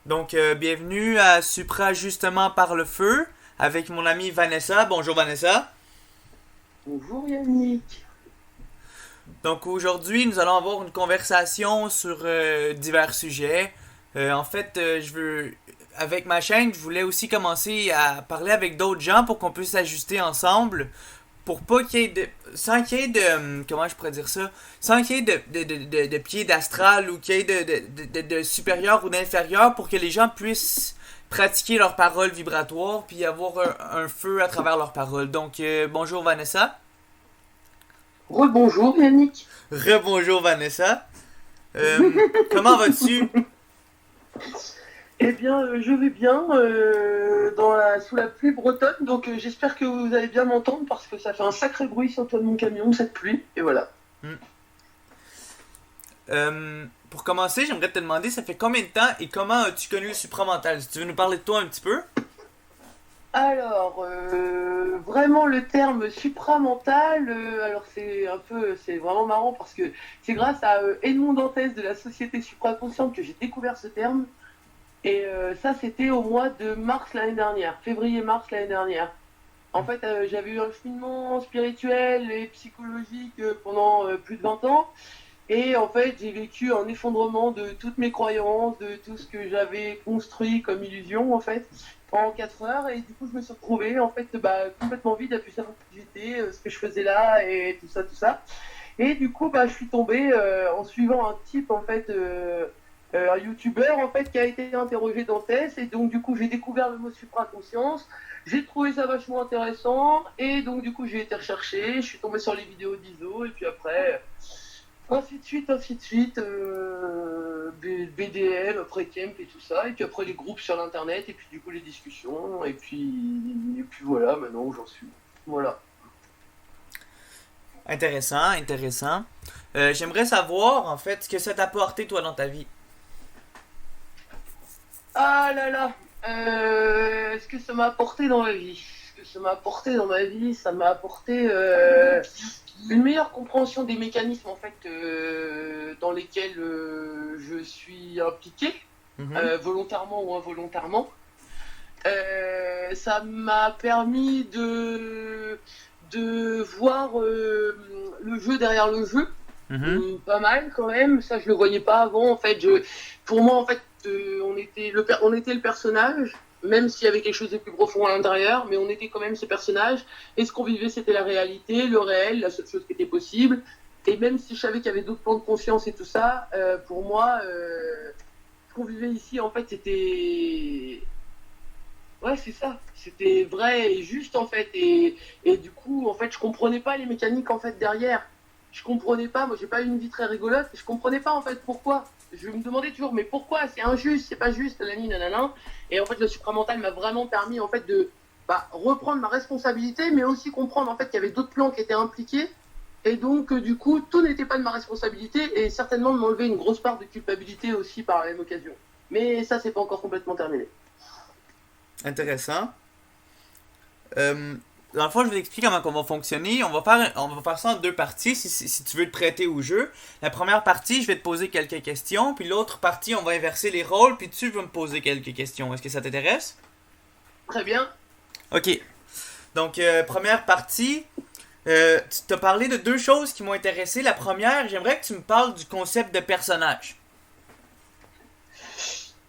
Donc, bienvenue à Supra Justement par le Feu avec mon amie Vanessa. Bonjour Vanessa. Bonjour Yannick. Donc, aujourd'hui, nous allons avoir une conversation sur divers sujets. Avec ma chaîne, je voulais aussi commencer à parler avec d'autres gens pour qu'on puisse s'ajuster ensemble. Pour pas qu'il y ait de. Sans qu'il y ait de. Comment je pourrais dire ça? Sans qu'il y ait de pied d'astral ou qu'il y ait de supérieur ou d'inférieur pour que les gens puissent pratiquer leurs paroles vibratoires puis avoir un feu à travers leurs paroles. Donc, bonjour Vanessa. Rebonjour Yannick. Rebonjour Vanessa. Comment vas-tu? Eh bien, je vais bien sous la pluie bretonne, donc j'espère que vous allez bien m'entendre parce que ça fait un sacré bruit sur le toit de mon camion, cette pluie, et voilà. Hmm. Pour commencer, j'aimerais te demander, ça fait combien de temps et comment as-tu connu le supramental? Si tu veux nous parler de toi un petit peu? Alors, vraiment le terme supramental, alors c'est vraiment marrant parce que c'est grâce à Edmond Dantès de la Société supraconsciente que j'ai découvert ce terme, et ça c'était au mois de mars l'année dernière, février-mars l'année dernière. En fait, j'avais eu un cheminement spirituel et psychologique pendant plus de 20 ans. Et en fait, j'ai vécu un effondrement de toutes mes croyances, de tout ce que j'avais construit comme illusion, en fait, en 4 heures. Et du coup, je me suis retrouvée, en fait, complètement vide, à plus savoir qui j'étais, ce que je faisais là, et tout ça, tout ça. Et du coup, je suis tombée en suivant un type, en fait, un youtubeur, en fait, qui a été interrogé dans Tess. Et donc, du coup, j'ai découvert le mot supraconscience. J'ai trouvé ça vachement intéressant. Et donc, du coup, j'ai été recherché. Je suis tombée sur les vidéos d'ISO. Et puis après, ainsi de suite. BDM, après Kemp et tout ça. Et puis après, les groupes sur l'internet. Et puis, du coup, les discussions. Et puis voilà, maintenant où j'en suis. Voilà. Intéressant, intéressant. J'aimerais savoir, en fait, ce que ça t'a apporté, toi, dans ta vie. Ah là là, ce que ça m'a apporté dans ma vie. Ce que ça m'a apporté dans ma vie, ça m'a apporté une meilleure compréhension des mécanismes en fait dans lesquels je suis impliqué, Mhm. volontairement ou involontairement. Ça m'a permis de voir le jeu derrière le jeu. Mhm. Pas mal quand même, ça je le voyais pas avant en fait. Pour moi en fait, on était le personnage, même s'il y avait quelque chose de plus profond à l'intérieur, mais on était quand même ce personnage. Et ce qu'on vivait c'était la réalité, le réel, la seule chose qui était possible. Et même si je savais qu'il y avait d'autres plans de conscience et tout ça, pour moi, ce qu'on vivait ici en fait c'était ouais, c'est ça. C'était vrai et juste en fait. Et du coup, en fait, je comprenais pas les mécaniques en fait derrière. Je comprenais pas. Moi, j'ai pas eu une vie très rigolote. Je comprenais pas en fait pourquoi. Je me demandais toujours, mais pourquoi c'est injuste, c'est pas juste, nanani, nanana. Et en fait, le supramental m'a vraiment permis en fait de reprendre ma responsabilité, mais aussi comprendre en fait qu'il y avait d'autres plans qui étaient impliqués. Et donc, du coup, tout n'était pas de ma responsabilité et certainement de m'enlever une grosse part de culpabilité aussi par la même occasion. Mais ça, c'est pas encore complètement terminé. Intéressant. Euh, dans le fond, je vais t'expliquer comment on va fonctionner. On va faire ça en deux parties si tu veux te prêter au jeu. La première partie, je vais te poser quelques questions. Puis l'autre partie, on va inverser les rôles. Puis tu vas me poser quelques questions. Est-ce que ça t'intéresse? Très bien. Ok. Donc, première partie. Tu t'as parlé de deux choses qui m'ont intéressé. La première, j'aimerais que tu me parles du concept de personnage.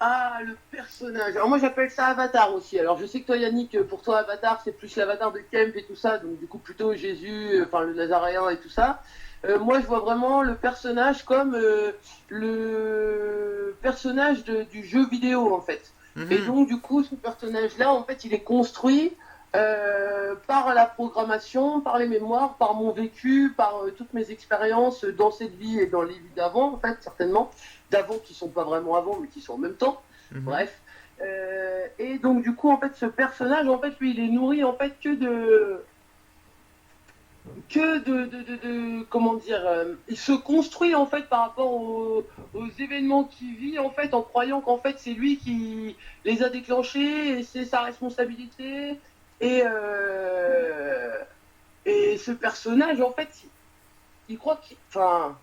Ah, le personnage. Alors moi j'appelle ça Avatar aussi. Alors je sais que toi Yannick, pour toi Avatar c'est plus l'avatar de Kemp et tout ça, donc du coup plutôt Jésus, enfin le Nazaréen et tout ça. Moi je vois vraiment le personnage comme le personnage du jeu vidéo en fait. Et Mhm. donc du coup ce personnage-là en fait il est construit par la programmation, par les mémoires, par mon vécu, par toutes mes expériences dans cette vie et dans les vies d'avant en fait certainement d'avant qui sont pas vraiment avant, mais qui sont en même temps. Mhm. Bref. Et donc du coup, en fait, ce personnage, en fait, lui, il est nourri en fait comment dire, il se construit en fait par rapport aux événements qu'il vit en fait, en croyant qu'en fait c'est lui qui les a déclenchés et c'est sa responsabilité. Et et ce personnage, en fait, il croit qu'il, enfin,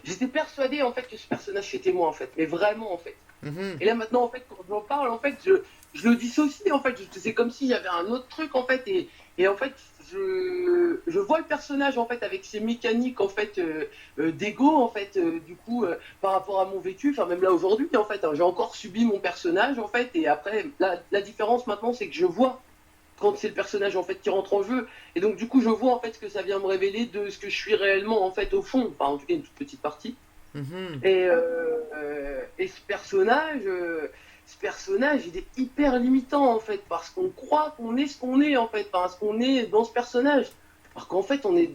j'étais persuadée en fait que ce personnage c'était moi en fait, mais vraiment en fait. Mhm. Et là maintenant en fait quand j'en parle en fait je le dissocie en fait, c'est comme s'il y avait un autre truc en fait et en fait je vois le personnage en fait avec ses mécaniques en fait d'ego en fait du coup par rapport à mon vécu, enfin même là aujourd'hui en fait hein, j'ai encore subi mon personnage en fait et après la différence maintenant c'est que je vois quand c'est le personnage en fait qui rentre en jeu et donc du coup je vois en fait ce que ça vient me révéler de ce que je suis réellement en fait au fond, enfin en tout cas une toute petite partie Mhm. et ce personnage il est hyper limitant en fait parce qu'on croit qu'on est ce qu'on est en fait, parce qu'on est dans ce personnage alors qu'en fait on est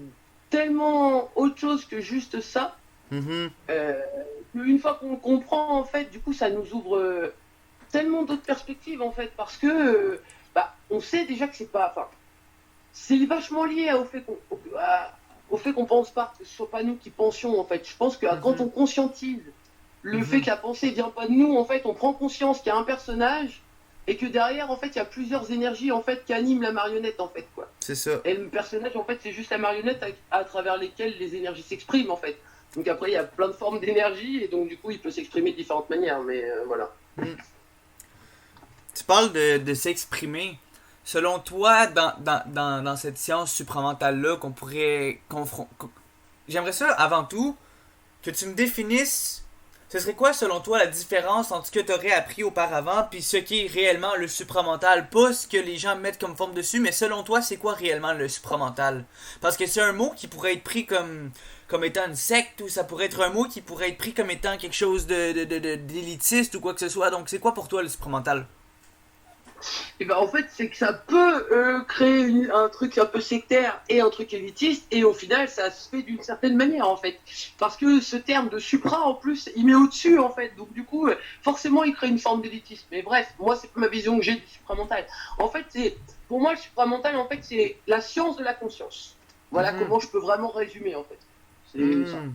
tellement autre chose que juste ça Mhm. euh, qu'une fois qu'on le comprend en fait du coup ça nous ouvre tellement d'autres perspectives en fait parce que bah, on sait déjà que c'est pas enfin c'est vachement lié au fait qu'on pense pas, que ce soit pas nous qui pensions en fait. Je pense que quand Mhm. on conscientise le fait Mhm. que la pensée vient pas de nous, en fait, on prend conscience qu'il y a un personnage et que derrière, en fait, il y a plusieurs énergies en fait qui animent la marionnette en fait quoi. C'est ça. Et le personnage en fait, c'est juste la marionnette à travers lesquelles les énergies s'expriment en fait. Donc après, il y a plein de formes d'énergie et donc du coup, il peut s'exprimer de différentes manières, mais voilà. Mm. Tu parles de s'exprimer. Selon toi, dans cette science supramentale-là qu'on pourrait confronter... J'aimerais ça, avant tout, que tu me définisses... Ce serait quoi, selon toi, la différence entre ce que tu aurais appris auparavant puis ce qui est réellement le supramental? Pas ce que les gens mettent comme forme dessus, mais selon toi, c'est quoi réellement le supramental? Parce que c'est un mot qui pourrait être pris comme étant une secte, ou ça pourrait être un mot qui pourrait être pris comme étant quelque chose d'élitiste ou quoi que ce soit. Donc, c'est quoi pour toi le supramental? Et ben en fait, c'est que ça peut créer un truc un peu sectaire et un truc élitiste, et au final, ça se fait d'une certaine manière en fait. Parce que ce terme de supra, en plus, il met au-dessus en fait. Donc du coup, forcément, il crée une forme d'élitisme. Mais bref, moi, c'est ma vision que j'ai du supramental. En fait, pour moi, le supramental, en fait, c'est la science de la conscience. Voilà Mhm. comment je peux vraiment résumer en fait. C'est ça. Hmm.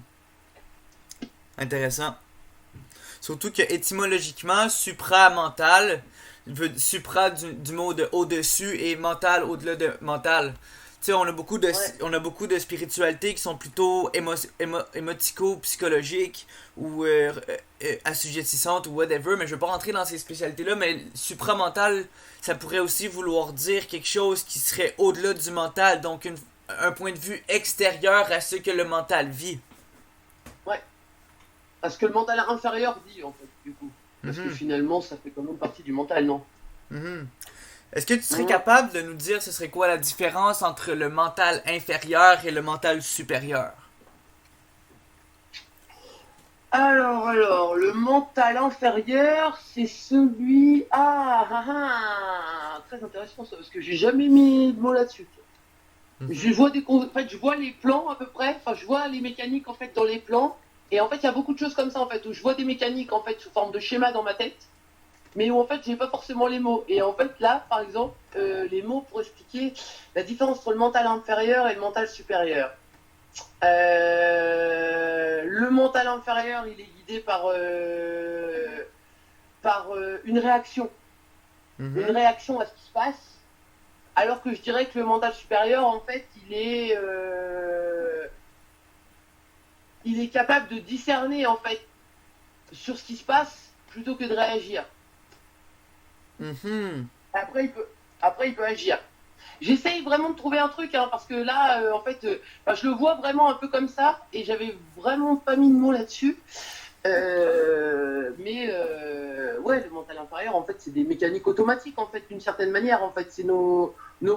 Intéressant. Surtout que étymologiquement, supramental veut supra du mot de au-dessus et mental au-delà de mental. Tu sais, Ouais. on a beaucoup de spiritualités qui sont plutôt émotico-psychologiques ou assujettissantes ou whatever, mais je veux pas rentrer dans ces spécialités-là, mais supramental, ça pourrait aussi vouloir dire quelque chose qui serait au-delà du mental, donc un point de vue extérieur à ce que le mental vit. Ouais. Parce que le mental inférieur dit en fait, du coup. Parce que Mhm. finalement, ça fait quand même partie du mental, non? Mhm. Est-ce que tu serais Mmh. capable de nous dire ce serait quoi la différence entre le mental inférieur et le mental supérieur? Le mental inférieur, c'est celui. Très intéressant ça, parce que j'ai jamais mis de mots là-dessus. Mhm. Je vois en fait, je vois les plans à peu près, enfin, je vois les mécaniques en fait dans les plans, et en fait, il y a beaucoup de choses comme ça en fait, où je vois des mécaniques en fait sous forme de schéma dans ma tête, mais où en fait, j'ai pas forcément les mots. Et en fait, là, par exemple, les mots pour expliquer la différence entre le mental inférieur et le mental supérieur. Le mental inférieur, il est guidé par une Mhm. réaction à ce qui se passe, alors que je dirais que le mental supérieur, en fait, il est capable de discerner en fait sur ce qui se passe plutôt que de réagir. Mhm. Après, il peut agir. J'essaye vraiment de trouver un truc, hein, parce que là, en fait, je le vois vraiment un peu comme ça, et j'avais vraiment pas mis de mots là-dessus. Ouais, le mental inférieur, en fait, c'est des mécaniques automatiques, en fait, d'une certaine manière. En fait, c'est nos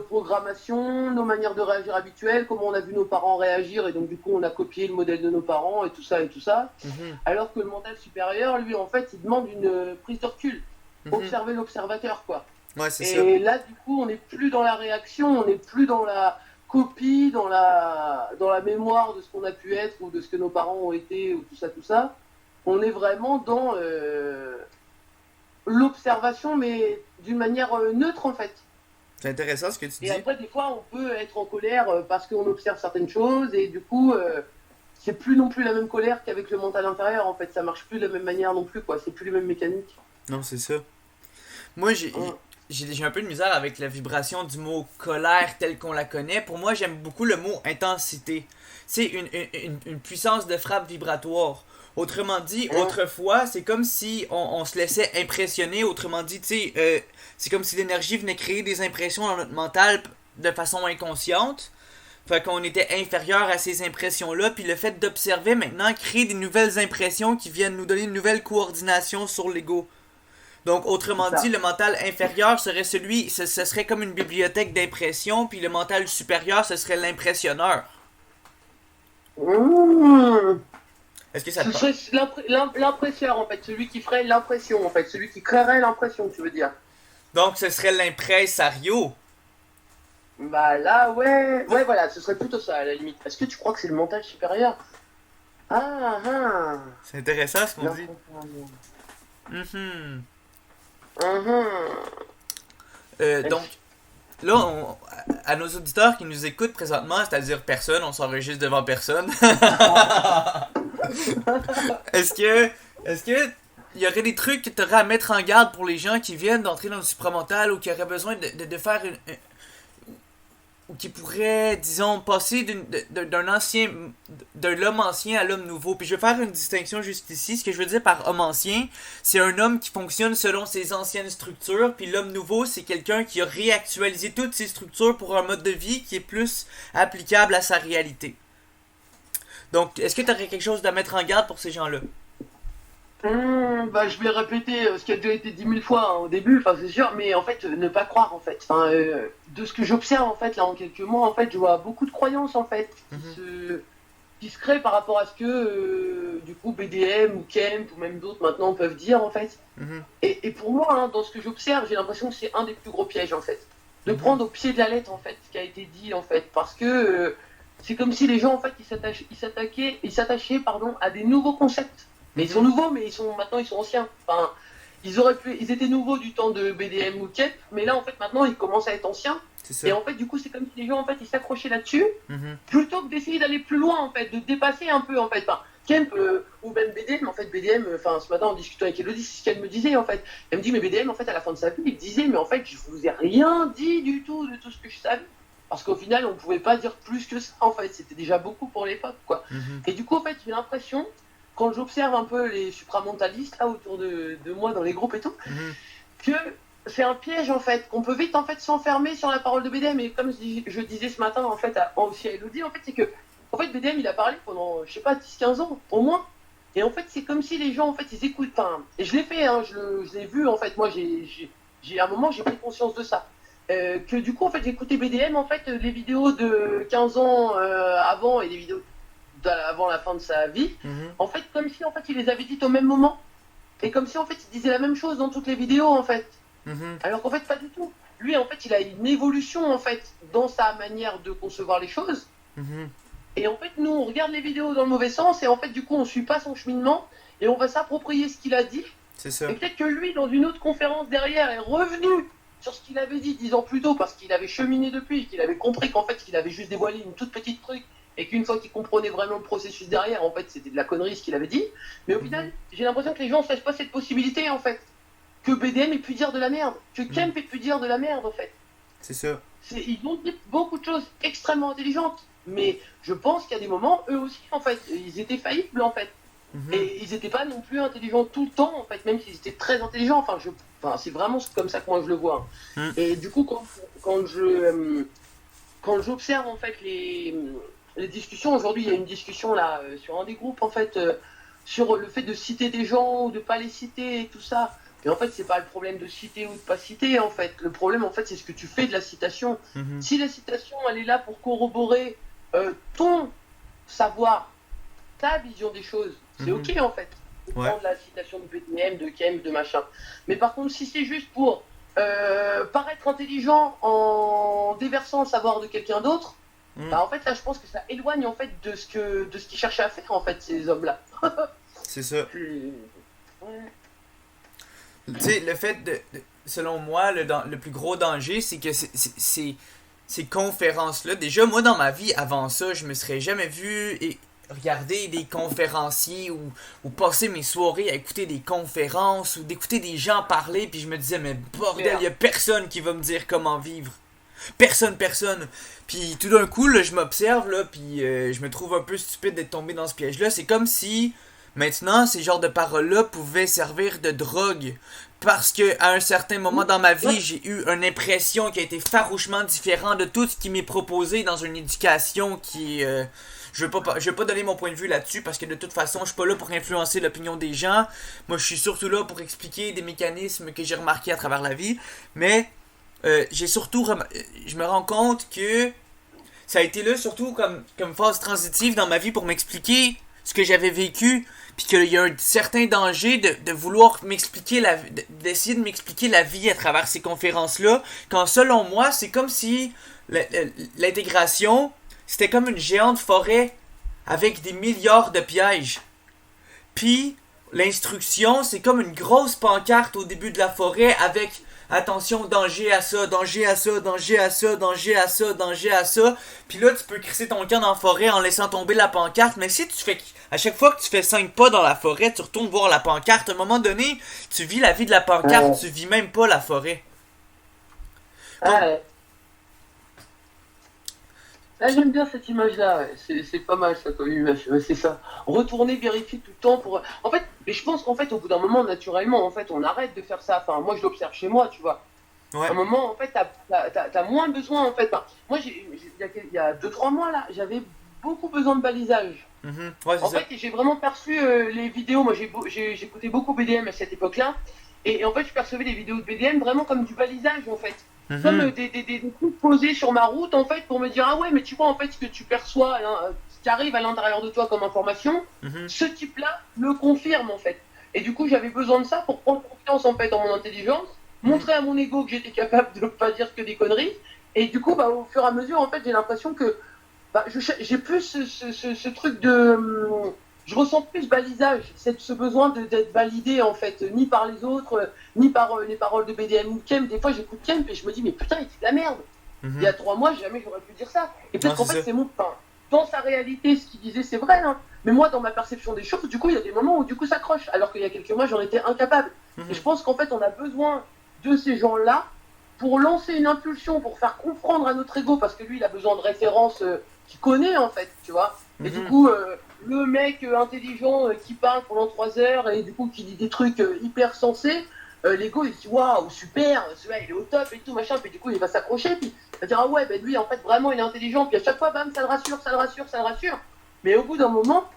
programmations, nos manières de réagir habituelles, comment on a vu nos parents réagir, et donc du coup, on a copié le modèle de nos parents, et tout ça, et tout ça. Mhm. Alors que le mental supérieur, lui, en fait, il demande une prise de recul, Mhm. observer l'observateur, quoi. Ouais, c'est ça. Et là, du coup, on n'est plus dans la réaction, on n'est plus dans la copie, dans la mémoire de ce qu'on a pu être ou de ce que nos parents ont été, ou tout ça, tout ça. On est vraiment dans l'observation, mais d'une manière neutre, en fait. C'est intéressant ce que tu Et dis. après, des fois, on peut être en colère parce qu'on observe certaines choses, et du coup, c'est plus non plus la même colère qu'avec le mental inférieur, en fait. Ça marche plus de la même manière non plus, quoi. C'est plus les mêmes mécaniques. Non, c'est ça. Moi, Hum. j'ai un peu de misère avec la vibration du mot colère telle qu'on la connaît. Pour moi, j'aime beaucoup le mot intensité. C'est une puissance de frappe vibratoire. Autrement dit, autrefois, c'est comme si on se laissait impressionner. Autrement dit, tu sais, c'est comme si l'énergie venait créer des impressions dans notre mental de façon inconsciente. Fait qu'on était inférieur à ces impressions-là. Puis le fait d'observer maintenant crée des nouvelles impressions qui viennent nous donner une nouvelle coordination sur l'ego. Donc, autrement dit, le mental inférieur serait ce serait comme une bibliothèque d'impressions, puis le mental supérieur, ce serait l'impressionneur. Est-ce que ça te Ce serait l'impresseur, en fait, celui qui ferait l'impression, en fait, celui qui créerait l'impression, tu veux dire. Donc, ce serait l'impressario. Bah là, ouais, voilà, ce serait plutôt ça, à la limite. Est-ce que tu crois que c'est le mental supérieur? Ah. C'est intéressant ce qu'on dit. Donc, là, à nos auditeurs qui nous écoutent présentement, c'est-à-dire personne, on s'enregistre devant personne. Est-ce que il y aurait des trucs que tu aurais à mettre en garde pour les gens qui viennent d'entrer dans le supramental ou qui auraient besoin de faire ou qui pourraient, disons, passer de l'homme ancien à l'homme nouveau. Puis je vais faire une distinction juste ici. Ce que je veux dire par homme ancien, c'est un homme qui fonctionne selon ses anciennes structures, puis l'homme nouveau, c'est quelqu'un qui a réactualisé toutes ses structures pour un mode de vie qui est plus applicable à sa réalité. Donc, est-ce que tu aurais quelque chose à mettre en garde pour ces gens-là? Bah, je vais répéter ce qui a déjà été dit 1000 fois au début, enfin c'est sûr, mais en fait, ne pas croire en fait. De ce que j'observe en fait, là en quelques mois, en fait, je vois beaucoup de croyances en fait qui se créent par rapport à ce que du coup BDM ou Kemp ou même d'autres maintenant peuvent dire en fait. Et pour moi, hein, dans ce que j'observe, j'ai l'impression que c'est un des plus gros pièges en fait. De prendre au pied de la lettre en fait ce qui a été dit en fait, parce que c'est comme si les gens en fait ils s'attachaient à des nouveaux concepts. Mais ils sont nouveaux, mais maintenant ils sont anciens. Enfin, ils étaient nouveaux du temps de BDM ou Kemp, mais là en fait maintenant ils commencent à être anciens. Et en fait du coup c'est comme si les gens en fait ils s'accrochaient là-dessus, plutôt que d'essayer d'aller plus loin en fait, de dépasser un peu en fait. Enfin, Kemp ou même BDM, en fait BDM, ce matin en discutant avec Elodie, c'est ce qu'elle me disait en fait. Elle me dit mais BDM en fait à la fin de sa vie il disait mais en fait je vous ai rien dit du tout de tout ce que je savais. Parce qu'au final on pouvait pas dire plus que ça en fait, c'était déjà beaucoup pour l'époque quoi. Et du coup en fait j'ai l'impression, quand j'observe un peu les supramentalistes là autour de moi dans les groupes et tout, que c'est un piège en fait, qu'on peut vite en fait s'enfermer sur la parole de BDM. Et comme je disais ce matin en fait aussi à Elodie, en fait c'est que en fait BDM il a parlé pendant je sais pas 10-15 ans au moins. Et en fait c'est comme si les gens en fait ils écoutent, et je l'ai fait, hein, je l'ai vu en fait, moi j'ai à un moment j'ai pris conscience de ça. Que du coup en fait j'écoutais BDM en fait les vidéos de 15 ans avant et les vidéos avant la fin de sa vie, en fait comme si en fait il les avait dites au même moment, et comme si en fait il disait la même chose dans toutes les vidéos en fait, alors qu'en fait pas du tout. Lui en fait il a une évolution en fait dans sa manière de concevoir les choses, et en fait nous on regarde les vidéos dans le mauvais sens, et en fait du coup on suit pas son cheminement et on va s'approprier ce qu'il a dit. C'est ça. Et peut-être que lui dans une autre conférence derrière est revenu sur ce qu'il avait dit 10 ans plus tôt, parce qu'il avait cheminé depuis, qu'il avait compris qu'en fait qu'il avait juste dévoilé une toute petite truc, et qu'une fois qu'il comprenait vraiment le processus derrière, en fait, c'était de la connerie ce qu'il avait dit. Mais au final, j'ai l'impression que les gens ne sachent pas cette possibilité, en fait. Que BDM ait pu dire de la merde. Que Kemp ait pu dire de la merde, en fait. C'est ça. Ils ont dit beaucoup de choses extrêmement intelligentes. Mais je pense qu'il y a des moments, eux aussi, en fait, ils étaient faillibles, en fait. Et ils n'étaient pas non plus intelligents tout le temps, en fait, même s'ils étaient très intelligents. C'est vraiment comme ça que moi je le vois. Et du coup, quand j'observe, en fait, les discussions, aujourd'hui il y a une discussion là sur un des groupes en fait, sur le fait de citer des gens ou de pas les citer et tout ça. Et en fait c'est pas le problème de citer ou de pas citer en fait. Le problème en fait c'est ce que tu fais de la citation. Si la citation elle est là pour corroborer ton savoir, ta vision des choses, c'est ok en fait. Prendre la citation de BDM, de Kemp, de machin. Mais par contre si c'est juste pour paraître intelligent en déversant le savoir de quelqu'un d'autre, en fait là je pense que ça éloigne en fait de ce qu'ils cherchaient à faire en fait ces hommes là. C'est ça. Tu sais, le fait selon moi le plus gros danger c'est que ces conférences là, déjà moi dans ma vie avant ça je me serais jamais vu regarder des conférenciers ou passer mes soirées à écouter des conférences ou d'écouter des gens parler, puis je me disais mais bordel, y a personne qui va me dire comment vivre. Personne. Puis tout d'un coup, là, je m'observe, là, puis je me trouve un peu stupide d'être tombé dans ce piège-là. C'est comme si Maintenant, ces genres de paroles-là pouvaient servir de drogue. Parce que à un certain moment dans ma vie, j'ai eu une impression qui a été farouchement différente de tout ce qui m'est proposé dans une éducation qui... je veux pas donner mon point de vue là-dessus parce que de toute façon, je suis pas là pour influencer l'opinion des gens. Moi, je suis surtout là pour expliquer des mécanismes que j'ai remarqués à travers la vie. Mais je me rends compte que ça a été là surtout comme phase transitive dans ma vie pour m'expliquer ce que j'avais vécu, puis qu'il y a un certain danger de vouloir m'expliquer d'essayer de m'expliquer la vie à travers ces conférences-là, quand selon moi, c'est comme si l'intégration, c'était comme une géante forêt avec des milliards de pièges. Puis, l'instruction, c'est comme une grosse pancarte au début de la forêt avec attention, danger à ça, danger à ça, danger à ça, danger à ça, danger à ça. Puis là, tu peux crisser ton camp dans la forêt en laissant tomber la pancarte. Mais si tu fais, à chaque fois que tu fais 5 pas dans la forêt, tu retournes voir la pancarte. À un moment donné, tu vis la vie de la pancarte, tu vis même pas la forêt. Donc, Là, j'aime bien cette image-là, ouais. C'est pas mal ça comme image, ouais, c'est ça. Retourner vérifier tout le temps pour. En fait, mais je pense qu'en fait, au bout d'un moment, naturellement, en fait, on arrête de faire ça. Enfin, moi, je l'observe chez moi, tu vois. ouais. À un moment, en fait, t'as moins besoin, en fait. Enfin, moi, il y a 2-3 mois, là, j'avais beaucoup besoin de balisage. Ouais, c'est En ça. fait, j'ai vraiment perçu les vidéos. Moi, j'écoutais beaucoup BDM à cette époque-là. Et en fait, je percevais les vidéos de BDM vraiment comme du balisage, en fait. Comme des trucs posés sur ma route, en fait, pour me dire, ah ouais, mais tu vois, en fait, ce que tu perçois, hein, ce qui arrive à l'intérieur de toi comme information, ce type-là le confirme, en fait. Et du coup, j'avais besoin de ça pour prendre confiance, en fait, en mon intelligence, montrer à mon ego que j'étais capable de ne pas dire que des conneries. Et du coup, bah, au fur et à mesure, en fait, j'ai l'impression que bah, j'ai plus ce truc de... Je ressens plus balisage, ce besoin d'être validé en fait, ni par les autres, ni par les paroles de BDM ou Kemp. Des fois j'écoute Kemp et je me dis mais putain il dit de la merde. Il y a 3 mois jamais j'aurais pu dire ça. Et peut-être qu'en fait c'est mon... Enfin, dans sa réalité ce qu'il disait c'est vrai, hein. Mais moi dans ma perception des choses, du coup il y a des moments où du coup ça croche. Alors qu'il y a quelques mois j'en étais incapable. Et je pense qu'en fait on a besoin de ces gens-là pour lancer une impulsion, pour faire comprendre à notre ego, parce que lui il a besoin de références qu'il connaît en fait, tu vois. Et du coup, le mec intelligent qui parle pendant 3 heures et du coup qui dit des trucs hyper sensés, l'ego il dit waouh, super, celui-là il est au top et tout machin, puis du coup il va s'accrocher, puis il va dire ah ouais, ben lui en fait vraiment il est intelligent, puis à chaque fois, bam, ça le rassure, ça le rassure, ça le rassure. Mais au bout d'un moment,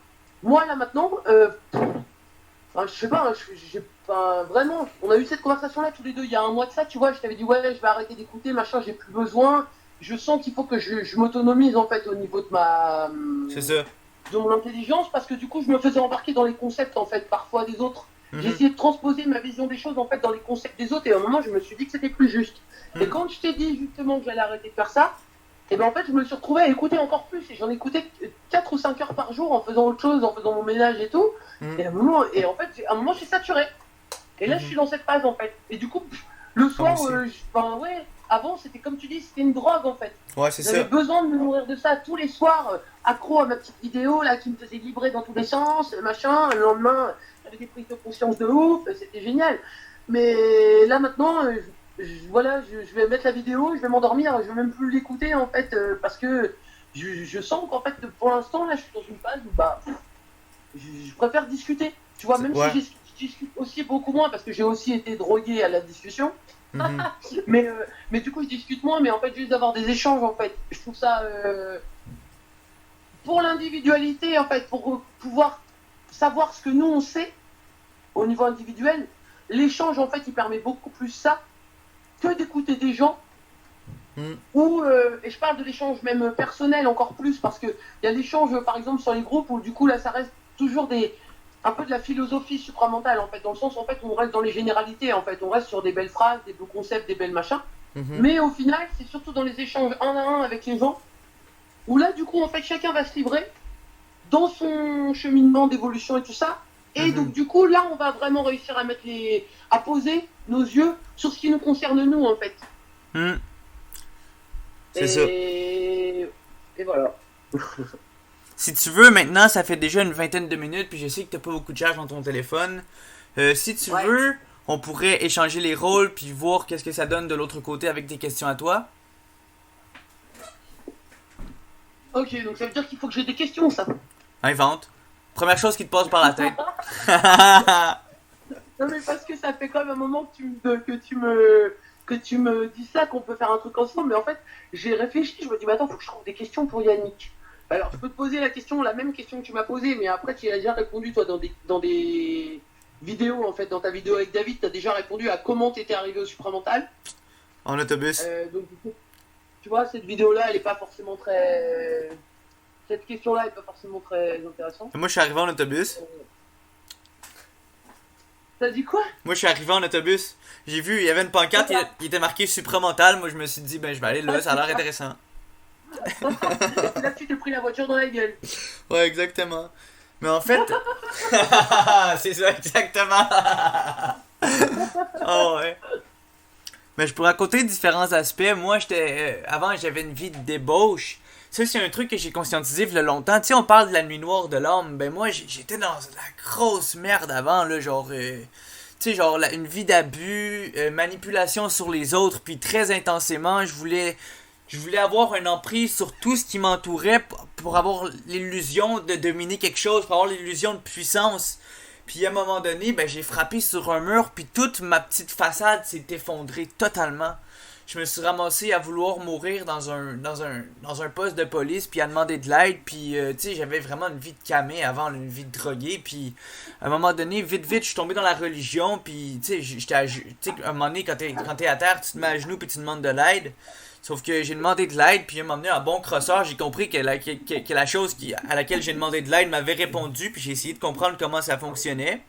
moi là maintenant, enfin, je sais pas, hein, j'ai pas vraiment. On a eu cette conversation-là tous les deux il y a un mois de ça, tu vois. Je t'avais dit, ouais, je vais arrêter d'écouter, machin, j'ai plus besoin. Je sens qu'il faut que je m'autonomise en fait au niveau de C'est ça. de mon intelligence parce que du coup, je me faisais embarquer dans les concepts en fait, parfois des autres. J'ai essayé de transposer ma vision des choses en fait dans les concepts des autres et à un moment, je me suis dit que c'était plus juste. Et quand je t'ai dit justement que j'allais arrêter de faire ça, et ben en fait, je me suis retrouvé à écouter encore plus et j'en écoutais 4 ou 5 heures par jour en faisant autre chose, en faisant mon ménage et tout. Et en fait, à un moment, je suis saturé. Et là, je suis dans cette phase, en fait. Et du coup, le soir, ben ouais, avant, c'était comme tu dis, c'était une drogue, en fait. Ouais, c'est ça. J'avais besoin de me nourrir de ça tous les soirs, accro à ma petite vidéo, là, qui me faisait vibrer dans tous les sens, machin. Le lendemain, j'avais des prises de conscience de ouf, c'était génial. Mais là, maintenant, voilà, je vais mettre la vidéo, je vais m'endormir, je vais même plus l'écouter, en fait, parce que je sens qu'en fait, pour l'instant, là, je suis dans une phase où, bah, je préfère discuter. Tu vois, même si je discute aussi beaucoup moins, parce que j'ai aussi été drogué à la discussion. Mais du coup, je discute moins, mais en fait, juste d'avoir des échanges, en fait. Je trouve ça... pour l'individualité, en fait, pour pouvoir savoir ce que nous, on sait, au niveau individuel, l'échange, en fait, il permet beaucoup plus ça que d'écouter des gens. Ou, et je parle de l'échange même personnel encore plus, parce qu'il y a l'échange, par exemple, sur les groupes, où du coup, là, ça reste toujours un peu de la philosophie supramentale, en fait, dans le sens, en fait, on reste dans les généralités, en fait, on reste sur des belles phrases, des beaux concepts, des belles machins, mais au final, c'est surtout dans les échanges un à un avec les gens, où là, du coup, en fait, chacun va se livrer dans son cheminement d'évolution et tout ça, et donc, du coup, là, on va vraiment réussir à poser nos yeux sur ce qui nous concerne, nous, en fait. C'est ça. Et voilà. Si tu veux, maintenant, ça fait déjà une vingtaine de minutes, puis je sais que t'as pas beaucoup de charge dans ton téléphone. Si tu veux, on pourrait échanger les rôles, puis voir qu'est-ce que ça donne de l'autre côté avec tes questions à toi. Ok, donc ça veut dire qu'il faut que j'ai des questions, ça. Invente. Première chose qui te passe par la tête. Non, mais parce que ça fait quand même un moment que tu me dis ça, qu'on peut faire un truc ensemble. Mais en fait, j'ai réfléchi, je me dis, mais attends, faut que je trouve des questions pour Yannick. Alors, je peux te poser la même question que tu m'as posée, mais après, tu y as déjà répondu, toi, dans des vidéos, en fait. Dans ta vidéo avec David, tu as déjà répondu à comment tu étais arrivé au supramental. En autobus. Donc, tu vois, cette vidéo-là, elle est pas forcément très. Cette question-là est pas forcément très intéressante. Moi, je suis arrivé en autobus. T'as dit quoi? Moi, je suis arrivé en autobus. J'ai vu, il y avait une pancarte, il était marqué supramental. Moi, je me suis dit, ben, je vais aller là, ça a l'air intéressant. Et là, tu t'es pris la voiture dans la gueule. Ouais, exactement. Mais en fait. C'est ça, exactement. Oh, ouais. Mais je pourrais raconter différents aspects. Moi, avant, j'avais une vie de débauche. Ça, c'est un truc que j'ai conscientisé il y a longtemps. Tu sais, on parle de la nuit noire de l'âme. Ben, moi, j'étais dans la grosse merde avant, là. Genre, tu sais, genre, une vie d'abus, manipulation sur les autres. Puis, très intensément, je voulais avoir une emprise sur tout ce qui m'entourait pour avoir l'illusion de dominer quelque chose, pour avoir l'illusion de puissance. Puis à un moment donné, ben j'ai frappé sur un mur, puis toute ma petite façade s'est effondrée totalement. Je me suis ramassé à vouloir mourir dans un poste de police, puis à demander de l'aide, puis tu sais, j'avais vraiment une vie de camé avant, une vie de drogué, puis à un moment donné, vite, je suis tombé dans la religion, puis tu sais, à un moment donné, quand t'es à terre, tu te mets à genoux, puis tu demandes de l'aide. Sauf que j'ai demandé de l'aide, puis à un moment donné, un bon crosseur, j'ai compris que la chose à laquelle j'ai demandé de l'aide m'avait répondu, puis j'ai essayé de comprendre comment ça fonctionnait.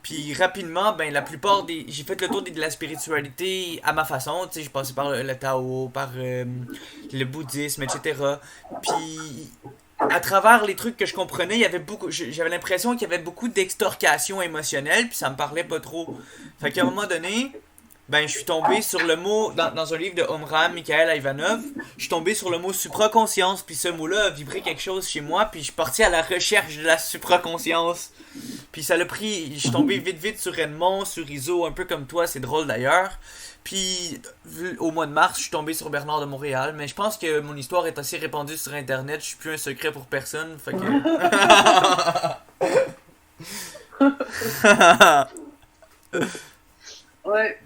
Puis rapidement, ben la plupart j'ai fait le tour de la spiritualité à ma façon, tu sais, j'ai passé par le Tao, par le bouddhisme, etc. Puis à travers les trucs que je comprenais, il y avait j'avais l'impression qu'il y avait beaucoup d'extorcation émotionnelle, puis ça me parlait pas trop. Fait qu'à un moment donné, ben je suis tombé sur le mot dans un livre de Omram Mikhail Ivanov, je suis tombé sur le mot supraconscience, puis ce mot-là a vibré quelque chose chez moi, puis je suis parti à la recherche de la supraconscience. Puis ça l'a pris, je suis tombé vite sur Edmond, sur Iso, un peu comme toi, c'est drôle d'ailleurs. Puis au mois de mars, je suis tombé sur Bernard de Montréal, mais je pense que mon histoire est assez répandue sur internet, je suis plus un secret pour personne, fait que Ouais.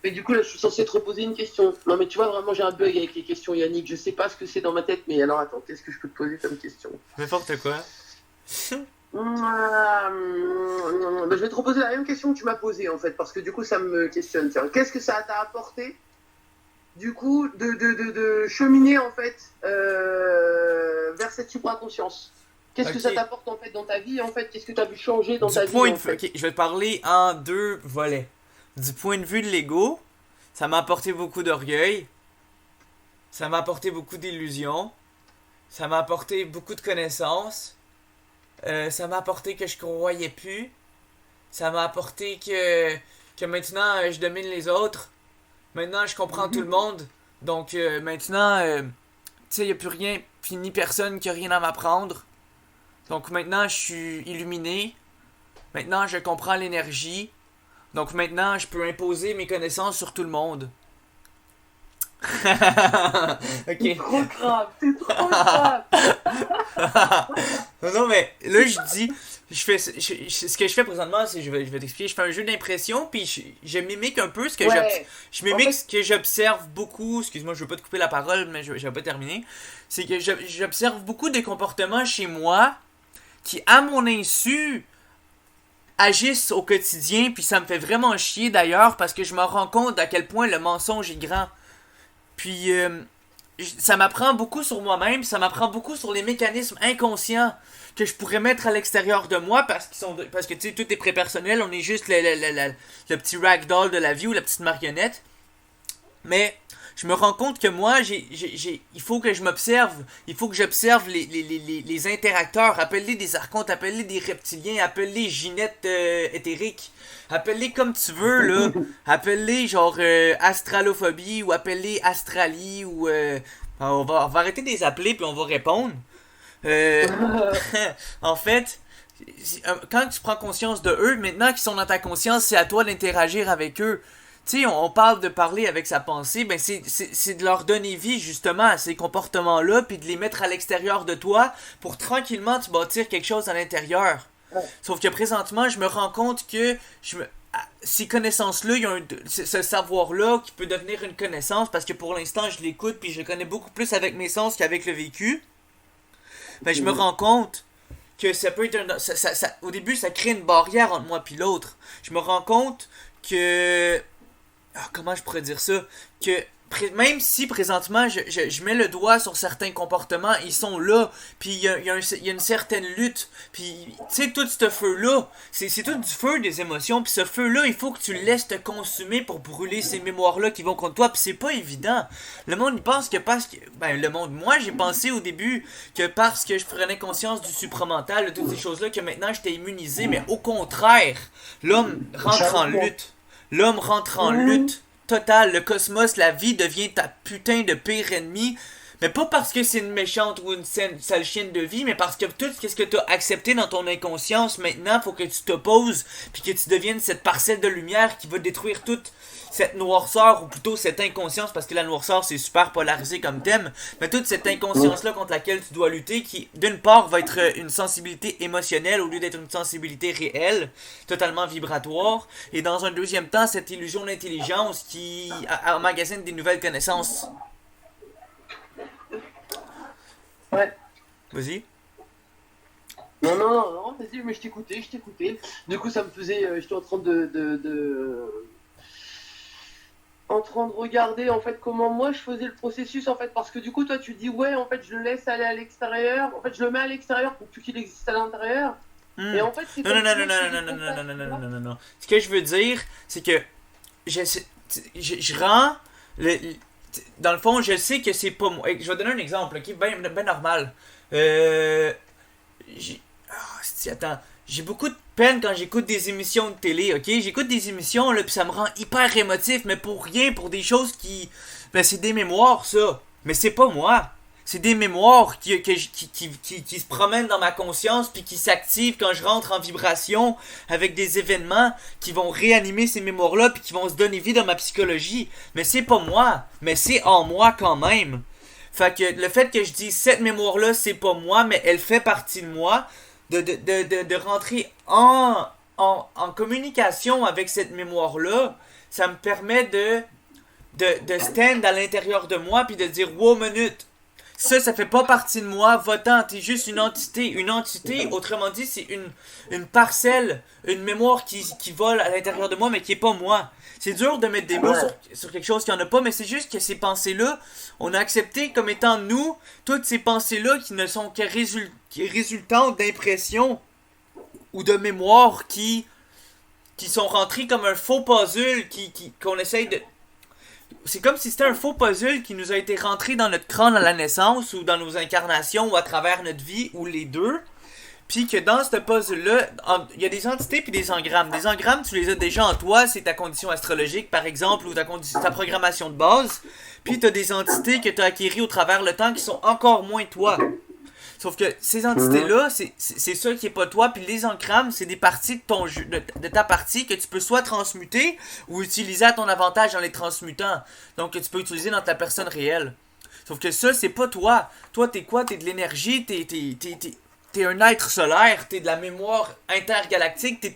Mais du coup, là, je suis censé te reposer une question. Non, mais tu vois, vraiment, j'ai un bug avec les questions, Yannick. Je sais pas ce que c'est dans ma tête, mais alors, attends, qu'est-ce que je peux te poser comme question? N'importe quoi. Bah, je vais te reposer la même question que tu m'as posée, en fait, parce que du coup, ça me questionne. Tiens, qu'est-ce que ça t'a apporté, du coup, de cheminer, en fait, vers cette supraconscience? Qu'est-ce que ça t'apporte, en fait, dans ta vie, en fait? Qu'est-ce que tu as vu changer dans ta vie, en fait? Ok, je vais te parler en deux volets. Du point de vue de l'ego, ça m'a apporté beaucoup d'orgueil, ça m'a apporté beaucoup d'illusions, ça m'a apporté beaucoup de connaissances, ça m'a apporté que je croyais plus, ça m'a apporté que maintenant je domine les autres, maintenant je comprends tout le monde, donc maintenant, tu sais, il n'y a plus rien, puis ni personne qui a rien à m'apprendre, donc maintenant je suis illuminé, maintenant je comprends l'énergie. Donc maintenant, je peux imposer mes connaissances sur tout le monde. Ok. C'est trop grave, c'est trop grave. Non, mais là, je dis, ce que je fais présentement, c'est, je vais t'expliquer, je fais un jeu d'impression, puis je mimique un peu ce que je mimique ce que j'observe beaucoup. Excuse-moi, je veux pas te couper la parole, mais je vais pas terminer. C'est que j'observe beaucoup de comportements chez moi qui, à mon insu, agissent au quotidien, puis ça me fait vraiment chier d'ailleurs parce que je me rends compte à quel point le mensonge est grand. Puis ça m'apprend beaucoup sur moi-même, ça m'apprend beaucoup sur les mécanismes inconscients que je pourrais mettre à l'extérieur de moi parce que tu sais, tout est prépersonnel, on est juste le petit ragdoll de la vie ou la petite marionnette. Mais je me rends compte que moi, il faut que je m'observe. Il faut que j'observe les interacteurs. Appelle-les des archontes, appelle-les des reptiliens, appelle-les Ginette éthériques. Appelle-les comme tu veux, là. Appelle-les genre astralophobie ou appelle-les astralie ou... on va arrêter de les appeler puis on va répondre. En fait, quand tu prends conscience de eux, maintenant qu'ils sont dans ta conscience, c'est à toi d'interagir avec eux. tu sais, on parle de parler avec sa pensée, ben c'est de leur donner vie justement à ces comportements-là, puis de les mettre à l'extérieur de toi pour tranquillement te bâtir quelque chose à l'intérieur. Ouais. Sauf que présentement, je me rends compte que ces connaissances-là, il y a ce savoir-là qui peut devenir une connaissance parce que pour l'instant, je l'écoute puis je le connais beaucoup plus avec mes sens qu'avec le vécu. Ben, je me rends compte que ça peut être au début, ça crée une barrière entre moi et l'autre. Je me rends compte que comment je pourrais dire ça? Que même si présentement je mets le doigt sur certains comportements, ils sont là, puis il y a une certaine lutte, puis tu sais, tout ce feu-là, c'est tout du feu des émotions, puis ce feu-là, il faut que tu le laisses te consumer pour brûler ces mémoires-là qui vont contre toi, puis c'est pas évident. Le monde, il pense que parce que... Ben, le monde, moi, j'ai pensé au début que parce que je prenais conscience du supramental, de toutes ces choses-là, que maintenant j'étais immunisé, mais au contraire, l'homme rentre en lutte. L'homme rentre en lutte totale. Le cosmos, la vie devient ta putain de pire ennemi. Mais pas parce que c'est une méchante ou une sale chienne de vie, mais parce que tout ce que tu as accepté dans ton inconscience, maintenant, faut que tu t'opposes, puis que tu deviennes cette parcelle de lumière qui va détruire toute cette noirceur, ou plutôt cette inconscience, parce que la noirceur, c'est super polarisé comme thème, mais toute cette inconscience-là contre laquelle tu dois lutter, qui, d'une part, va être une sensibilité émotionnelle au lieu d'être une sensibilité réelle, totalement vibratoire, et dans un deuxième temps, cette illusion d'intelligence qui emmagasine des nouvelles connaissances. Ouais. Vas-y. Non, vas-y, mais je t'écoutais. Du coup, ça me faisait. J'étais en train en train de regarder en fait comment moi je faisais le processus en fait, parce que du coup, toi, tu dis ouais, en fait, je le laisse aller à l'extérieur. En fait, je le mets à l'extérieur pour qu'il existe à l'intérieur. Et en fait, c'est Non. Ce que je veux dire, c'est que je rends dans le fond, je sais que c'est pas moi. Je vais donner un exemple, ok, ben normal. Attends, j'ai beaucoup de peine quand j'écoute des émissions de télé, ok? J'écoute des émissions, là, pis ça me rend hyper émotif, mais pour rien, pour des choses qui... Ben, c'est des mémoires, ça. Mais c'est pas moi. C'est des mémoires qui se promènent dans ma conscience puis qui s'activent quand je rentre en vibration avec des événements qui vont réanimer ces mémoires-là puis qui vont se donner vie dans ma psychologie. Mais c'est pas moi, mais c'est en moi quand même. Fait que le fait que je dis cette mémoire-là, c'est pas moi, mais elle fait partie de moi, de rentrer en communication avec cette mémoire-là, ça me permet de stand à l'intérieur de moi puis de dire « Wow, minute! » Ça fait pas partie de moi, va-t'en, t'es juste une entité. Une entité, autrement dit, c'est une parcelle, une mémoire qui vole à l'intérieur de moi, mais qui est pas moi. C'est dur de mettre des mots sur quelque chose qui en a pas, mais c'est juste que ces pensées-là, on a accepté comme étant nous, toutes ces pensées-là qui ne sont que résultantes d'impressions ou de mémoires qui sont rentrées comme un faux puzzle qu'on essaye de... C'est comme si c'était un faux puzzle qui nous a été rentré dans notre crâne à la naissance ou dans nos incarnations ou à travers notre vie ou les deux. Puis que dans ce puzzle-là, il y a des entités puis des engrammes. Des engrammes, tu les as déjà en toi, c'est ta condition astrologique par exemple ou ta programmation de base. Puis tu as des entités que tu as acquéries au travers le temps qui sont encore moins toi. Sauf que ces entités-là, c'est ça qui est pas toi, puis les engrammes, c'est des parties de ta partie que tu peux soit transmuter ou utiliser à ton avantage en les transmutant. Donc que tu peux utiliser dans ta personne réelle. Sauf que ça, c'est pas toi. Toi, t'es quoi? T'es de l'énergie, t'es un être solaire, t'es de la mémoire intergalactique, t'es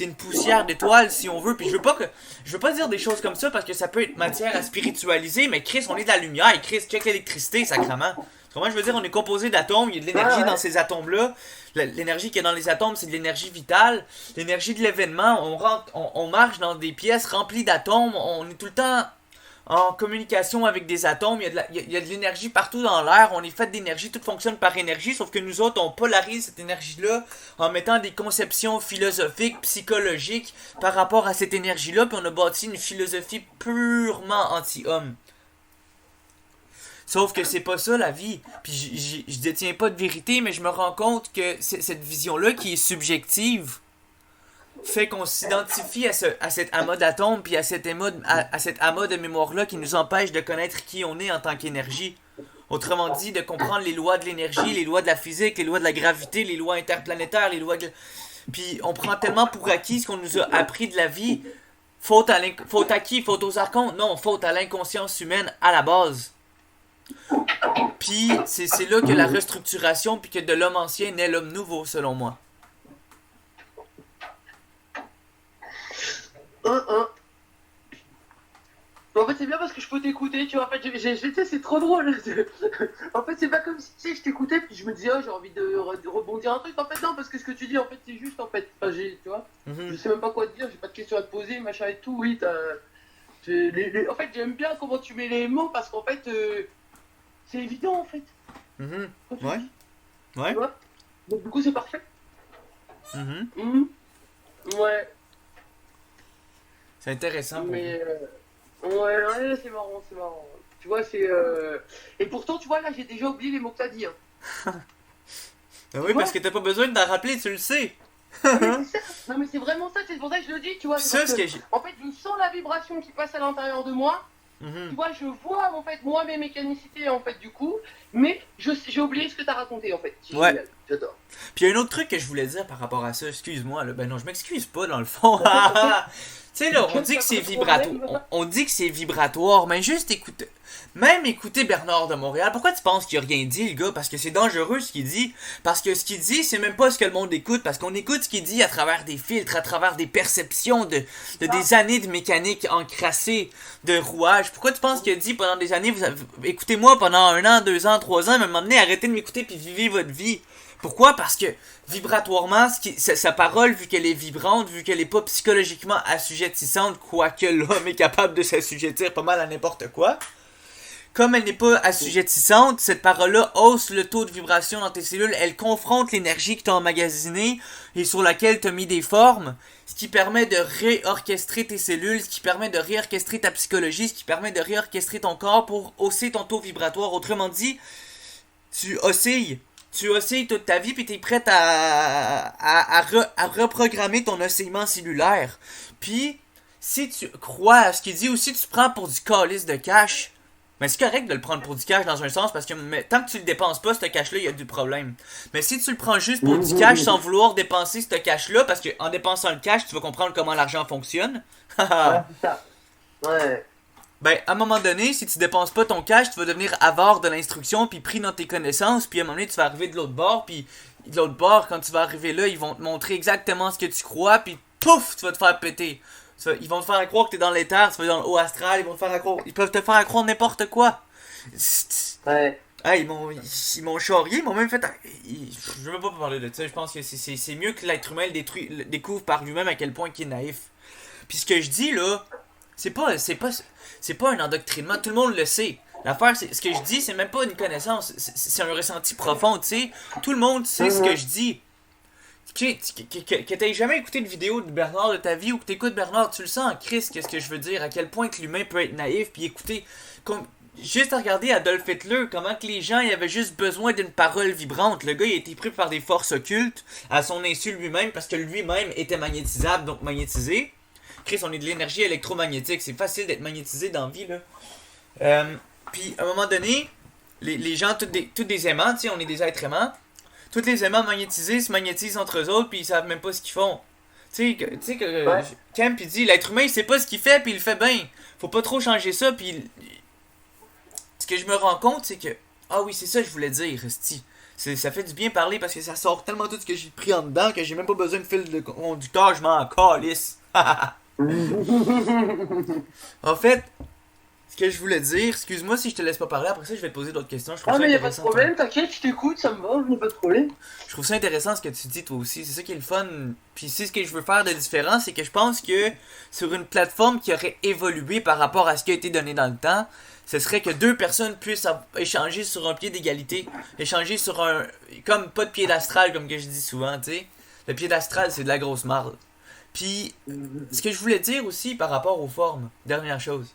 une poussière d'étoiles si on veut. Puis je veux pas dire des choses comme ça parce que ça peut être matière à spiritualiser, mais Chris, on est de la lumière, et Chris, check l'électricité, sacrément. Comment je veux dire, on est composé d'atomes, il y a de l'énergie dans ces atomes-là. L'énergie qui est dans les atomes, c'est de l'énergie vitale. L'énergie de l'événement, on marche dans des pièces remplies d'atomes, on est tout le temps en communication avec des atomes, il y a de l'énergie partout dans l'air, on est fait d'énergie, tout fonctionne par énergie, sauf que nous autres, on polarise cette énergie-là en mettant des conceptions philosophiques, psychologiques par rapport à cette énergie-là, puis on a bâti une philosophie purement anti-homme. Sauf que c'est pas ça la vie. Puis je détiens pas de vérité, mais je me rends compte que cette vision-là qui est subjective fait qu'on s'identifie à cet amas d'atomes puis à cet amas de mémoire-là qui nous empêche de connaître qui on est en tant qu'énergie. Autrement dit, de comprendre les lois de l'énergie, les lois de la physique, les lois de la gravité, les lois interplanétaires, les lois de... Puis on prend tellement pour acquis ce qu'on nous a appris de la vie. Faute à qui? Faute aux archontes? Non, faute à l'inconscience humaine à la base. Puis c'est là que la restructuration puis que de l'homme ancien naît l'homme nouveau, selon moi. En fait, c'est bien parce que je peux t'écouter, tu vois. En fait, tu sais, c'est trop drôle. En fait, c'est pas comme si, tu sais, je t'écoutais, puis je me disais, oh, j'ai envie de rebondir un truc. En fait, non, parce que ce que tu dis, en fait, c'est juste, en fait. Enfin, tu vois, je sais même pas quoi te dire, j'ai pas de questions à te poser, machin et tout. Oui, en fait, j'aime bien comment tu mets les mots, parce qu'en fait, c'est évident, en fait. Ouais. Ouais. Tu vois. Donc, du coup, c'est parfait. Ouais. C'est intéressant. Mais, ouais, c'est marrant, c'est marrant. Tu vois, c'est. Et pourtant, tu vois, là, j'ai déjà oublié les mots que t'as dit. Hein. Oui, parce que t'as pas besoin de t'en rappeler, tu le sais. Mais c'est ça. Non, mais c'est vraiment ça, c'est pour ça que je le dis, tu vois. Ça, ce que j'ai. En fait, je sens la vibration qui passe à l'intérieur de moi. Tu vois, je vois, en fait, moi, mes mécanicités, en fait, du coup. Mais j'ai oublié ce que t'as raconté, en fait. C'est génial, j'adore. Puis il y a un autre truc que je voulais dire par rapport à ça, excuse-moi, là. Ben non, je m'excuse pas, dans le fond. Tu sais, là, on dit que c'est vibratoire. On dit que c'est vibratoire, mais juste écoute. Même écouter Bernard de Montréal, pourquoi tu penses qu'il a rien dit, le gars? Parce que c'est dangereux ce qu'il dit. Parce que ce qu'il dit, c'est même pas ce que le monde écoute. Parce qu'on écoute ce qu'il dit à travers des filtres, à travers des perceptions de des années de mécanique encrassée, de rouage. Pourquoi tu penses qu'il a dit pendant des années, écoutez-moi pendant 1 an, 2 ans, 3 ans, mais à un moment donné, arrêtez de m'écouter puis vivez votre vie. Pourquoi? Parce que vibratoirement, sa parole, vu qu'elle est vibrante, vu qu'elle est pas psychologiquement assujettissante, quoique l'homme est capable de s'assujettir pas mal à n'importe quoi, comme elle n'est pas assujettissante, cette parole-là hausse le taux de vibration dans tes cellules, elle confronte l'énergie que tu as emmagasinée et sur laquelle tu as mis des formes, ce qui permet de réorchestrer tes cellules, ce qui permet de réorchestrer ta psychologie, ce qui permet de réorchestrer ton corps pour hausser ton taux vibratoire. Autrement dit, tu oscilles toute ta vie puis t'es prête à reprogrammer ton oscillement cellulaire. Puis, si tu crois à ce qu'il dit ou si tu prends pour du calice de cash, mais c'est correct de le prendre pour du cash dans un sens parce que tant que tu le dépenses pas, ce cash-là, il y a du problème. Mais si tu le prends juste pour du cash sans vouloir dépenser ce cash-là, parce qu'en dépensant le cash, tu vas comprendre comment l'argent fonctionne. Ouais, c'est ça. Ouais. Ben, à un moment donné, si tu dépenses pas ton cash, tu vas devenir avare de l'instruction, puis pris dans tes connaissances, puis à un moment donné, tu vas arriver de l'autre bord, puis de l'autre bord, quand tu vas arriver là, ils vont te montrer exactement ce que tu crois, puis pouf, tu vas te faire péter. Ils vont te faire croire que t'es dans l'éther, tu vas dans le haut astral, ils peuvent te faire croire n'importe quoi. Ouais. Ah, ils m'ont charrié, ils m'ont même fait... Je veux pas parler de ça, je pense que c'est mieux que l'être humain le découvre par lui-même à quel point il est naïf. Puis ce que je dis là, c'est pas un endoctrinement, tout le monde le sait. L'affaire, ce que je dis, c'est même pas une connaissance, c'est un ressenti profond, tu sais. Tout le monde sait ce que je dis. Que t'aies jamais écouté une vidéo de Bernard de ta vie ou que t'écoutes Bernard, tu le sens en crise, qu'est-ce que je veux dire, à quel point que l'humain peut être naïf, puis écouter, juste à regarder Adolf Hitler, comment que les gens ils avaient juste besoin d'une parole vibrante. Le gars il a été pris par des forces occultes à son insu lui-même parce que lui-même était magnétisable, donc magnétisé. Chris, on est de l'énergie électromagnétique, c'est facile d'être magnétisé dans la vie là. Puis à un moment donné, les gens, tous des aimants, tu sais, on est des êtres aimants. Tous les aimants magnétisés se magnétisent entre eux autres, puis ils savent même pas ce qu'ils font. Tu sais que Ouais. Kemp il dit l'être humain il sait pas ce qu'il fait, puis il le fait bien. Faut pas trop changer ça, puis ce que je me rends compte, c'est que ah oui, c'est ça que je voulais dire, Esti. Ça fait du bien parler parce que ça sort tellement tout ce que j'ai pris en dedans que j'ai même pas besoin de fil de conducteur, je m'en calisse. En fait, ce que je voulais dire, excuse-moi si je te laisse pas parler, après ça je vais te poser d'autres questions. Je trouve Ah, ça mais y a pas de intéressant. problème, t'inquiète, je t'écoute, ça me va, y a pas de problème. Je trouve ça intéressant ce que tu dis toi aussi, c'est ça qui est le fun. Puis c'est ce que je veux faire de différent, c'est que je pense que sur une plateforme qui aurait évolué par rapport à ce qui a été donné dans le temps, ce serait que deux personnes puissent échanger sur un pied d'égalité, échanger sur un... comme pas de pied d'astral comme que je dis souvent, tu sais. Le pied d'astral c'est de la grosse marde. Puis ce que je voulais dire aussi par rapport aux formes, dernière chose,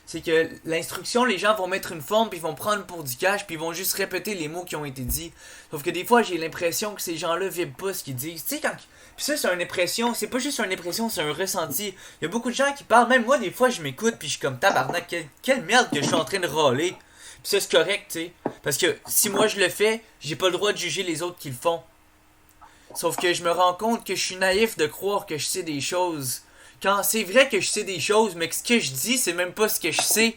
c'est que l'instruction, les gens vont mettre une forme, puis ils vont prendre pour du cash, puis ils vont juste répéter les mots qui ont été dits. Sauf que des fois, j'ai l'impression que ces gens-là vivent pas ce qu'ils disent. Tu sais, quand... Puis ça, c'est une impression, c'est pas juste une impression, c'est un ressenti. Il y a beaucoup de gens qui parlent, même moi, des fois, je m'écoute, puis je suis comme tabarnak, quelle merde que je suis en train de râler. Puis ça, c'est correct, tu sais. Parce que si moi je le fais, j'ai pas le droit de juger les autres qui le font. Sauf que je me rends compte que je suis naïf de croire que je sais des choses Quand c'est vrai que je sais des choses, mais que ce que je dis, c'est même pas ce que je sais.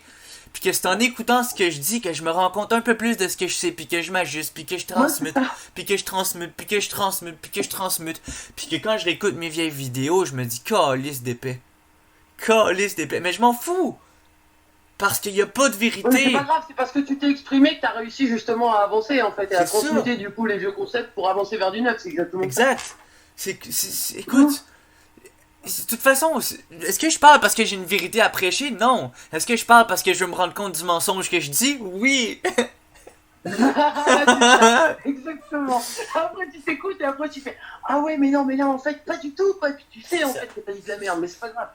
Puis que c'est en écoutant ce que je dis que je me rends compte un peu plus de ce que je sais, puis que je m'ajuste, puis que je Moi, c'est transmute, ça. puis que je transmute, puis que je transmute, puis que je transmute. Puis que quand je réécoute mes vieilles vidéos, je me dis calice d'épais. Calice d'épais. Mais je m'en fous! Parce qu'il y a pas de Ouais, mais c'est pas vérité! grave, c'est parce que tu t'es exprimé que t'as réussi justement à avancer en fait et à C'est ça! transmuter du coup les vieux concepts pour avancer vers du neuf, c'est exactement ça. Exact! Écoute, de toute façon, est-ce que je parle parce que j'ai une vérité à prêcher? Non. Est-ce que je parle parce que je veux me rendre compte du mensonge que je dis? Oui. C'est ça, exactement. Après tu t'écoutes et après tu fais ah ouais mais non en fait pas du tout quoi. Puis tu sais en fait que t'as dit de la merde mais c'est pas grave.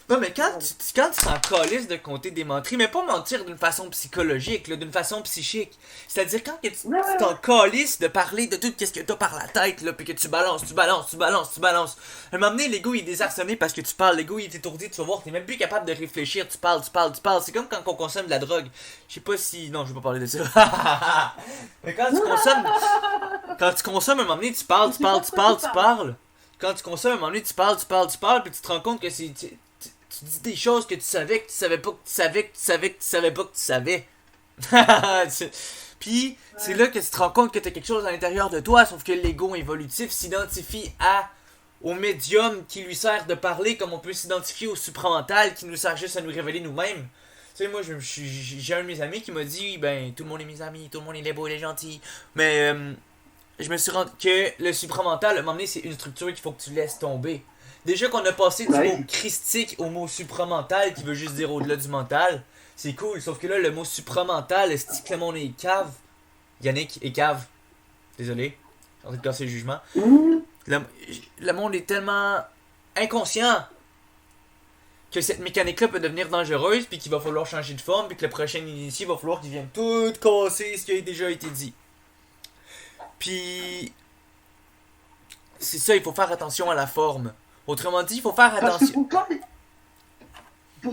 Non, mais quand tu t'en calisses de compter des menteries, mais pas mentir d'une façon psychologique, là, d'une façon psychique. C'est-à-dire quand que tu t'en calisses de parler de tout ce que t'as par la tête, là, puis que tu balances. À un moment donné, l'ego il est désarçonné parce que tu parles, l'ego il est étourdi, tu vas voir, t'es même plus capable de réfléchir, tu parles. C'est comme quand on consomme de la drogue. Je sais pas si. Non, je vais pas parler de ça. Mais quand tu consommes, à un moment donné, tu parles. Quand tu consommes, à un moment donné, tu parles, puis tu te rends compte que tu dis des choses que tu savais pas que tu savais pas que tu savais. Puis c'est là que tu te rends compte que tu as quelque chose à l'intérieur de toi, sauf que l'ego évolutif s'identifie au médium qui lui sert de parler, comme on peut s'identifier au supramental qui nous sert juste à nous révéler nous-mêmes. Tu sais, moi, j'ai un de mes amis qui m'a dit, ben, tout le monde est mes amis, tout le monde est beau, il est gentil. Mais je me suis rendu que le supramental, à un moment donné, c'est une structure qu'il faut que tu laisses tomber. Déjà qu'on a passé du mot christique au mot supramental qui veut juste dire au-delà du mental, c'est cool. Sauf que là, le mot supramental, est-ce que le monde est cave? Yannick est cave. Désolé. J'ai en train de casser le jugement. Le monde est tellement inconscient que cette mécanique-là peut devenir dangereuse, puis qu'il va falloir changer de forme, puis que le prochain initié va falloir qu'il vienne tout casser ce qui a déjà été dit. Puis c'est ça, il faut faire attention à la forme. Autrement dit, il faut faire Parce que attention. pour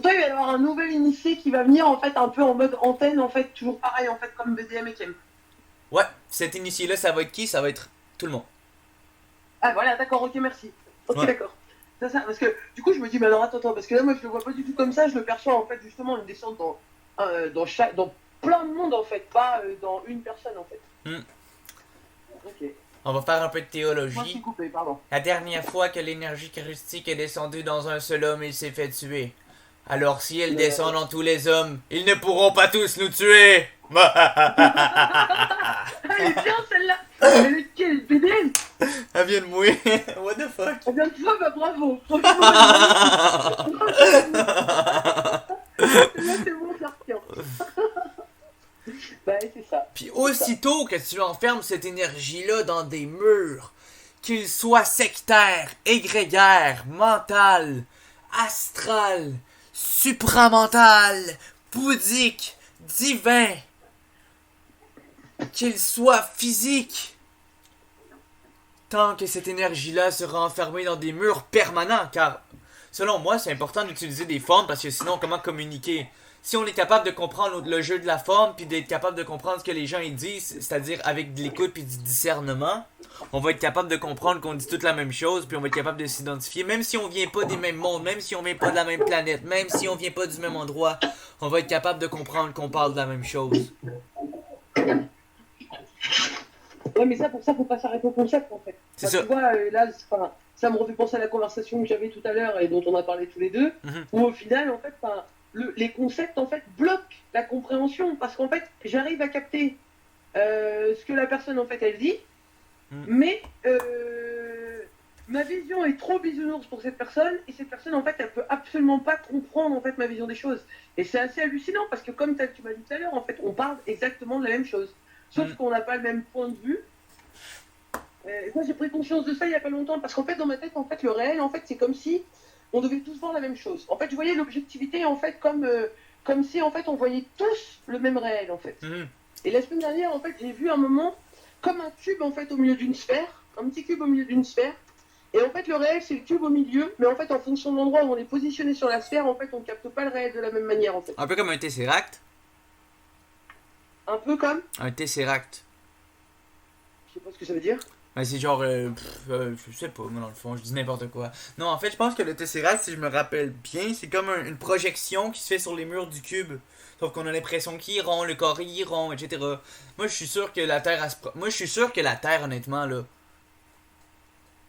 toi, il va y avoir un nouvel initié qui va venir en fait un peu en mode antenne, en fait, toujours pareil en fait comme BDM et KM. Ouais, cet initié-là, ça va être qui? Ça va être tout le monde. Ah voilà, d'accord, ok, merci. Ok, Ouais. d'accord. Ça, parce que du coup, je me dis, mais alors attends, parce que là, moi, je le vois pas du tout comme ça, je le perçois en fait justement une descente dans plein de monde en fait, pas dans une personne en fait. Ok. On va faire un peu de Moi, je théologie. suis coupé, pardon. La dernière fois que l'énergie christique est descendue dans un seul homme, il s'est fait tuer. Alors si elle descend dans tous les hommes, ils ne pourront pas tous nous tuer. Elle est bien celle-là. Elle est quelle BDM. Elle vient de moi. What the fuck? Elle vient de toi, bah bravo. Franchement, là, c'est bon, ça retient. Bah, c'est ça. Puis aussitôt que tu enfermes cette énergie-là dans des murs, qu'ils soient sectaires, égrégaires, mental, astral, supramental, bouddhique, divin, qu'ils soient physiques, tant que cette énergie-là sera enfermée dans des murs permanents, car selon moi, c'est important d'utiliser des formes parce que sinon, comment communiquer? Si on est capable de comprendre le jeu de la forme puis d'être capable de comprendre ce que les gens ils disent, c'est-à-dire avec de l'écoute puis du discernement, on va être capable de comprendre qu'on dit toute la même chose puis on va être capable de s'identifier, même si on vient pas des mêmes mondes, même si on vient pas de la même planète, même si on vient pas du même endroit, on va être capable de comprendre qu'on parle de la même chose. Ouais, mais ça, pour ça, faut pas s'arrêter au concept en fait. C'est Enfin, ça. tu vois, là, ça me refait penser à la conversation que j'avais tout à l'heure et dont on a parlé tous les deux, où au final, en fait, les concepts en fait bloquent la compréhension parce qu'en fait, j'arrive à capter ce que la personne en fait elle dit, mais ma vision est trop bisounours pour cette personne et cette personne en fait elle peut absolument pas comprendre en fait ma vision des choses et c'est assez hallucinant parce que comme tu m'as dit tout à l'heure en fait on parle exactement de la même chose sauf qu'on n'a pas le même point de vue. Moi j'ai pris conscience de ça il y a pas longtemps parce qu'en fait dans ma tête en fait le réel en fait c'est comme si on devait tous voir la même chose. En fait je voyais l'objectivité en fait comme si en fait on voyait tous le même réel en fait. Et la semaine dernière en fait j'ai vu un moment comme un cube en fait au milieu d'une sphère, un petit cube au milieu d'une sphère. Et en fait, le réel, c'est le cube au milieu, mais en fait, en fonction de l'endroit où on est positionné sur la sphère, en fait, on ne capte pas le réel de la même manière, en fait. Un peu comme un tesseract. Un peu comme. Un tesseract. Je sais pas ce que ça veut dire. Ben, c'est genre, je sais pas, moi dans le fond, je dis n'importe quoi. Non, en fait, je pense que le Tesseract, si je me rappelle bien, c'est comme une projection qui se fait sur les murs du cube. Sauf qu'on a l'impression qu'il est rond, le carré est rond, etc. Moi, je suis sûr que la Terre, moi, je suis sûr que la Terre, honnêtement, là,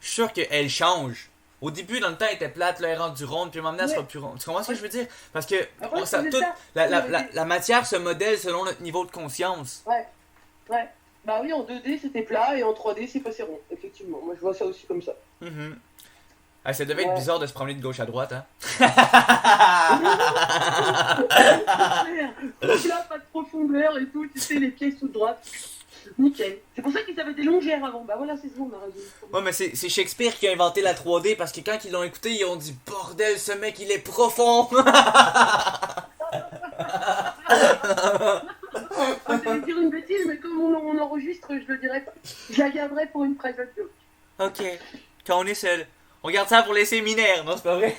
je suis sûr qu'elle change. Au début, dans le temps, elle était plate, là, elle est rendue ronde, puis maintenant, elle sera Ouais. plus ronde. Tu comprends ce que je veux dire? Parce que Après, c'est toute ça. la matière se modèle selon notre niveau de conscience. Ouais, ouais. Bah oui, en 2D c'était plat et en 3D c'est passé rond, effectivement. Moi je vois ça aussi comme ça. Mhm. Ah, ça devait être Ouais. bizarre de se promener de gauche à droite, hein? C'est clair. Donc là, pas de profondeur et tout, tu sais, les pieds sous droite. Nickel. C'est pour ça qu'ils avaient des longères avant. Bah voilà, c'est bon, on a raison. Ouais, mais c'est Shakespeare qui a inventé la 3D parce que quand ils l'ont écouté, ils ont dit bordel, ce mec il est profond! Ah, j'allais dire une bêtise, mais comme on enregistre, je le dirai pas. Je la garderai pour une private joke. Ok, quand on est seul. On garde ça pour les séminaires, non, c'est pas vrai?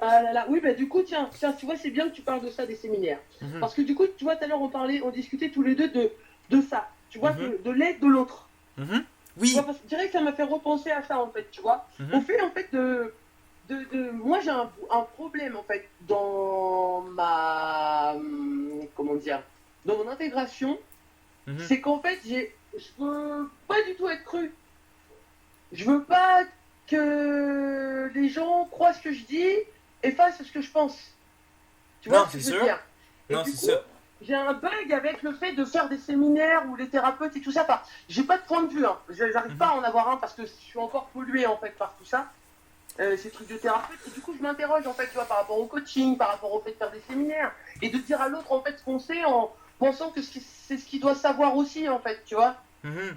Ah là là, oui, bah du coup, tiens, tu vois, c'est bien que tu parles de ça, des séminaires. Mhm, Parce que du coup, tu vois, tout à l'heure, on discutait tous les deux de ça. Tu vois, mhm, de l'aide de l'autre. mhm. Tu Oui. vois, parce que je dirais que ça m'a fait repenser à ça, en fait, tu vois. Au Mhm, fait, en fait, moi, j'ai un problème, en fait, dans ma... Comment dire? Dans mon intégration, mhm, c'est qu'en fait, je veux pas du tout être cru. Je veux pas que les gens croient ce que je dis et fassent ce que je pense. Tu vois non, ce c'est que je veux sûr. dire? Et Non, du c'est coup, ça. j'ai un bug avec le fait de faire des séminaires où les thérapeutes et tout ça. Enfin, j'ai pas de point de vue. Hein. J'arrive pas Mhm, à en avoir un parce que je suis encore pollué en fait par tout ça. Ces trucs de thérapeute. Et du coup, je m'interroge en fait, tu vois, par rapport au coaching, par rapport au fait de faire des séminaires et de dire à l'autre en fait ce qu'on sait en pensant que c'est ce qu'il doit savoir aussi en fait, tu vois. mhm.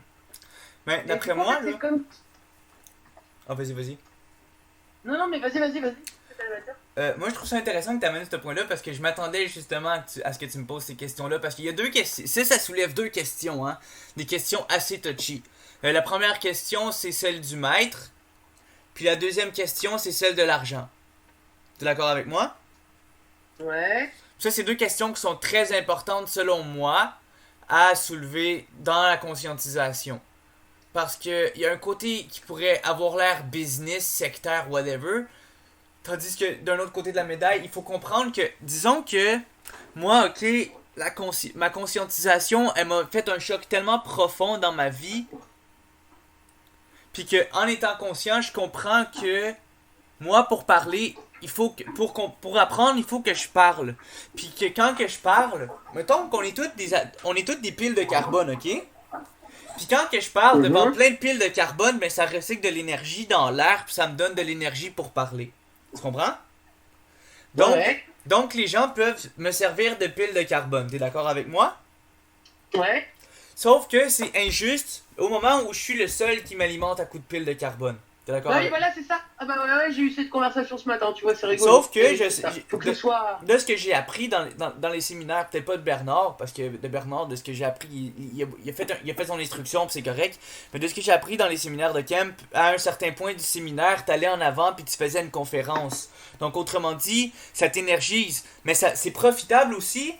Mais Et du d'après coup, en fait, moi, c'est là. comme. Ah, vas-y, vas-y. Non, non, mais vas-y. Qu'est-ce que t'allais me dire? Moi, je trouve ça intéressant que tu amènes ce point-là parce que je m'attendais justement à ce que tu me poses ces questions-là. Parce qu'il y a deux questions. Ça soulève deux questions, hein. Des questions assez touchy. La première question, c'est celle du maître. Puis la deuxième question, c'est celle de l'argent. Tu es d'accord avec moi? Ouais. Ça, c'est deux questions qui sont très importantes, selon moi, à soulever dans la conscientisation. Parce que il y a un côté qui pourrait avoir l'air business, sectaire, whatever. Tandis que d'un autre côté de la médaille, il faut comprendre que, disons que moi, ok, ma conscientisation, elle m'a fait un choc tellement profond dans ma vie, puis que en étant conscient, je comprends que moi, pour parler, il faut que, pour apprendre, il faut que je parle. Puis que quand que je parle, mettons qu'on est on est toutes des piles de carbone, ok? Puis quand que je parle devant Mhm. plein de piles de carbone, ben ça recycle de l'énergie dans l'air, puis ça me donne de l'énergie pour parler. Tu comprends? Donc, Ouais. donc les gens peuvent me servir de piles de carbone. T'es d'accord avec moi? Ouais. Sauf que c'est injuste au moment où je suis le seul qui m'alimente à coups de piles de carbone. T'es d'accord Bah oui, avec moi? voilà, c'est ça. Ah bah ouais, j'ai eu cette conversation ce matin, tu vois, c'est rigolo. Sauf que C'est ça. Faut que ce soit. de ce que j'ai appris dans les séminaires, peut-être pas de Bernard, parce que de Bernard, de ce que j'ai appris, il a fait son instruction, puis c'est correct. Mais de ce que j'ai appris dans les séminaires de camp, à un certain point du séminaire, t'allais en avant, puis tu faisais une conférence. Donc, autrement dit, ça t'énergise. Mais c'est profitable aussi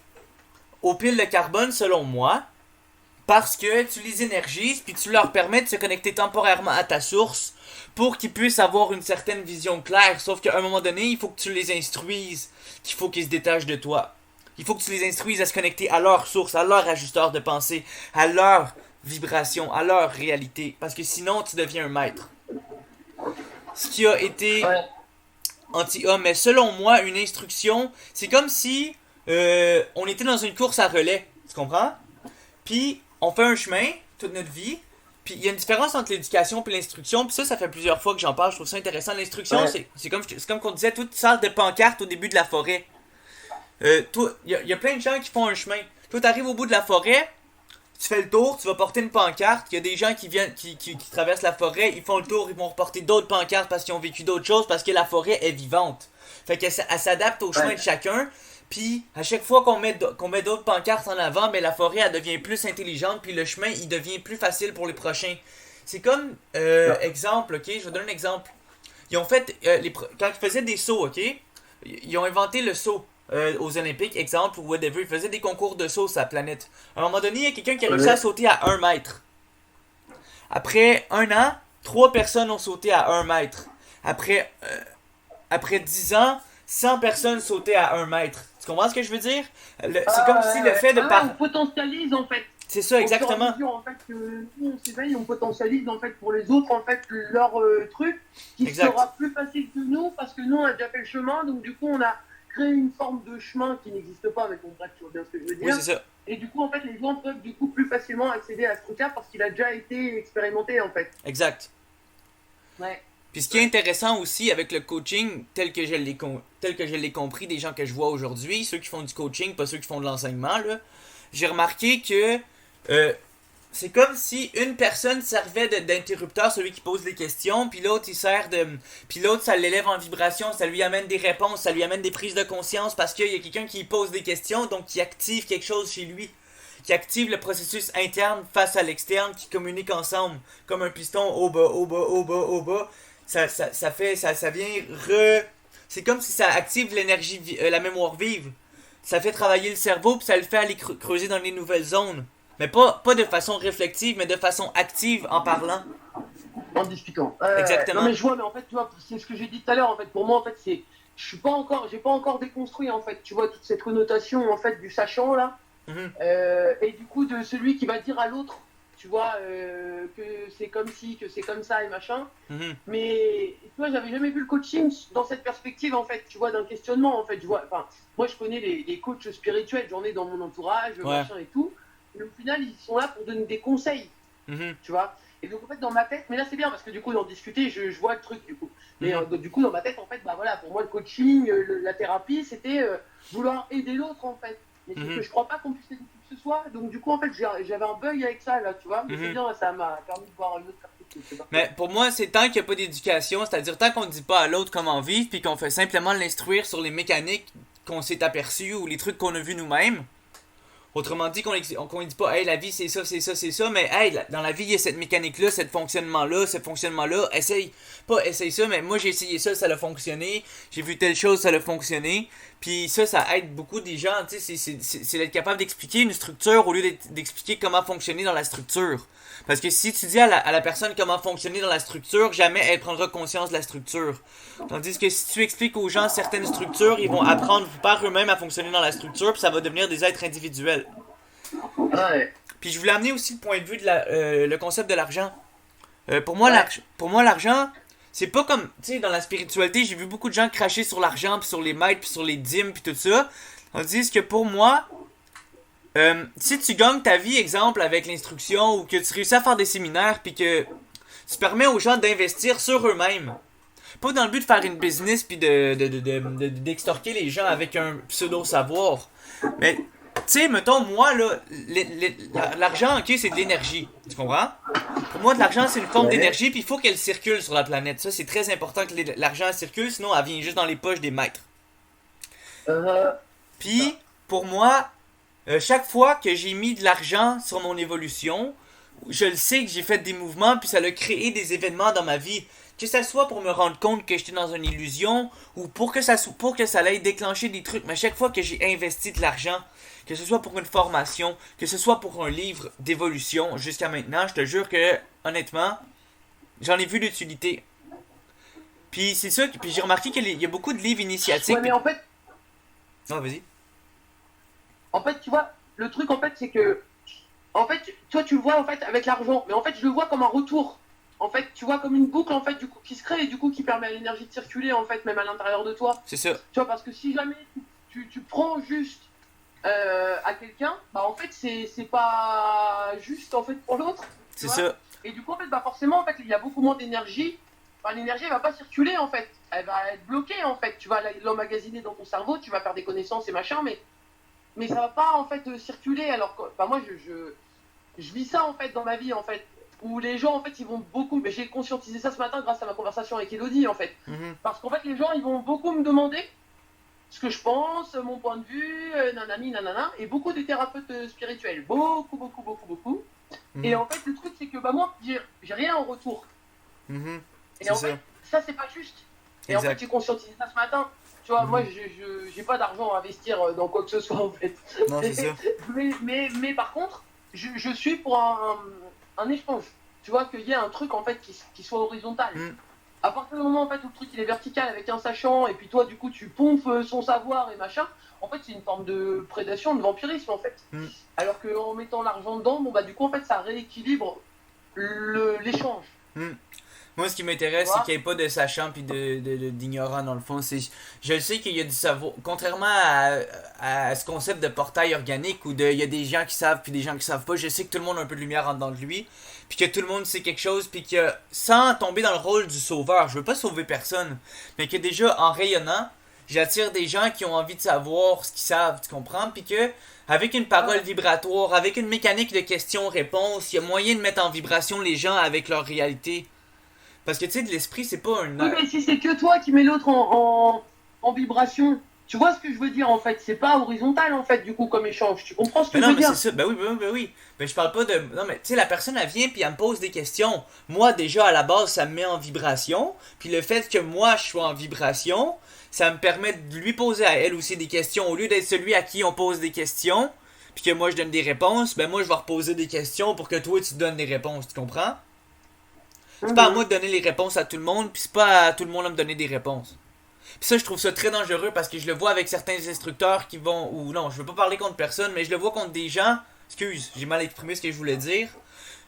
aux piles de carbone, selon moi, parce que tu les énergises, puis tu leur permets de se connecter temporairement à ta source pour qu'ils puissent avoir une certaine vision claire. Sauf qu'à un moment donné, il faut que tu les instruises, qu'il faut qu'ils se détachent de toi. Il faut que tu les instruises à se connecter à leur source, à leur ajusteur de pensée, à leur vibration, à leur réalité. Parce que sinon, tu deviens un maître. Ce qui a été Ouais. anti-homme. Mais selon moi, une instruction, c'est comme si on était dans une course à relais. Tu comprends? Puis, on fait un chemin toute notre vie. Puis, il y a une différence entre l'éducation et l'instruction. Puis ça fait plusieurs fois que j'en parle. Je trouve ça intéressant. L'instruction, Ouais. c'est comme qu'on disait, toute sorte de pancarte au début de la forêt. Toi, il y a plein de gens qui font un chemin. Toi, t'arrives au bout de la forêt, tu fais le tour, tu vas porter une pancarte. Il y a des gens qui viennent, qui traversent la forêt, ils font le tour, ils vont reporter d'autres pancartes parce qu'ils ont vécu d'autres choses, parce que la forêt est vivante. Fait qu'elle s'adapte au chemin Ouais. de chacun. Puis, à chaque fois qu'on met d'autres pancartes en avant, mais la forêt, elle devient plus intelligente, puis le chemin, il devient plus facile pour les prochains. C'est comme, exemple, ok, je vais donner un exemple. Ils ont fait, quand ils faisaient des sauts, ok, ils ont inventé le saut. aux Olympiques, exemple, ou whatever. Il faisait des concours de saut sur la planète. À un moment donné, il y a quelqu'un qui a réussi à sauter à 1 mètre. Après 1 an, 3 personnes ont sauté à 1 mètre. Après 10 ans, 100 personnes sautaient à 1 mètre. Tu comprends ce que je veux dire? C'est comme si le fait de on potentialise en fait. C'est ça, exactement. En fait, nous, on s'éveille, on potentialise en fait pour les autres en fait leur truc qui sera plus facile que nous parce que nous on a déjà fait le chemin, donc du coup on a créé une forme de chemin qui n'existe pas, mais bon bref, tu vois bien ce que je veux dire. Oui, c'est ça. Et du coup en fait les gens peuvent du coup plus facilement accéder à ce truc-là parce qu'il a déjà été expérimenté en fait. Exact. Ouais. Puis ce qui est intéressant aussi avec le coaching, tel que je l'ai compris des gens que je vois aujourd'hui, ceux qui font du coaching, pas ceux qui font de l'enseignement, là, j'ai remarqué que c'est comme si une personne servait d'interrupteur, celui qui pose des questions, puis l'autre il sert de... Puis l'autre ça l'élève en vibration, ça lui amène des réponses, ça lui amène des prises de conscience parce qu'il y a quelqu'un qui pose des questions, donc qui active quelque chose chez lui. Qui active le processus interne face à l'externe, qui communique ensemble, comme un piston au bas, au bas, au bas, au bas. Ça vient C'est comme si ça active l'énergie, la mémoire vive. Ça fait travailler le cerveau, puis ça le fait aller creuser dans les nouvelles zones. Mais pas de façon réflexive, mais de façon active en parlant. En discutant. Exactement. Non mais je vois, mais en fait, tu vois, c'est ce que j'ai dit tout à l'heure, en fait, pour moi, en fait, c'est... j'ai pas encore déconstruit, en fait, tu vois, toute cette connotation, en fait, du sachant, là. Et du coup, de celui qui va dire à l'autre, tu vois, que c'est comme ci, que c'est comme ça et machin. Mais tu vois, j'avais jamais vu le coaching dans cette perspective, en fait, tu vois, d'un questionnement, en fait. Enfin, moi, je connais les coachs spirituels, j'en ai dans mon entourage, machin et tout. Mais au final, ils sont là pour donner des conseils, tu vois. Et donc, en fait, dans ma tête, mais là, c'est bien parce que du coup, d'en discuter, je vois le truc, du coup. Mais du coup, dans ma tête, en fait, bah voilà, pour moi, le coaching, la thérapie, c'était vouloir aider l'autre, en fait. Mais c'est que je crois pas qu'on puisse aider qui que ce soit. Donc, du coup, en fait, j'avais un bug avec ça, là, tu vois. Mais c'est bien, ça m'a permis de voir une autre perspective. Mais pour moi, c'est tant qu'il n'y a pas d'éducation, c'est-à-dire tant qu'on ne dit pas à l'autre comment vivre, puis qu'on fait simplement l'instruire sur les mécaniques qu'on s'est aperçues ou les trucs qu'on a vus nous-mêmes. Autrement dit, qu'on ne dit pas, hey, la vie c'est ça, c'est ça, c'est ça, mais hey, dans la vie il y a cette mécanique-là, ce fonctionnement-là, essaye ça, mais moi j'ai essayé ça a fonctionné, j'ai vu telle chose, ça a fonctionné, puis ça aide beaucoup des gens, tu sais, c'est d'être capable d'expliquer une structure au lieu d'expliquer comment fonctionner dans la structure. Parce que si tu dis à la personne comment fonctionner dans la structure, jamais elle prendra conscience de la structure. Tandis que si tu expliques aux gens certaines structures, ils vont apprendre par eux-mêmes à fonctionner dans la structure, puis ça va devenir des êtres individuels. Ouais. Puis je voulais amener aussi le point de vue de le concept de l'argent. Pour moi, l'argent, c'est pas comme, tu sais, dans la spiritualité, j'ai vu beaucoup de gens cracher sur l'argent, puis sur les maîtres, puis sur les dîmes, puis tout ça. Tandis que pour moi, si tu gagnes ta vie, exemple, avec l'instruction, ou que tu réussis à faire des séminaires, puis que tu permets aux gens d'investir sur eux-mêmes, pas dans le but de faire une business, puis d'extorquer les gens avec un pseudo-savoir, mais, tu sais, mettons, moi, là, l'argent, ok, c'est de l'énergie, tu comprends? Pour moi, de l'argent, c'est une forme d'énergie, puis il faut qu'elle circule sur la planète. Ça, c'est très important que l'argent circule, sinon elle vient juste dans les poches des maîtres. Puis, pour moi, chaque fois que j'ai mis de l'argent sur mon évolution, je le sais que j'ai fait des mouvements, puis ça a créé des événements dans ma vie. Que ça soit pour me rendre compte que j'étais dans une illusion, ou pour que ça aille déclencher des trucs, mais chaque fois que j'ai investi de l'argent, que ce soit pour une formation, que ce soit pour un livre d'évolution, jusqu'à maintenant, je te jure que, honnêtement, j'en ai vu l'utilité. Puis c'est ça, puis j'ai remarqué qu'il y a beaucoup de livres initiatiques. Ouais, mais en fait... Non, vas-y. En fait, tu vois, le truc, en fait, c'est que... En fait, toi, tu le vois, en fait, avec l'argent. Mais en fait, je le vois comme un retour. En fait, tu vois, comme une boucle, en fait, du coup, qui se crée et du coup, qui permet à l'énergie de circuler, en fait, même à l'intérieur de toi. C'est ça. Tu vois, parce que si jamais tu prends juste à quelqu'un, bah, en fait, c'est pas juste, en fait, pour l'autre. C'est ça. Et du coup, en fait, bah, forcément, en fait, il y a beaucoup moins d'énergie. Enfin, l'énergie, elle va pas circuler, en fait. Elle va être bloquée, en fait. Tu vas l'emmagasiner dans ton cerveau, tu vas faire des connaissances et machin, mais ça va pas, en fait, circuler. Alors que, bah, moi, je vis ça, en fait, dans ma vie, en fait. Où les gens, en fait, ils vont beaucoup... Mais j'ai conscientisé ça ce matin grâce à ma conversation avec Elodie, en fait. Parce qu'en fait, les gens, ils vont beaucoup me demander ce que je pense, mon point de vue, nanani, nanana, et beaucoup de thérapeutes spirituels. Beaucoup. Et en fait, le truc, c'est que bah, moi, j'ai rien en retour. Et en fait, ça, c'est pas juste. Et en fait, j'ai conscientisé ça ce matin. Tu vois, moi, Mhm. j'ai pas d'argent à investir dans quoi que ce soit, en fait. Non, c'est ça. Mais par contre, je suis pour un échange. Tu vois, qu'il y ait un truc, en fait, qui soit horizontal. Mm. À partir du moment, en fait, où le truc, il est vertical avec un sachant, et puis toi, du coup, tu pompes son savoir et machin, en fait, c'est une forme de prédation, de vampirisme, en fait. Mm. Alors qu'en mettant l'argent dedans, bon, bah, du coup, en fait, ça rééquilibre l'échange. Mm. Moi, ce qui Tu m'intéresse, c'est vois. qu'il n'y ait pas de sachant puis d'ignorant dans le fond. Je sais qu'il y a du savoir. Contrairement à ce concept de portail organique où il y a des gens qui savent puis des gens qui savent pas, je sais que tout le monde a un peu de lumière en dedans de lui. Puis que tout le monde sait quelque chose. Puis que sans tomber dans le rôle du sauveur, je veux pas sauver personne. Mais que déjà, en rayonnant, j'attire des gens qui ont envie de savoir ce qu'ils savent, tu comprends? Puis que, avec une parole Ouais. vibratoire, avec une mécanique de questions-réponses, il y a moyen de mettre en vibration les gens avec leur réalité. Parce que tu sais, de l'esprit, c'est pas un. Oui, mais si c'est que toi qui mets l'autre en vibration, tu vois ce que je veux dire, en fait. C'est pas horizontal, en fait, du coup, comme échange. Tu comprends ce Mais que je non, veux mais c'est dire? ça. Ben oui, ben oui, ben oui. Mais je parle pas de. Non, mais tu sais, la personne, elle vient puis elle me pose des questions. Moi, déjà, à la base, ça me met en vibration. Puis le fait que moi, je sois en vibration, ça me permet de lui poser à elle aussi des questions. Au lieu d'être celui à qui on pose des questions, puis que moi, je donne des réponses, ben moi, je vais reposer des questions pour que toi, tu donnes des réponses. Tu comprends? C'est pas à moi Mhm. de donner les réponses à tout le monde, puis c'est pas à tout le monde de me donner des réponses. Puis ça, je trouve ça très dangereux parce que je le vois avec certains instructeurs qui vont. Ou non, je veux pas parler contre personne, mais je le vois contre des gens. Excuse, j'ai mal exprimé ce que je voulais dire.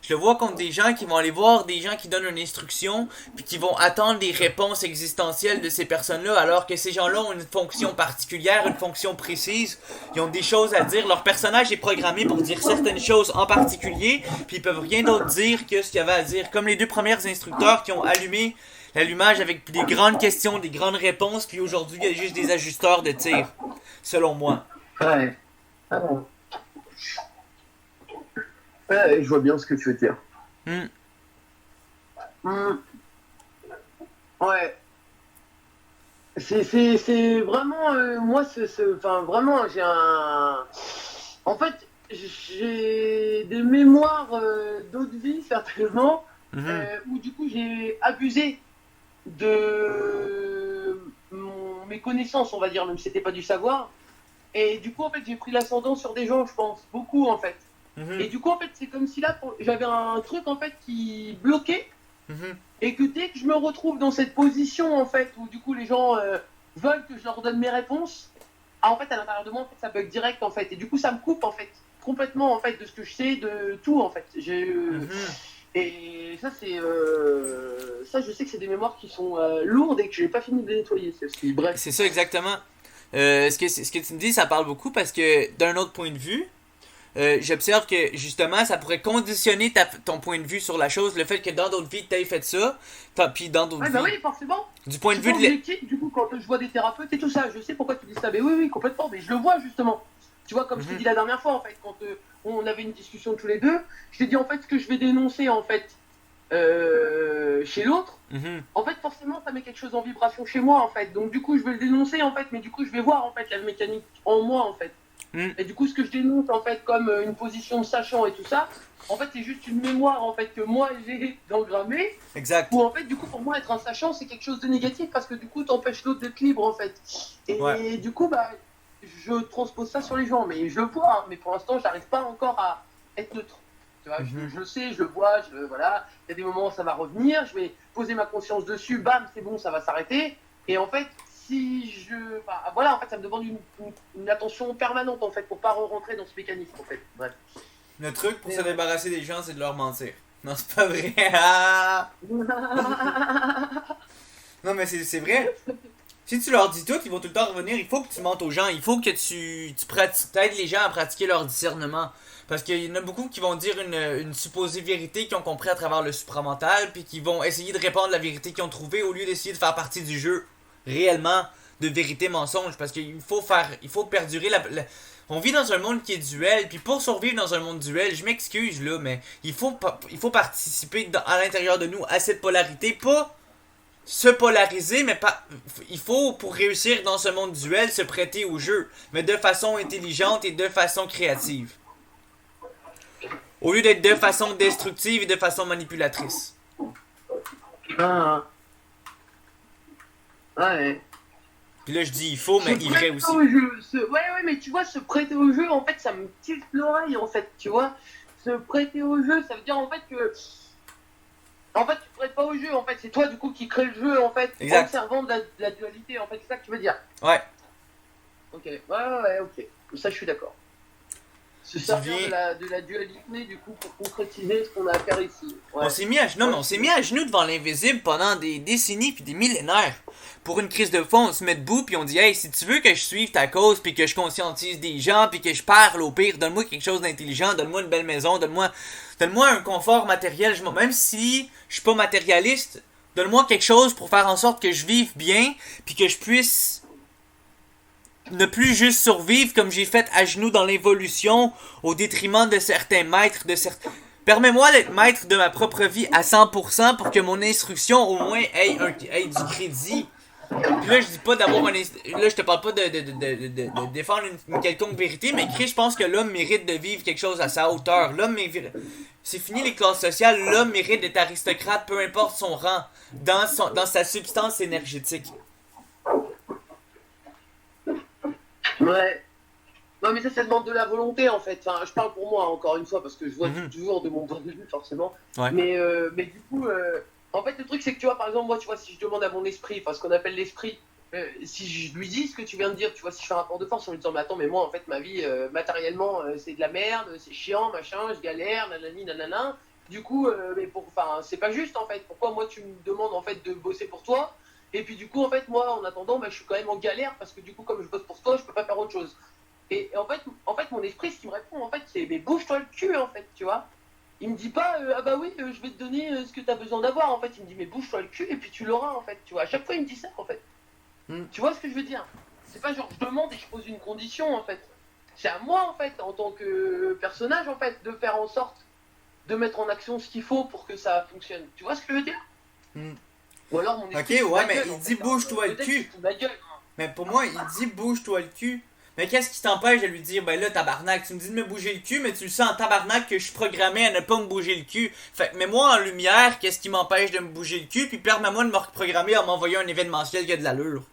Je le vois contre des gens qui vont aller voir des gens qui donnent une instruction, puis qui vont attendre des réponses existentielles de ces personnes-là, alors que ces gens-là ont une fonction particulière, une fonction précise. Ils ont des choses à dire. Leur personnage est programmé pour dire certaines choses en particulier, puis ils peuvent rien d'autre dire que ce qu'il y avait à dire. Comme les deux premiers instructeurs qui ont allumé l'allumage avec des grandes questions, des grandes réponses, puis aujourd'hui, il y a juste des ajusteurs de tir, selon moi. Ouais. Ah bon. Ouais, je vois bien ce que tu veux dire. Hmm. Hmm. Ouais. C'est vraiment, moi, enfin, vraiment, j'ai un. En fait, j'ai des mémoires d'autres vies, certainement, Mhm. où du coup, j'ai abusé de mes connaissances, on va dire, même si c'était pas du savoir. Et du coup, en fait, j'ai pris l'ascendant sur des gens, je pense, beaucoup, en fait. Et Mhm. du coup, en fait, c'est comme si là, j'avais un truc, en fait, qui bloquait. Mhm. Et que dès que je me retrouve dans cette position, en fait, où du coup les gens veulent que je leur donne mes réponses, ah, en fait, à l'intérieur de moi, en fait, ça bug direct, en fait. Et du coup, ça me coupe, en fait, complètement, en fait, de ce que je sais, de tout, en fait. Mhm. Et ça, ça, je sais que c'est des mémoires qui sont lourdes et que je n'ai pas fini de les nettoyer, celles-ci. Bref. C'est ça exactement. Ce que tu me dis, ça parle beaucoup parce que d'un autre point de vue, j'observe que justement, ça pourrait conditionner ton point de vue sur la chose, le fait que dans d'autres vies, tu aies fait ça, puis dans d'autres Ouais, bah vies. oui, forcément. Du point Je de suis vue pas de objectif, du coup, quand je vois des thérapeutes et tout ça, je sais pourquoi tu dis ça. Mais oui, oui, complètement. Mais je le vois, justement. Tu vois, comme je t'ai Mhm. dit la dernière fois, en fait, quand on avait une discussion tous les deux, je t'ai dit, en fait, ce que je vais dénoncer, en fait, chez l'autre, Mhm. en fait, forcément, ça met quelque chose en vibration chez moi, en fait. Donc, du coup, je vais le dénoncer, en fait, mais du coup, je vais voir, en fait, la mécanique en moi, en fait. Mhm. Et du coup, ce que je dénonce, en fait, comme une position de sachant et tout ça, en fait, c'est juste une mémoire, en fait, que moi, j'ai d'engrammer, Exact. où, en fait, du coup, pour moi, être un sachant, c'est quelque chose de négatif, parce que, du coup, t'empêches l'autre d'être libre, en fait. Ouais. Et du coup, bah, je transpose ça sur les gens, mais je le vois, hein, mais pour l'instant, j'arrive pas encore à être neutre. Tu vois, Mhm. je le sais, je le vois, voilà. Il y a des moments où ça va revenir, je vais poser ma conscience dessus, bam, c'est bon, ça va s'arrêter. Et en fait, si je. Enfin, voilà, en fait, ça me demande une attention permanente, en fait, pour pas rentrer dans ce mécanisme, en fait. Bref. Le truc pour Mais, se débarrasser des gens, c'est de leur mentir. Non, c'est pas vrai. Ah! Non, mais c'est vrai. Si tu leur dis tout, ils vont tout le temps revenir. Il faut que tu mentes aux gens. Il faut que tu aides les gens à pratiquer leur discernement. Parce qu'il y en a beaucoup qui vont dire une supposée vérité qu'ils ont compris à travers le supramental, puis qui vont essayer de répandre la vérité qu'ils ont trouvée au lieu d'essayer de faire partie du jeu réellement de vérité-mensonge. Parce il faut perdurer on vit dans un monde qui est duel, puis pour survivre dans un monde duel, je m'excuse là, mais il faut participer à l'intérieur de nous à cette polarité, pas se polariser, mais pas. Il faut, pour réussir dans ce monde duel, se prêter au jeu, mais de façon intelligente et de façon créative. Au lieu d'être de façon destructive et de façon manipulatrice. ah, ouais. Puis là, je dis il faut, Se mais il irait prêter aussi. au jeu. Ouais, mais tu vois, se prêter au jeu, en fait, ça me tire l'oreille, en fait, tu vois. Se prêter au jeu, ça veut dire, en fait, que... En fait, tu prêtes pas au jeu, en fait, c'est toi, du coup, qui crée le jeu, en fait, en Exact. servant de la dualité, en fait, c'est ça que tu veux dire. Ouais. Ok, ouais, ok. Ça, je suis d'accord. Se Tu servir viens. de la dualité, du coup, pour concrétiser ce qu'on a à faire ici. Ouais. On s'est mis à genoux, Ouais, mais on s'est mis à genoux devant l'invisible pendant des décennies puis des millénaires. Pour une crise de fond, on se met debout puis on dit hey, si tu veux que je suive ta cause puis que je conscientise des gens puis que je parle au pire, donne-moi quelque chose d'intelligent, donne-moi une belle maison, donne-moi un confort matériel. Même si je suis pas matérialiste, donne-moi quelque chose pour faire en sorte que je vive bien puis que je puisse ne plus juste survivre comme j'ai fait à genoux dans l'évolution au détriment de certains maîtres, de certains... Permets-moi d'être maître de ma propre vie à 100% pour que mon instruction au moins ait du crédit. Puis là, je dis pas d'avoir un... Là, je te parle pas de défendre une quelconque vérité, mais Chris, je pense que l'homme mérite de vivre quelque chose à sa hauteur. L'homme mérite... C'est fini les classes sociales, l'homme mérite d'être aristocrate, peu importe son rang, dans sa substance énergétique. Ouais. Non, mais ça demande de la volonté, en fait. Enfin, je parle pour moi, encore une fois, parce que je vois toujours de mon point de vue, forcément. Ouais. Mais du coup, en fait, le truc, c'est que tu vois, par exemple, moi, tu vois, si je demande à mon esprit, enfin, ce qu'on appelle l'esprit, si je lui dis ce que tu viens de dire, tu vois, si je fais un rapport de force en lui disant, mais attends, mais moi, en fait, ma vie, matériellement, c'est de la merde, c'est chiant, machin, je galère, nanani, nanana. Du coup, enfin, c'est pas juste, en fait. Pourquoi, moi, tu me demandes, en fait, de bosser pour toi? Et puis, du coup, en fait, moi, en attendant, bah, je suis quand même en galère, parce que, du coup, comme je bosse pour toi, je peux pas faire autre chose. Et en fait, mon esprit, ce qui me répond, en fait, c'est mais bouge-toi le cul, en fait, tu vois. Il me dit pas, ah bah oui, je vais te donner ce que tu as besoin d'avoir, en fait. Il me dit, mais bouge-toi le cul, et puis tu l'auras, en fait, tu vois. À chaque fois, il me dit ça, en fait. Tu vois ce que je veux dire? C'est pas genre, je demande et je pose une condition, en fait. C'est à moi, en fait, en tant que personnage, en fait, de faire en sorte de mettre en action ce qu'il faut pour que ça fonctionne. Tu vois ce que je veux dire? Ou alors, mon esprit, Ok, ouais, mais il en dit fait, bouge-toi le peut-être cul. qu'il fout ma gueule. Mais pour moi, il dit bouge-toi le cul. Mais qu'est-ce qui t'empêche de lui dire, ben là, tabarnak, tu me dis de me bouger le cul, mais tu le sens en tabarnak que je suis programmé à ne pas me bouger le cul. Fait que mets-moi en lumière, qu'est-ce qui m'empêche de me bouger le cul, puis permets-moi de me reprogrammer en m'envoyant un événementiel qui a de l'allure.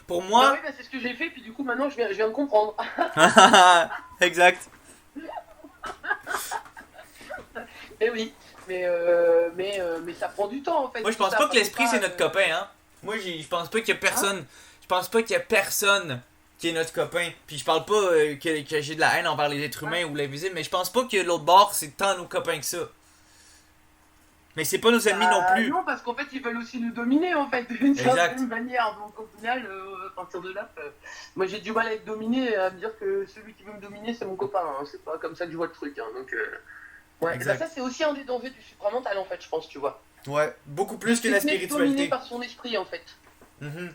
Pour Bah moi. oui, bah, c'est ce que j'ai fait, puis du coup, maintenant, je viens de comprendre. Exact. Eh oui, mais ça prend du temps en fait. Moi, je tout pense ça, pas que faut l'esprit c'est notre copain, hein. Moi, je pense pas qu'il y a personne. Je pense pas qu'il y a personne qui est notre copain. Puis je parle pas que j'ai de la haine envers les êtres humains ou l'invisible, mais je pense pas que l'autre bord c'est tant nos copains que ça. Mais c'est pas nos ennemis non plus. Non, parce qu'en fait, ils veulent aussi nous dominer en fait, d'une Exact. certaine manière. Donc au final, à partir de là, moi j'ai du mal à être dominé et à me dire que celui qui veut me dominer, c'est mon copain. Hein. C'est pas comme ça que je vois le truc. Hein. Donc, ouais. Exact. Bah, ça, c'est aussi un des dangers du supramental en fait, je pense, tu vois. Ouais, beaucoup plus que la dominé spiritualité. par son esprit en fait. Mhm.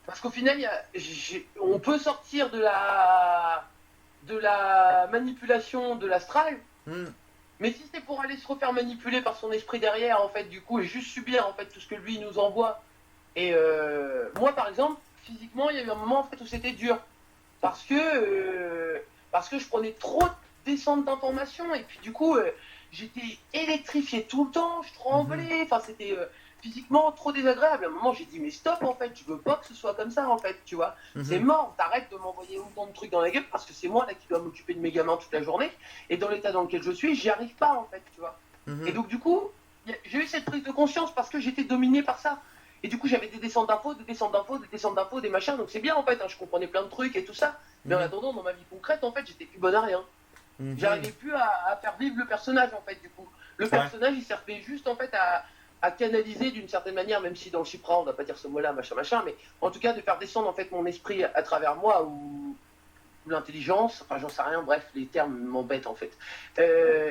Parce qu'au final, on peut sortir de la manipulation de l'astral. Mais si c'est pour aller se refaire manipuler par son esprit derrière, en fait, du coup, et juste subir en fait tout ce que lui nous envoie. Et moi, par exemple, physiquement, il y a eu un moment en fait où c'était dur parce que je prenais trop de descentes d'informations et puis du coup, j'étais électrifié tout le temps, je tremblais. Enfin, c'était physiquement trop désagréable. À un moment, j'ai dit mais stop en fait, je veux pas que ce soit comme ça en fait, tu vois. C'est mort, t'arrêtes de m'envoyer autant de trucs dans la gueule parce que c'est moi là qui dois m'occuper de mes gamins toute la journée et dans l'état dans lequel je suis, j'y arrive pas en fait, tu vois. Et donc du coup, j'ai eu cette prise de conscience parce que j'étais dominé par ça. Et du coup, j'avais des descentes d'infos, des machins, donc c'est bien en fait, hein, je comprenais plein de trucs et tout ça. Mais en attendant, dans ma vie concrète, en fait, j'étais plus bonne à rien. J'arrivais plus à faire vivre le personnage en fait, du coup. Le personnage, il servait juste en fait à canaliser d'une certaine manière, même si dans le Supra, on ne va pas dire ce mot-là, machin, mais en tout cas de faire descendre en fait mon esprit à travers moi ou l'intelligence, enfin j'en sais rien, bref, les termes m'embêtent en fait.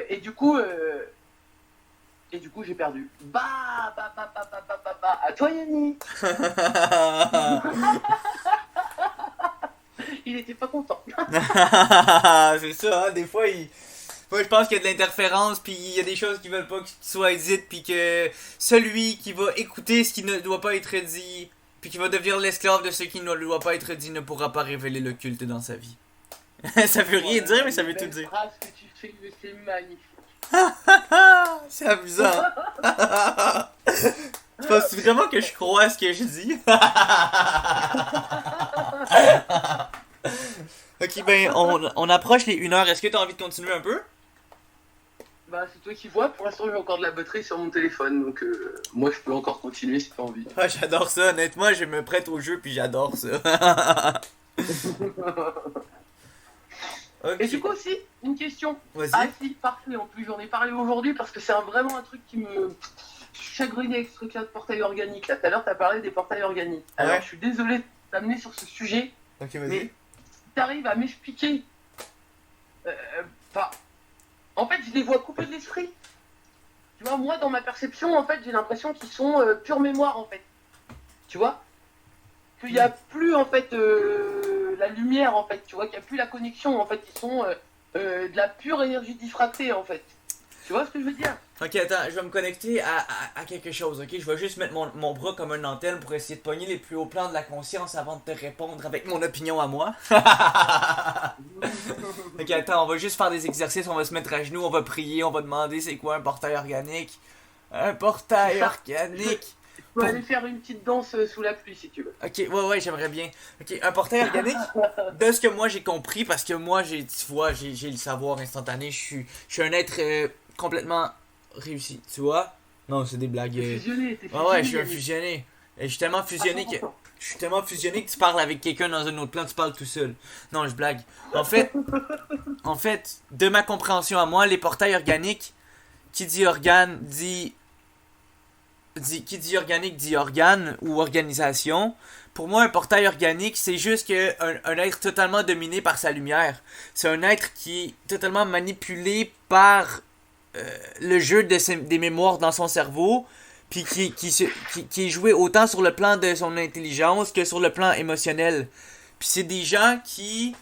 Et du coup, j'ai perdu. À toi Yannick. Il était pas content. C'est ça, hein, des fois, moi, je pense qu'il y a de l'interférence, puis il y a des choses qui veulent pas qu'il soit dites, puis que celui qui va écouter ce qui ne doit pas être dit, puis qui va devenir l'esclave de ce qui ne doit pas être dit, ne pourra pas révéler l'occulte dans sa vie. Ça veut rien dire, mais ça veut tout dire. Phrase que tu fais, c'est magnifique. C'est amusant. Tu penses Penses-tu vraiment que je crois à ce que je dis? Ok, ben, on approche les 1 heure. Est-ce que t'as envie de continuer un peu? Bah, c'est toi qui vois. Pour l'instant, j'ai encore de la batterie sur mon téléphone, donc moi, je peux encore continuer si t'as envie. Ah, j'adore ça, honnêtement, je me prête au jeu puis j'adore ça. Et du Ok, coup aussi, une question. Ah vas-y. si, parfait. En plus, j'en ai parlé aujourd'hui parce que c'est vraiment un truc qui me chagrinait avec ce truc-là de portail organique. Là, tout à l'heure, t'as parlé des portails organiques. Alors, Ouais. je suis désolé de t'amener sur ce sujet, Ok, mais vas-y. si t'arrives à m'expliquer... euh, Enfin, en fait, je les vois coupés de l'esprit. Tu vois, moi, dans ma perception, en fait, j'ai l'impression qu'ils sont pure mémoire, en fait. Tu vois, qu'il n'y a plus, en fait, la lumière, en fait. Tu vois, qu'il n'y a plus la connexion, en fait. Ils sont de la pure énergie diffractée, en fait. Tu vois ce que je veux dire? Ok, attends, je vais me connecter à quelque chose, ok? Je vais juste mettre mon bras comme une antenne pour essayer de pogner les plus hauts plans de la conscience avant de te répondre avec mon opinion à moi. Ok, attends, on va juste faire des exercices, on va se mettre à genoux, on va prier, on va demander c'est quoi un portail organique. Un portail organique. Tu peux Pour... aller faire une petite danse sous la pluie, si tu veux. Ok, ouais, j'aimerais bien. Ok, un portail organique, de ce que moi j'ai compris, parce que moi, tu vois, j'ai le savoir instantané, je suis un être complètement réussi, tu vois? Non, c'est des blagues. T'es Ouais, je suis fusionné, un Yannick. fusionné. Et je suis tellement À fusionné que. 100%. Je suis tellement fusionné que tu parles avec quelqu'un dans un autre plan, tu parles tout seul. Non, je blague. En fait, de ma compréhension à moi, les portails organiques, qui dit organe qui dit organique dit organe ou organisation. Pour moi, un portail organique, c'est juste un être totalement dominé par sa lumière. C'est un être qui est totalement manipulé par le jeu des mémoires dans son cerveau, puis qui est joué autant sur le plan de son intelligence que sur le plan émotionnel. Puis c'est des gens qui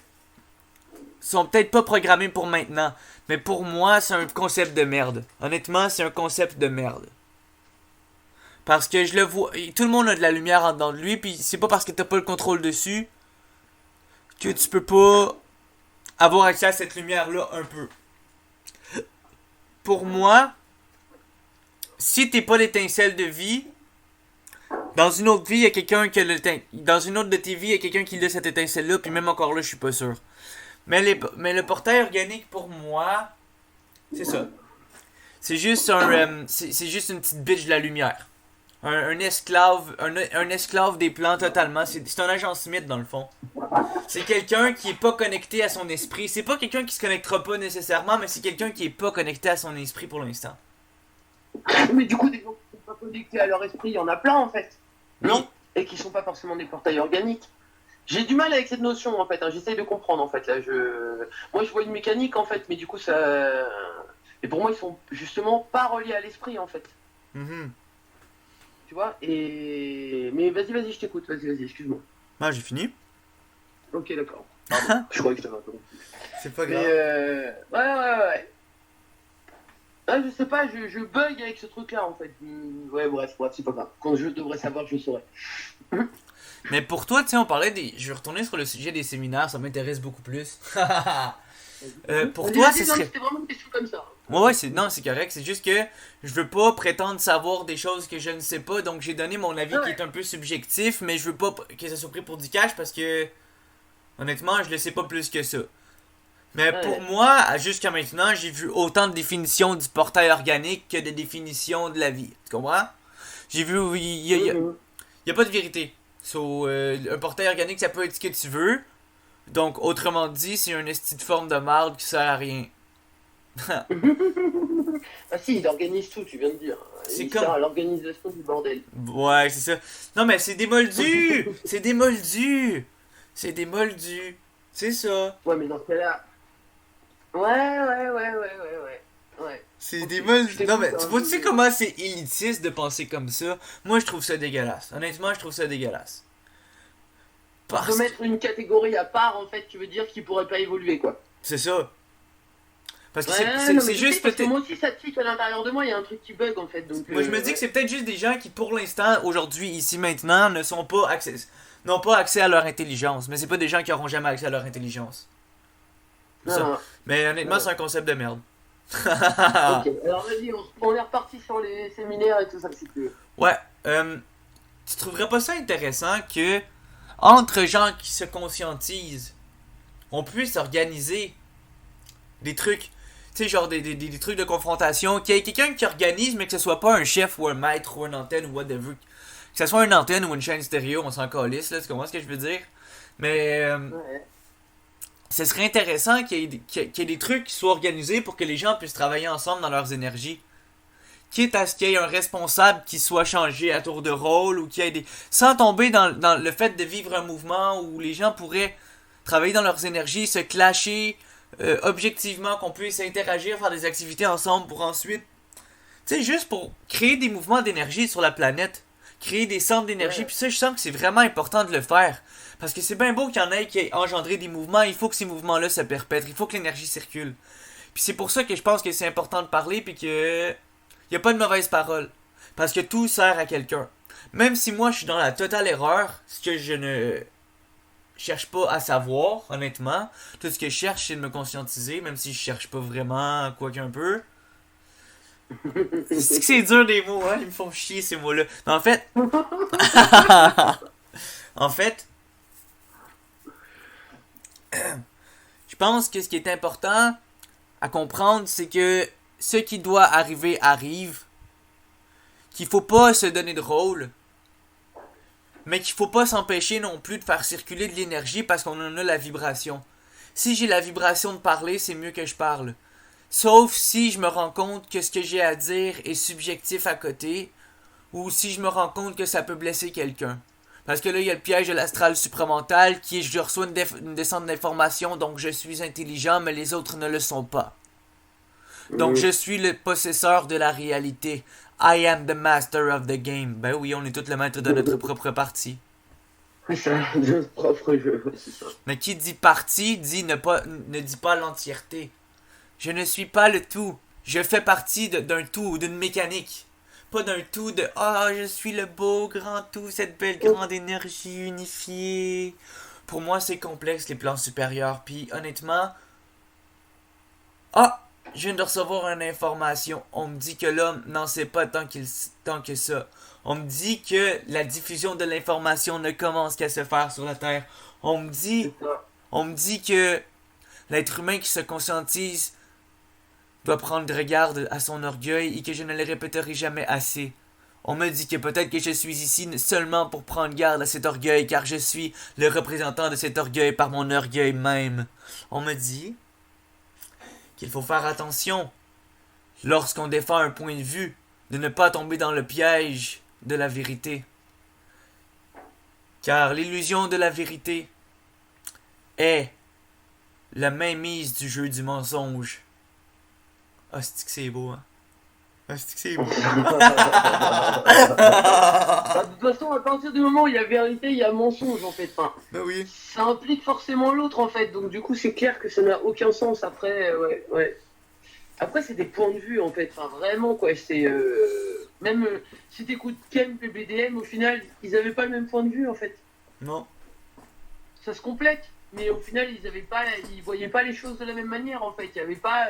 sont peut-être pas programmés pour maintenant, mais pour moi, c'est un concept de merde. Honnêtement, c'est un concept de merde. Parce que je le vois, tout le monde a de la lumière en dedans de lui, puis c'est pas parce que t'as pas le contrôle dessus que tu peux pas avoir accès à cette lumière-là un peu. Pour moi, si t'es pas l'étincelle de vie, dans une autre vie, il y a quelqu'un qui a dans une autre de tes vies, il y a quelqu'un qui a cette étincelle-là, puis même encore là, je suis pas sûr. Mais le portail organique, pour moi, c'est ça. C'est juste c'est juste une petite bitch de la lumière. Un esclave des plans totalement. C'est un agent Smith dans le fond. C'est quelqu'un qui est pas connecté à son esprit. C'est pas quelqu'un qui se connectera pas nécessairement, mais c'est quelqu'un qui est pas connecté à son esprit pour l'instant. Mais du coup, des gens qui sont pas connectés à leur esprit, il y en a plein, en fait. Oui. Non? Et qui sont pas forcément des portails organiques. J'ai du mal avec cette notion, en fait. Hein. J'essaye de comprendre, en fait. Là, moi, je vois une mécanique, en fait, mais du coup, ça... Et pour moi, ils sont justement pas reliés à l'esprit, en fait. Mhm. Tu vois? Et... Mais vas-y, je t'écoute. Vas-y, excuse-moi. Ah, j'ai fini. Ok, d'accord. Pardon. Je croyais que je t'avais interrompu. C'est pas Mais grave. ouais. Ah, je sais pas, je bug avec ce truc-là, en fait. Ouais, bref, c'est pas grave. Quand je devrais savoir, je saurais. Mais pour toi, tu sais, on parlait des. Je vais retourner sur le sujet des séminaires, ça m'intéresse beaucoup plus. Pour toi, Vas-y, ce non, serait. c'était vraiment une question comme ça. Ouais, non, c'est correct. C'est juste que je veux pas prétendre savoir des choses que je ne sais pas, donc j'ai donné mon avis qui Ouais. est un peu subjectif, mais je veux pas que ça soit pris pour du cash parce que, honnêtement, je le sais pas plus que ça. Mais pour Ouais. moi, jusqu'à maintenant, j'ai vu autant de définitions du portail organique que de définitions de la vie. Tu comprends? J'ai vu, Mhm. y a pas de vérité. Un portail organique, ça peut être ce que tu veux. Donc, autrement dit, c'est une esti de forme de marde qui sert à rien. Ah si, il organise tout, tu viens de dire. C'est Il comme. sert à l'organisation du bordel. Ouais, c'est ça. Non, mais c'est des moldus! C'est des moldus! C'est des moldus. C'est ça. Ouais, mais dans ce cas-là... Ouais. C'est Ok, des je moldus. Non, t'écoute, mais tu hein, vois-tu sais comment c'est élitiste de penser comme ça? Moi, je trouve ça dégueulasse. Honnêtement, je trouve ça dégueulasse. On peut Parce que. mettre une catégorie à part, en fait, tu veux dire, qui pourrait pas évoluer, quoi. C'est ça. Parce que Ouais, non, mais c'est je sais, juste parce que peut-être. moi aussi, ça tique à l'intérieur de moi, il y a un truc qui bug, en fait, donc... Moi, je me dis que ouais. c'est peut-être juste des gens qui, pour l'instant, aujourd'hui, ici, maintenant, n'ont pas accès à leur intelligence. Mais c'est pas des gens qui auront jamais accès à leur intelligence. Ça. Non, Mais honnêtement, non. c'est un concept de merde. Ok, alors vas-y, on est reparti sur les séminaires et tout ça, c'est plus. Ouais, tu trouverais pas ça intéressant que, entre gens qui se conscientisent, on puisse organiser des trucs, tu sais, genre des trucs de confrontation, qu'il y ait quelqu'un qui organise, mais que ce soit pas un chef ou un maître ou une antenne ou whatever. Que ce soit une antenne ou une chaîne stéréo, on s'en calisse, là, tu comprends ce que je veux dire? Mais Ouais. ce serait intéressant qu'il y ait des trucs qui soient organisés pour que les gens puissent travailler ensemble dans leurs énergies. Quitte à ce qu'il y ait un responsable qui soit changé à tour de rôle ou qu'il y ait des. Sans tomber dans le fait de vivre un mouvement où les gens pourraient travailler dans leurs énergies, se clasher objectivement, qu'on puisse interagir, faire des activités ensemble pour ensuite. Tu sais, juste pour créer des mouvements d'énergie sur la planète. Créer des centres d'énergie. Ouais. Puis ça, je sens que c'est vraiment important de le faire. Parce que c'est bien beau qu'il y en ait qui aient engendré des mouvements. Il faut que ces mouvements-là se perpètrent. Il faut que l'énergie circule. Puis c'est pour ça que je pense que c'est important de parler. Puis que. Y a pas de mauvaise parole. Parce que tout sert à quelqu'un. Même si moi je suis dans la totale erreur, ce que je ne cherche pas à savoir, honnêtement. Tout ce que je cherche, c'est de me conscientiser, même si je cherche pas vraiment, quoi qu'un peu. C'est que c'est dur des mots, hein, ils me font chier ces mots-là. Mais en fait, en fait, je pense que ce qui est important à comprendre, c'est que ce qui doit arriver arrive, qu'il faut pas se donner de rôle, mais qu'il faut pas s'empêcher non plus de faire circuler de l'énergie parce qu'on en a la vibration. Si j'ai la vibration de parler, c'est mieux que je parle. Sauf si je me rends compte que ce que j'ai à dire est subjectif à côté, ou si je me rends compte que ça peut blesser quelqu'un. Parce que là, il y a le piège de l'astral supramental qui est je reçois une descente d'information, donc je suis intelligent, mais les autres ne le sont pas. Donc je suis le possesseur de la réalité. I am the master of the game. Ben oui, on est tous le maître de notre propre partie. C'est ça, notre propre jeu, c'est ça. Mais qui dit partie dit ne dit pas l'entièreté. Je ne suis pas le tout. Je fais partie d'un tout ou d'une mécanique. Pas d'un tout de ah, je suis le beau grand tout, cette belle grande énergie unifiée. Pour moi, c'est complexe les plans supérieurs. Puis honnêtement, ah, je viens de recevoir une information. On me dit que l'homme n'en sait pas tant que ça. On me dit que la diffusion de l'information ne commence qu'à se faire sur la Terre. On me dit, C'est ça. on me dit que l'être humain qui se conscientise doit prendre garde à son orgueil et que je ne le répéterai jamais assez. On me dit que peut-être que je suis ici seulement pour prendre garde à cet orgueil car je suis le représentant de cet orgueil par mon orgueil même. On me dit qu'il faut faire attention lorsqu'on défend un point de vue de ne pas tomber dans le piège de la vérité. Car l'illusion de la vérité est la mainmise du jeu du mensonge. Ah, c'est que c'est beau, hein? Ah, c'est que c'est beau. Bah, de toute façon, à partir du moment où il y a vérité, il y a mensonge en fait. Enfin, Ben oui. ça implique forcément l'autre en fait. Donc du coup, c'est clair que ça n'a aucun sens après. Ouais, ouais. Après, c'est des points de vue en fait. Enfin, vraiment quoi. C'est même si t'écoutes Ken, PBDM, au final, ils avaient pas le même point de vue en fait. Non. Ça se complète, mais au final, ils voyaient pas les choses de la même manière en fait. Il y avait pas,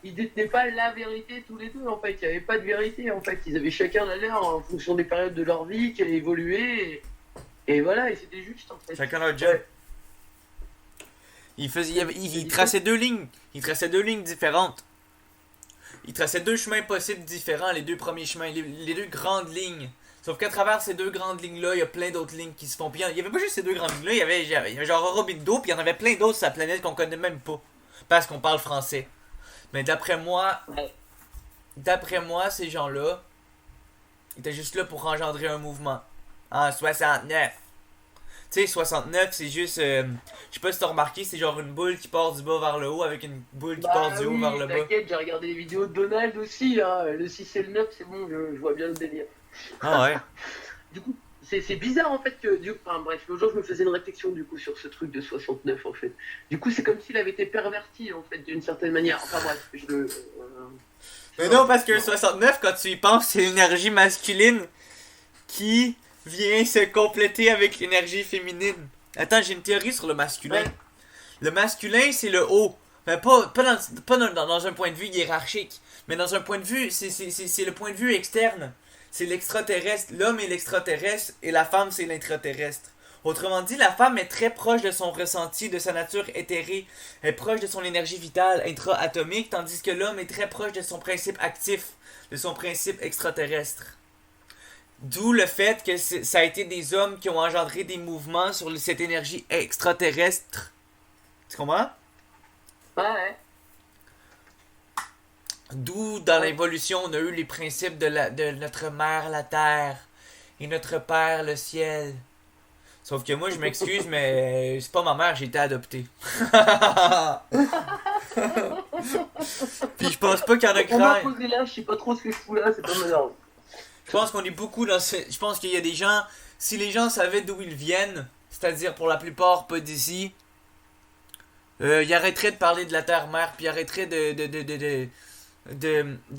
ils détenaient pas la vérité tous les deux en fait. Il y avait pas de vérité en fait. Ils avaient chacun la leur en fonction des périodes de leur vie qui avaient évolué. Et voilà, et c'était juste en fait. Chacun leur job. Il traçait deux lignes. Il traçait deux lignes différentes. Il traçait deux chemins possibles différents, les deux premiers chemins, les deux grandes lignes. Sauf qu'à travers ces deux grandes lignes-là, il y a plein d'autres lignes qui se font. Puis il y avait pas juste ces deux grandes lignes-là, il y avait genre Aurobindo, puis il y en avait plein d'autres sur la planète qu'on connaît même pas. Parce qu'on parle français. Mais Ouais. d'après moi, ces gens-là étaient juste là pour engendrer un mouvement. En 69. Tu sais, 69, c'est juste. Je sais pas si t'as remarqué, c'est genre une boule qui part du bas vers le haut avec une boule qui part Bah du haut oui, vers le bas. t'inquiète, j'ai regardé les vidéos de Donald aussi, hein. Le 6 et le 9, c'est bon, je vois bien le délire. Ah ouais. Du coup, c'est bizarre en fait que. Enfin bref, l'autre jour je me faisais une réflexion du coup sur ce truc de 69 en fait. Du coup, c'est comme s'il avait été perverti en fait d'une certaine manière. Enfin bref, je le. Mais non, parce que 69, quand tu y penses, c'est l'énergie masculine qui vient se compléter avec l'énergie féminine. Attends, j'ai une théorie sur le masculin. Ouais. Le masculin, c'est le haut. Mais pas dans un point de vue hiérarchique, mais dans un point de vue, c'est le point de vue externe. C'est l'extraterrestre, l'homme est l'extraterrestre et la femme c'est l'intraterrestre. Autrement dit, la femme est très proche de son ressenti, de sa nature éthérée, est proche de son énergie vitale intra-atomique, tandis que l'homme est très proche de son principe actif, de son principe extraterrestre. D'où le fait que ça a été des hommes qui ont engendré des mouvements sur cette énergie extraterrestre. Tu comprends? Ouais. D'où, dans l'évolution, on a eu les principes de notre mère, la terre, et notre père, le ciel. Sauf que moi, je m'excuse, mais c'est pas ma mère, j'ai été adopté. Puis je pense pas qu'il y en a On m'a grand. posé là, je sais pas trop ce que je fous là, c'est pas malheureux. Je pense qu'on est beaucoup dans ce... Je pense qu'il y a des gens... Si les gens savaient d'où ils viennent, c'est-à-dire pour la plupart pas d'ici, ils arrêteraient de parler de la terre-mère, puis ils arrêteraient de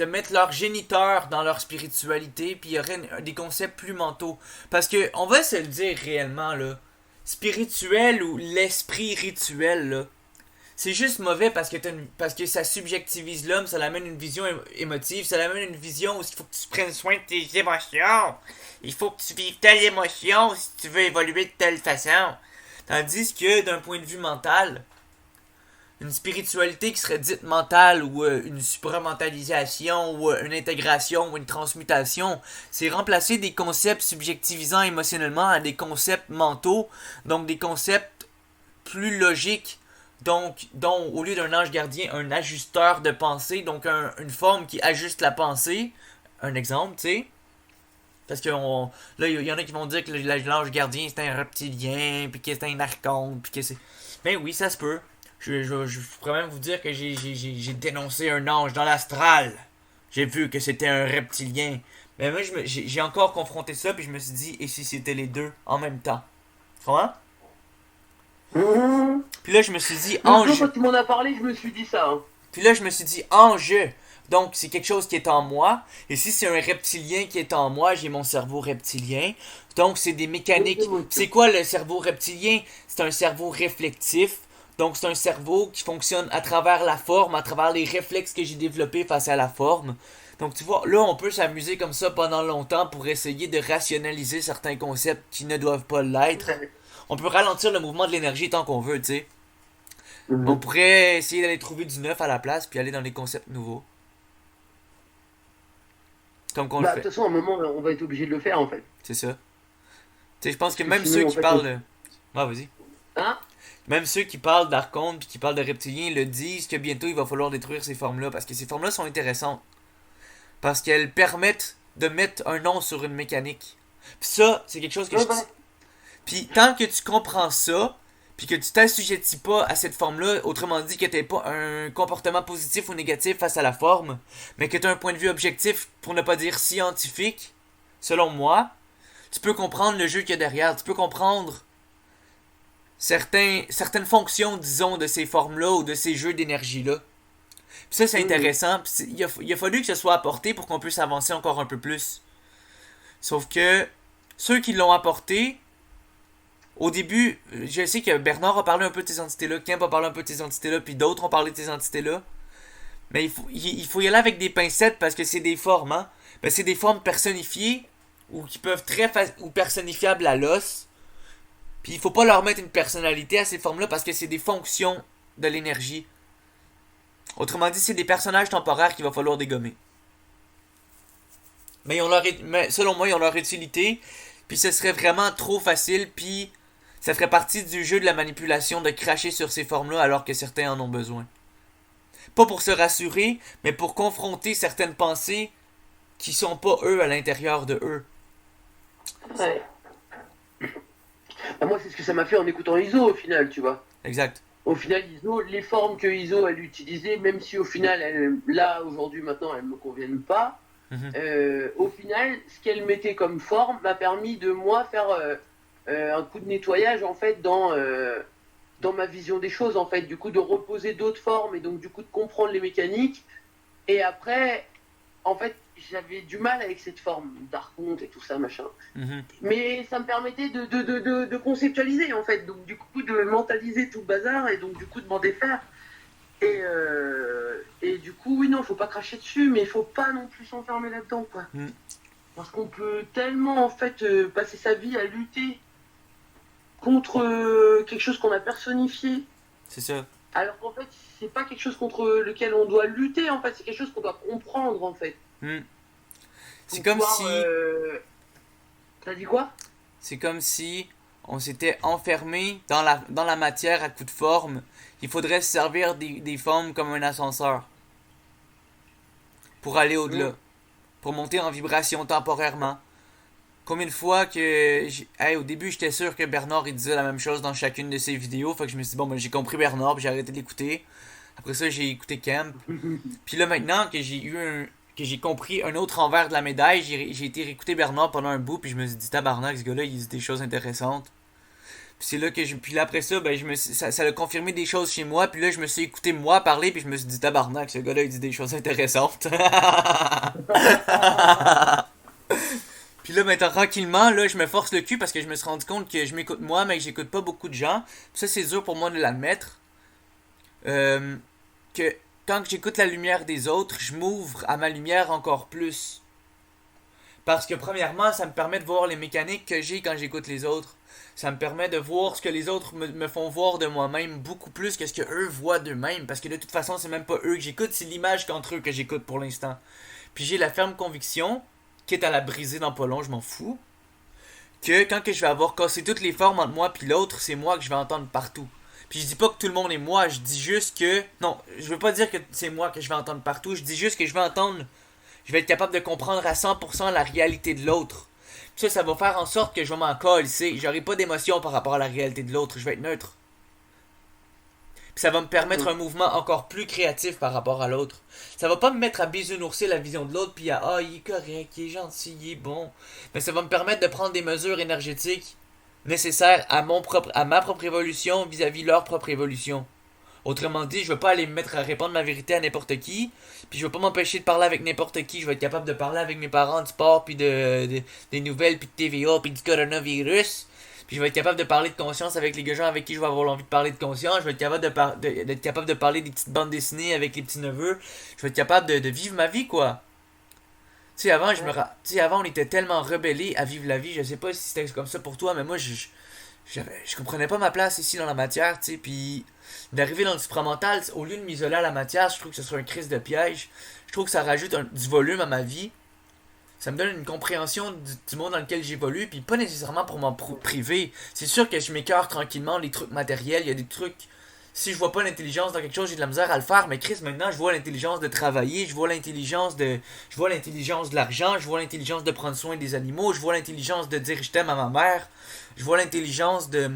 mettre leurs géniteurs dans leur spiritualité, puis il y aurait des concepts plus mentaux. Parce que, on va se le dire réellement, là, spirituel ou l'esprit rituel, là, c'est juste mauvais parce que ça subjectivise l'homme, ça l'amène une vision émotive, ça l'amène une vision où il faut que tu prennes soin de tes émotions. Il faut que tu vives telle émotion si tu veux évoluer de telle façon. Tandis que d'un point de vue mental, une spiritualité qui serait dite mentale ou une supramentalisation ou une intégration ou une transmutation, c'est remplacer des concepts subjectivisants émotionnellement à des concepts mentaux, donc des concepts plus logiques. Donc, au lieu d'un ange gardien, un ajusteur de pensée, donc une forme qui ajuste la pensée. Un exemple, tu sais. Parce que là, il y en a qui vont dire que l'ange gardien c'est un reptilien, puis que c'est un archonte, puis que c'est. Ben oui, ça se peut. Je pourrais même vous dire que j'ai dénoncé un ange dans l'astral. J'ai vu que c'était un reptilien. Mais moi, j'ai encore confronté ça, puis je me suis dit, et si c'était les deux en même temps? Tu comprends? Puis là, je me suis dit, L'autre fois, quand tu m'en as parlé, je me suis dit ça. Hein. Puis là, je me suis dit, enjeu. Donc, c'est quelque chose qui est en moi. Et si c'est un reptilien qui est en moi, j'ai mon cerveau reptilien. Donc, c'est des mécaniques. C'est quoi le cerveau reptilien? C'est un cerveau réflectif. Donc, c'est un cerveau qui fonctionne à travers la forme, à travers les réflexes que j'ai développés face à la forme. Donc, tu vois, là, on peut s'amuser comme ça pendant longtemps pour essayer de rationaliser certains concepts qui ne doivent pas l'être. On peut ralentir le mouvement de l'énergie tant qu'on veut, tu sais. On pourrait essayer d'aller trouver du neuf à la place, puis aller dans les concepts nouveaux. Comme qu'on le De fait. toute façon, à un moment, on va être obligé de le faire en fait. C'est ça. Tu sais, je pense que Parce même sinon, ceux en qui fait, parlent de... Ouais, vas-y. Hein? Même ceux qui parlent d'archontes puis qui parlent de reptiliens le disent que bientôt il va falloir détruire ces formes-là parce que ces formes-là sont intéressantes. Parce qu'elles permettent de mettre un nom sur une mécanique. Puis ça, c'est quelque chose que Puis tant que tu comprends ça, puis que tu t'assujettis pas à cette forme-là, autrement dit que t'as pas un comportement positif ou négatif face à la forme, mais que t'as un point de vue objectif, pour ne pas dire scientifique, selon moi, tu peux comprendre le jeu qu'il y a derrière, tu peux comprendre certaines fonctions, disons, de ces formes-là ou de ces jeux d'énergie-là. Puis ça, c'est intéressant. Puis il a fallu que ce soit apporté pour qu'on puisse avancer encore un peu plus. Sauf que ceux qui l'ont apporté, au début, je sais que Bernard a parlé un peu de ces entités-là, Kemp a parlé un peu de ces entités-là, puis d'autres ont parlé de ces entités-là. Mais il faut y aller avec des pincettes parce que c'est des formes, hein. Ben, c'est des formes personnifiées ou qui peuvent ou personnifiables à l'os. Puis il faut pas leur mettre une personnalité à ces formes-là parce que c'est des fonctions de l'énergie. Autrement dit, c'est des personnages temporaires qu'il va falloir dégommer. Mais selon moi, ils ont leur utilité. Puis ce serait vraiment trop facile. Puis ça ferait partie du jeu de la manipulation de cracher sur ces formes-là alors que certains en ont besoin. Pas pour se rassurer, mais pour confronter certaines pensées qui sont pas eux à l'intérieur de eux. Ouais. Moi, c'est ce que ça m'a fait en écoutant Iso au final, tu vois. Exact. Au final, Iso, les formes que Iso elle utilisait, même si au final, là, aujourd'hui, maintenant, elles ne me conviennent pas, au final, ce qu'elle mettait comme forme m'a permis de, moi, faire un coup de nettoyage, en fait, dans ma vision des choses, en fait. Du coup, de reposer d'autres formes et donc, du coup, de comprendre les mécaniques. Et après, en fait, j'avais du mal avec cette forme d'archonte et tout ça, machin. Mais ça me permettait de conceptualiser, en fait. Donc, du coup, de mentaliser tout le bazar et donc, du coup, de m'en défaire. Et du coup, oui, non, faut pas cracher dessus, mais il faut pas non plus s'enfermer là-dedans, quoi. Hmm, Parce qu'on peut tellement, en fait, passer sa vie à lutter contre quelque chose qu'on a personnifié, c'est ça. alors qu'en fait, c'est pas quelque chose contre lequel on doit lutter, en fait, c'est quelque chose qu'on doit comprendre, en fait. Hmm. C'est Pour comme pouvoir. si, T'as dit quoi? c'est comme si on s'était enfermé dans la matière à coup de forme. Il faudrait se servir des formes comme un ascenseur pour aller Hmm. au-delà, pour monter en vibration temporairement. Combien de fois que hey, au début j'étais sûr que Bernard il disait la même chose dans chacune de ses vidéos, fait que je me suis dit bon ben j'ai compris Bernard, puis j'ai arrêté d'écouter. Après ça j'ai écouté Camp. Puis là maintenant que que j'ai compris un autre envers de la médaille, j'ai été réécouter Bernard pendant un bout, puis je me suis dit tabarnak ce gars-là il dit des choses intéressantes. Puis c'est là que puis là après ça ben ça a confirmé des choses chez moi, puis là je me suis écouté moi parler, puis je me suis dit tabarnak ce gars-là il dit des choses intéressantes. Puis là, maintenant, tranquillement, là, je me force le cul parce que je me suis rendu compte que je m'écoute moi, mais que j'écoute pas beaucoup de gens. Puis ça, c'est dur pour moi de l'admettre. Euh, que quand j'écoute la lumière des autres, je m'ouvre à ma lumière encore plus. Parce que premièrement, ça me permet de voir les mécaniques que j'ai quand j'écoute les autres. Ça me permet de voir ce que les autres me font voir de moi-même beaucoup plus que ce que eux voient d'eux-mêmes. Parce que de toute façon, c'est même pas eux que j'écoute, c'est l'image qu'entre eux que j'écoute pour l'instant. Puis j'ai la ferme conviction, quitte à la briser dans pas long, je m'en fous, que quand que je vais avoir cassé toutes les formes entre moi puis l'autre, c'est moi que je vais entendre partout. Puis je dis pas que tout le monde est moi, je dis juste que... Non, je veux pas dire que c'est moi que je vais entendre partout, je dis juste que je vais entendre... Je vais être capable de comprendre à 100% la réalité de l'autre. Puis ça va faire en sorte que je vais m'en coller, j'aurai pas d'émotion par rapport à la réalité de l'autre, je vais être neutre. Puis ça va me permettre un mouvement encore plus créatif par rapport à l'autre. Ça va pas me mettre à bisounourser la vision de l'autre puis à ah il est correct, il est gentil, il est bon. Mais ça va me permettre de prendre des mesures énergétiques nécessaires à ma propre évolution vis-à-vis leur propre évolution. Autrement dit, je veux pas aller me mettre à répondre ma vérité à n'importe qui, puis je veux pas m'empêcher de parler avec n'importe qui, je vais être capable de parler avec mes parents du sport, puis des nouvelles, puis de TVA, puis du coronavirus. Puis je vais être capable de parler de conscience avec les gens avec qui je vais avoir envie de parler de conscience. Je vais être capable d'être capable de parler des petites bandes dessinées avec les petits neveux. Je vais être capable de vivre ma vie, quoi. Tu sais, avant, Ouais. tu sais, avant, on était tellement rebellés à vivre la vie. Je sais pas si c'était comme ça pour toi, mais moi, je comprenais pas ma place ici dans la matière, tu sais. Puis d'arriver dans le supramental, au lieu de m'isoler à la matière, je trouve que ce serait un crise de piège. Je trouve que ça rajoute du volume à ma vie. Ça me donne une compréhension du monde dans lequel j'évolue, puis pas nécessairement pour m'en priver. C'est sûr que je m'écarte tranquillement les trucs matériels, il y a des trucs... Si je vois pas l'intelligence dans quelque chose, j'ai de la misère à le faire, mais Chris, maintenant, je vois l'intelligence de travailler, je vois l'intelligence de l'argent, je vois l'intelligence de prendre soin des animaux, je vois l'intelligence de dire je t'aime à ma mère, je vois l'intelligence de...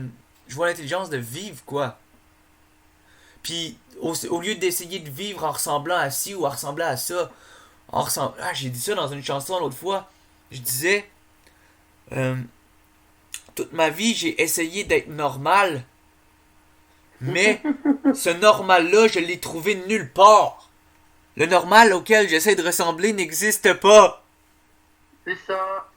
Je vois l'intelligence de vivre, quoi. Puis, au lieu d'essayer de vivre en ressemblant à ci ou en ressemblant à ça, ah, j'ai dit ça dans une chanson l'autre fois. Je disais, euh, toute ma vie, j'ai essayé d'être normal, mais ce normal-là, je l'ai trouvé nulle part. Le normal auquel j'essaie de ressembler n'existe pas. C'est ça.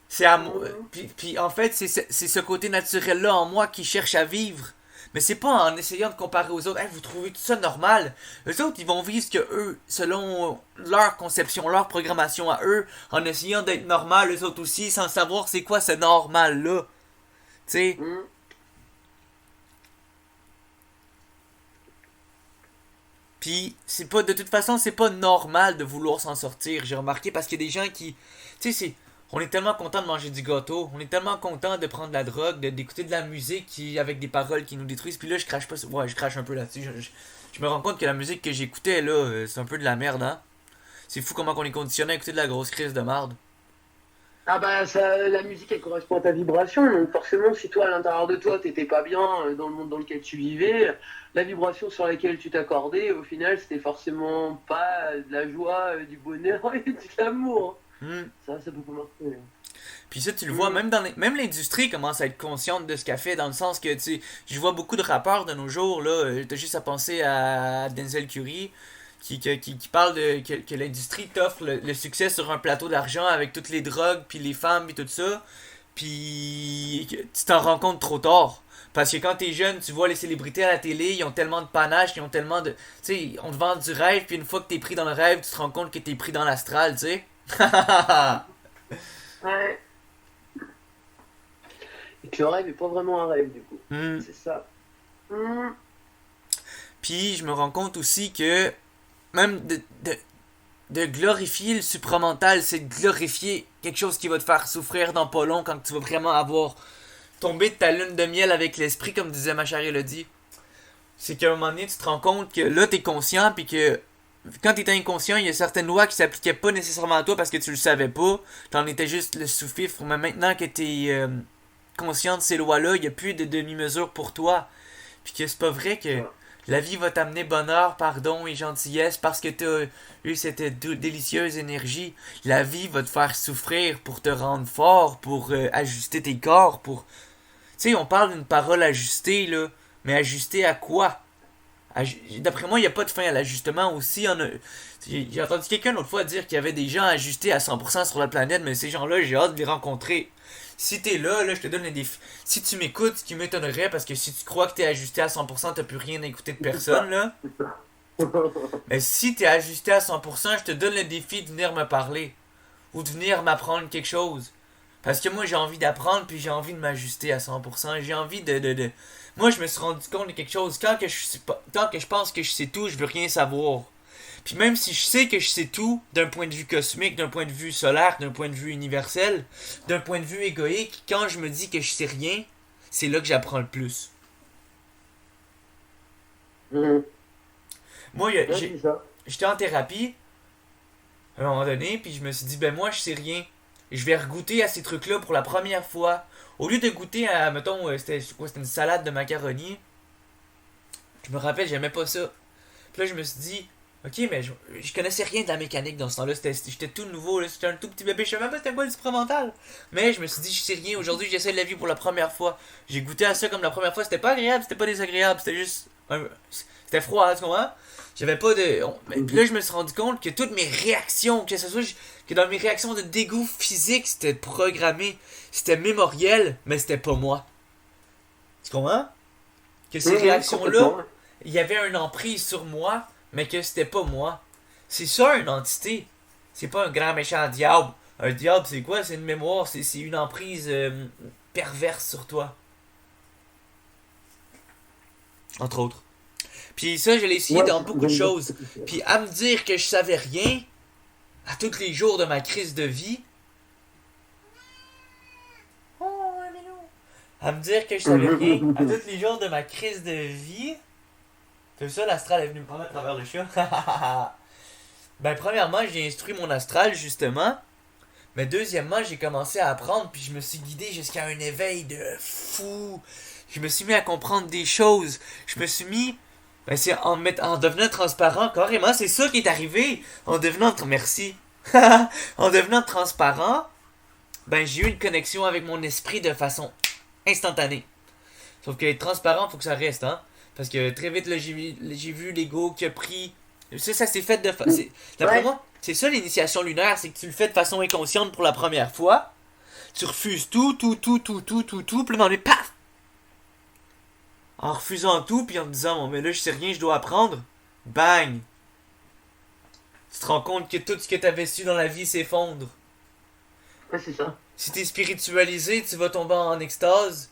C'est à moi. Mhm. Puis en fait, c'est ce côté naturel-là en moi qui cherche à vivre. Mais c'est pas en essayant de comparer aux autres. Hey, vous trouvez tout ça normal? Les autres, ils vont vivre ce que eux, selon leur conception, leur programmation à eux, en essayant d'être normal, les autres aussi, sans savoir c'est quoi ce normal-là. Tu sais? Mhm. Puis, c'est pas, de toute façon, c'est pas normal de vouloir s'en sortir. J'ai remarqué parce qu'il y a des gens qui. Tu sais, on est tellement content de manger du gâteau, on est tellement content de prendre de la drogue, d'écouter de la musique avec des paroles qui nous détruisent. Puis là, je crache pas. Ouais, je crache un peu là-dessus. Je me rends compte que la musique que j'écoutais, là, c'est un peu de la merde, hein. C'est fou comment on est conditionné à écouter de la grosse crise de merde. Ah bah ça, la musique elle correspond à ta vibration, donc forcément si toi à l'intérieur de toi t'étais pas bien dans le monde dans lequel tu vivais, la vibration sur laquelle tu t'accordais, au final c'était forcément pas de la joie, du bonheur et de l'amour. Hmm. Ça peut pas marcher. Puis ça, tu le vois, Mm. même l'industrie commence à être consciente de ce qu'elle fait, dans le sens que, tu sais, je vois beaucoup de rappeurs de nos jours, là, t'as juste à penser à Denzel Curry, qui parle que l'industrie t'offre le succès sur un plateau d'argent avec toutes les drogues, puis les femmes, puis tout ça, puis tu t'en rends compte trop tard. Parce que quand t'es jeune, tu vois les célébrités à la télé, ils ont tellement de panache, ils ont tellement de... Tu sais, on te vend du rêve, puis une fois que t'es pris dans le rêve, tu te rends compte que t'es pris dans l'astral, tu sais. Ouais. Et puis le rêve n'est pas vraiment un rêve, du coup. Hmm. C'est ça. Hmm. Puis je me rends compte aussi que même de glorifier le supramental, c'est de glorifier quelque chose qui va te faire souffrir dans pas long quand tu vas vraiment avoir tombé de ta lune de miel avec l'esprit, comme disait ma chère Elodie. C'est qu'à un moment donné, tu te rends compte que là, t'es conscient, puis que quand t'étais inconscient, il y a certaines lois qui s'appliquaient pas nécessairement à toi parce que tu le savais pas. T'en étais juste le sous-fifre. Mais maintenant que t'es conscient de ces lois-là, il y a plus de demi-mesure pour toi. Puis que c'est pas vrai que la vie va t'amener bonheur, pardon et gentillesse parce que t'as eu cette délicieuse énergie. La vie va te faire souffrir pour te rendre fort, pour ajuster tes corps, pour... Tu sais, on parle d'une parole ajustée, là. Mais ajustée à quoi? D'après moi, il n'y a pas de fin à l'ajustement aussi. J'ai entendu quelqu'un l'autre fois dire qu'il y avait des gens ajustés à 100% sur la planète, mais ces gens-là, j'ai hâte de les rencontrer. Si t'es là, je te donne les défis. Si tu m'écoutes, ce qui m'étonnerait, parce que si tu crois que t'es ajusté à 100%, t'as plus rien à écouter de personne, là. Mais si t'es ajusté à 100%, je te donne le défi de venir me parler. Ou de venir m'apprendre quelque chose. Parce que moi, j'ai envie d'apprendre, puis j'ai envie de m'ajuster à 100%. J'ai envie de... Moi, je me suis rendu compte de quelque chose. Tant que je pense que je sais tout, je veux rien savoir. Puis même si je sais que je sais tout, d'un point de vue cosmique, d'un point de vue solaire, d'un point de vue universel, d'un point de vue égoïque, quand je me dis que je sais rien, c'est là que j'apprends le plus. Mhm. Moi, Ouais, c'est ça. j'étais en thérapie, à un moment donné, puis je me suis dit, ben moi, je sais rien. Je vais regoûter à ces trucs-là pour la première fois. Au lieu de goûter à, mettons, c'était une salade de macaroni. Je me rappelle, j'aimais pas ça. Puis là, je me suis dit, ok, mais je connaissais rien de la mécanique dans ce temps-là. J'étais tout nouveau, là. J'étais un tout petit bébé. Je savais même pas c'était quoi le supramental. Mais je me suis dit, je sais rien. Aujourd'hui, j'essaie de la vie pour la première fois. J'ai goûté à ça comme la première fois. C'était pas agréable, c'était pas désagréable. C'était juste. C'était froid, hein, tu comprends? J'avais pas de. Puis là, je me suis rendu compte que toutes mes réactions, que ce soit. Que dans mes réactions de dégoût physique, c'était programmé. C'était mémoriel, mais c'était pas moi. Tu comprends? Que ces réactions-là, Complètement. il y avait une emprise sur moi, mais que c'était pas moi. C'est ça une entité. C'est pas un grand méchant diable. Un diable, c'est quoi? C'est une mémoire, c'est une emprise perverse sur toi. Entre autres. Puis ça, je l'ai essayé Ouais, dans beaucoup de j'aime beaucoup choses. ce que tu fais. Puis à me dire que je savais rien, à tous les jours de ma crise de vie. Oh, mais non. À me dire que je savais rien, à tous les jours de ma crise de vie. T'as vu ça, l'astral est venu me prendre à travers le chat? Ben, premièrement, j'ai instruit mon astral, justement. Mais deuxièmement, j'ai commencé à apprendre, puis je me suis guidé jusqu'à un éveil de fou. Je me suis mis à comprendre des choses. Je me suis mis... Ben, c'est en devenant transparent, carrément, c'est ça qui est arrivé. En devenant... Merci. En devenant transparent, ben, j'ai eu une connexion avec mon esprit de façon instantanée. Sauf que être transparent, faut que ça reste, hein. Parce que très vite, là, j'ai vu l'ego qui a pris... Ça s'est fait de... D'après Ouais. moi, c'est ça l'initiation lunaire, c'est que tu le fais de façon inconsciente pour la première fois. Tu refuses tout, puis là, on est paf! En refusant tout, puis en te disant, bon, mais là, je sais rien, je dois apprendre. Bang! Tu te rends compte que tout ce que t'avais su dans la vie s'effondre. Ouais, c'est ça. Si t'es spiritualisé, tu vas tomber en extase.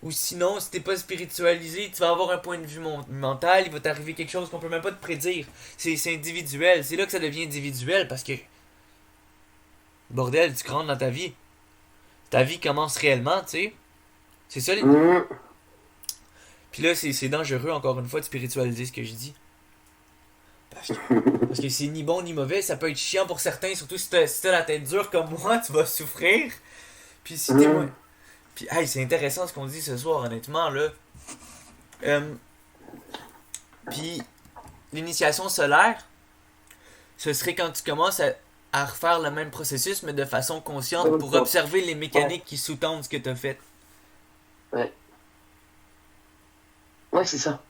Ou sinon, si t'es pas spiritualisé, tu vas avoir un point de vue mental, il va t'arriver quelque chose qu'on peut même pas te prédire. C'est individuel. C'est là que ça devient individuel parce que. Bordel, tu rentres dans ta vie. Ta vie commence réellement, tu sais. C'est ça les. Mhm. Puis là, c'est dangereux, encore une fois, de spiritualiser ce que je dis. Parce que c'est ni bon ni mauvais, ça peut être chiant pour certains, surtout si t'as la tête dure comme moi, tu vas souffrir. Puis si t'es moins. Puis, hey, c'est intéressant ce qu'on dit ce soir, honnêtement, là. Puis, l'initiation solaire, ce serait quand tu commences à refaire le même processus, mais de façon consciente pour observer les mécaniques qui sous-tendent ce que tu as fait. Ouais. Ouais, c'est ça.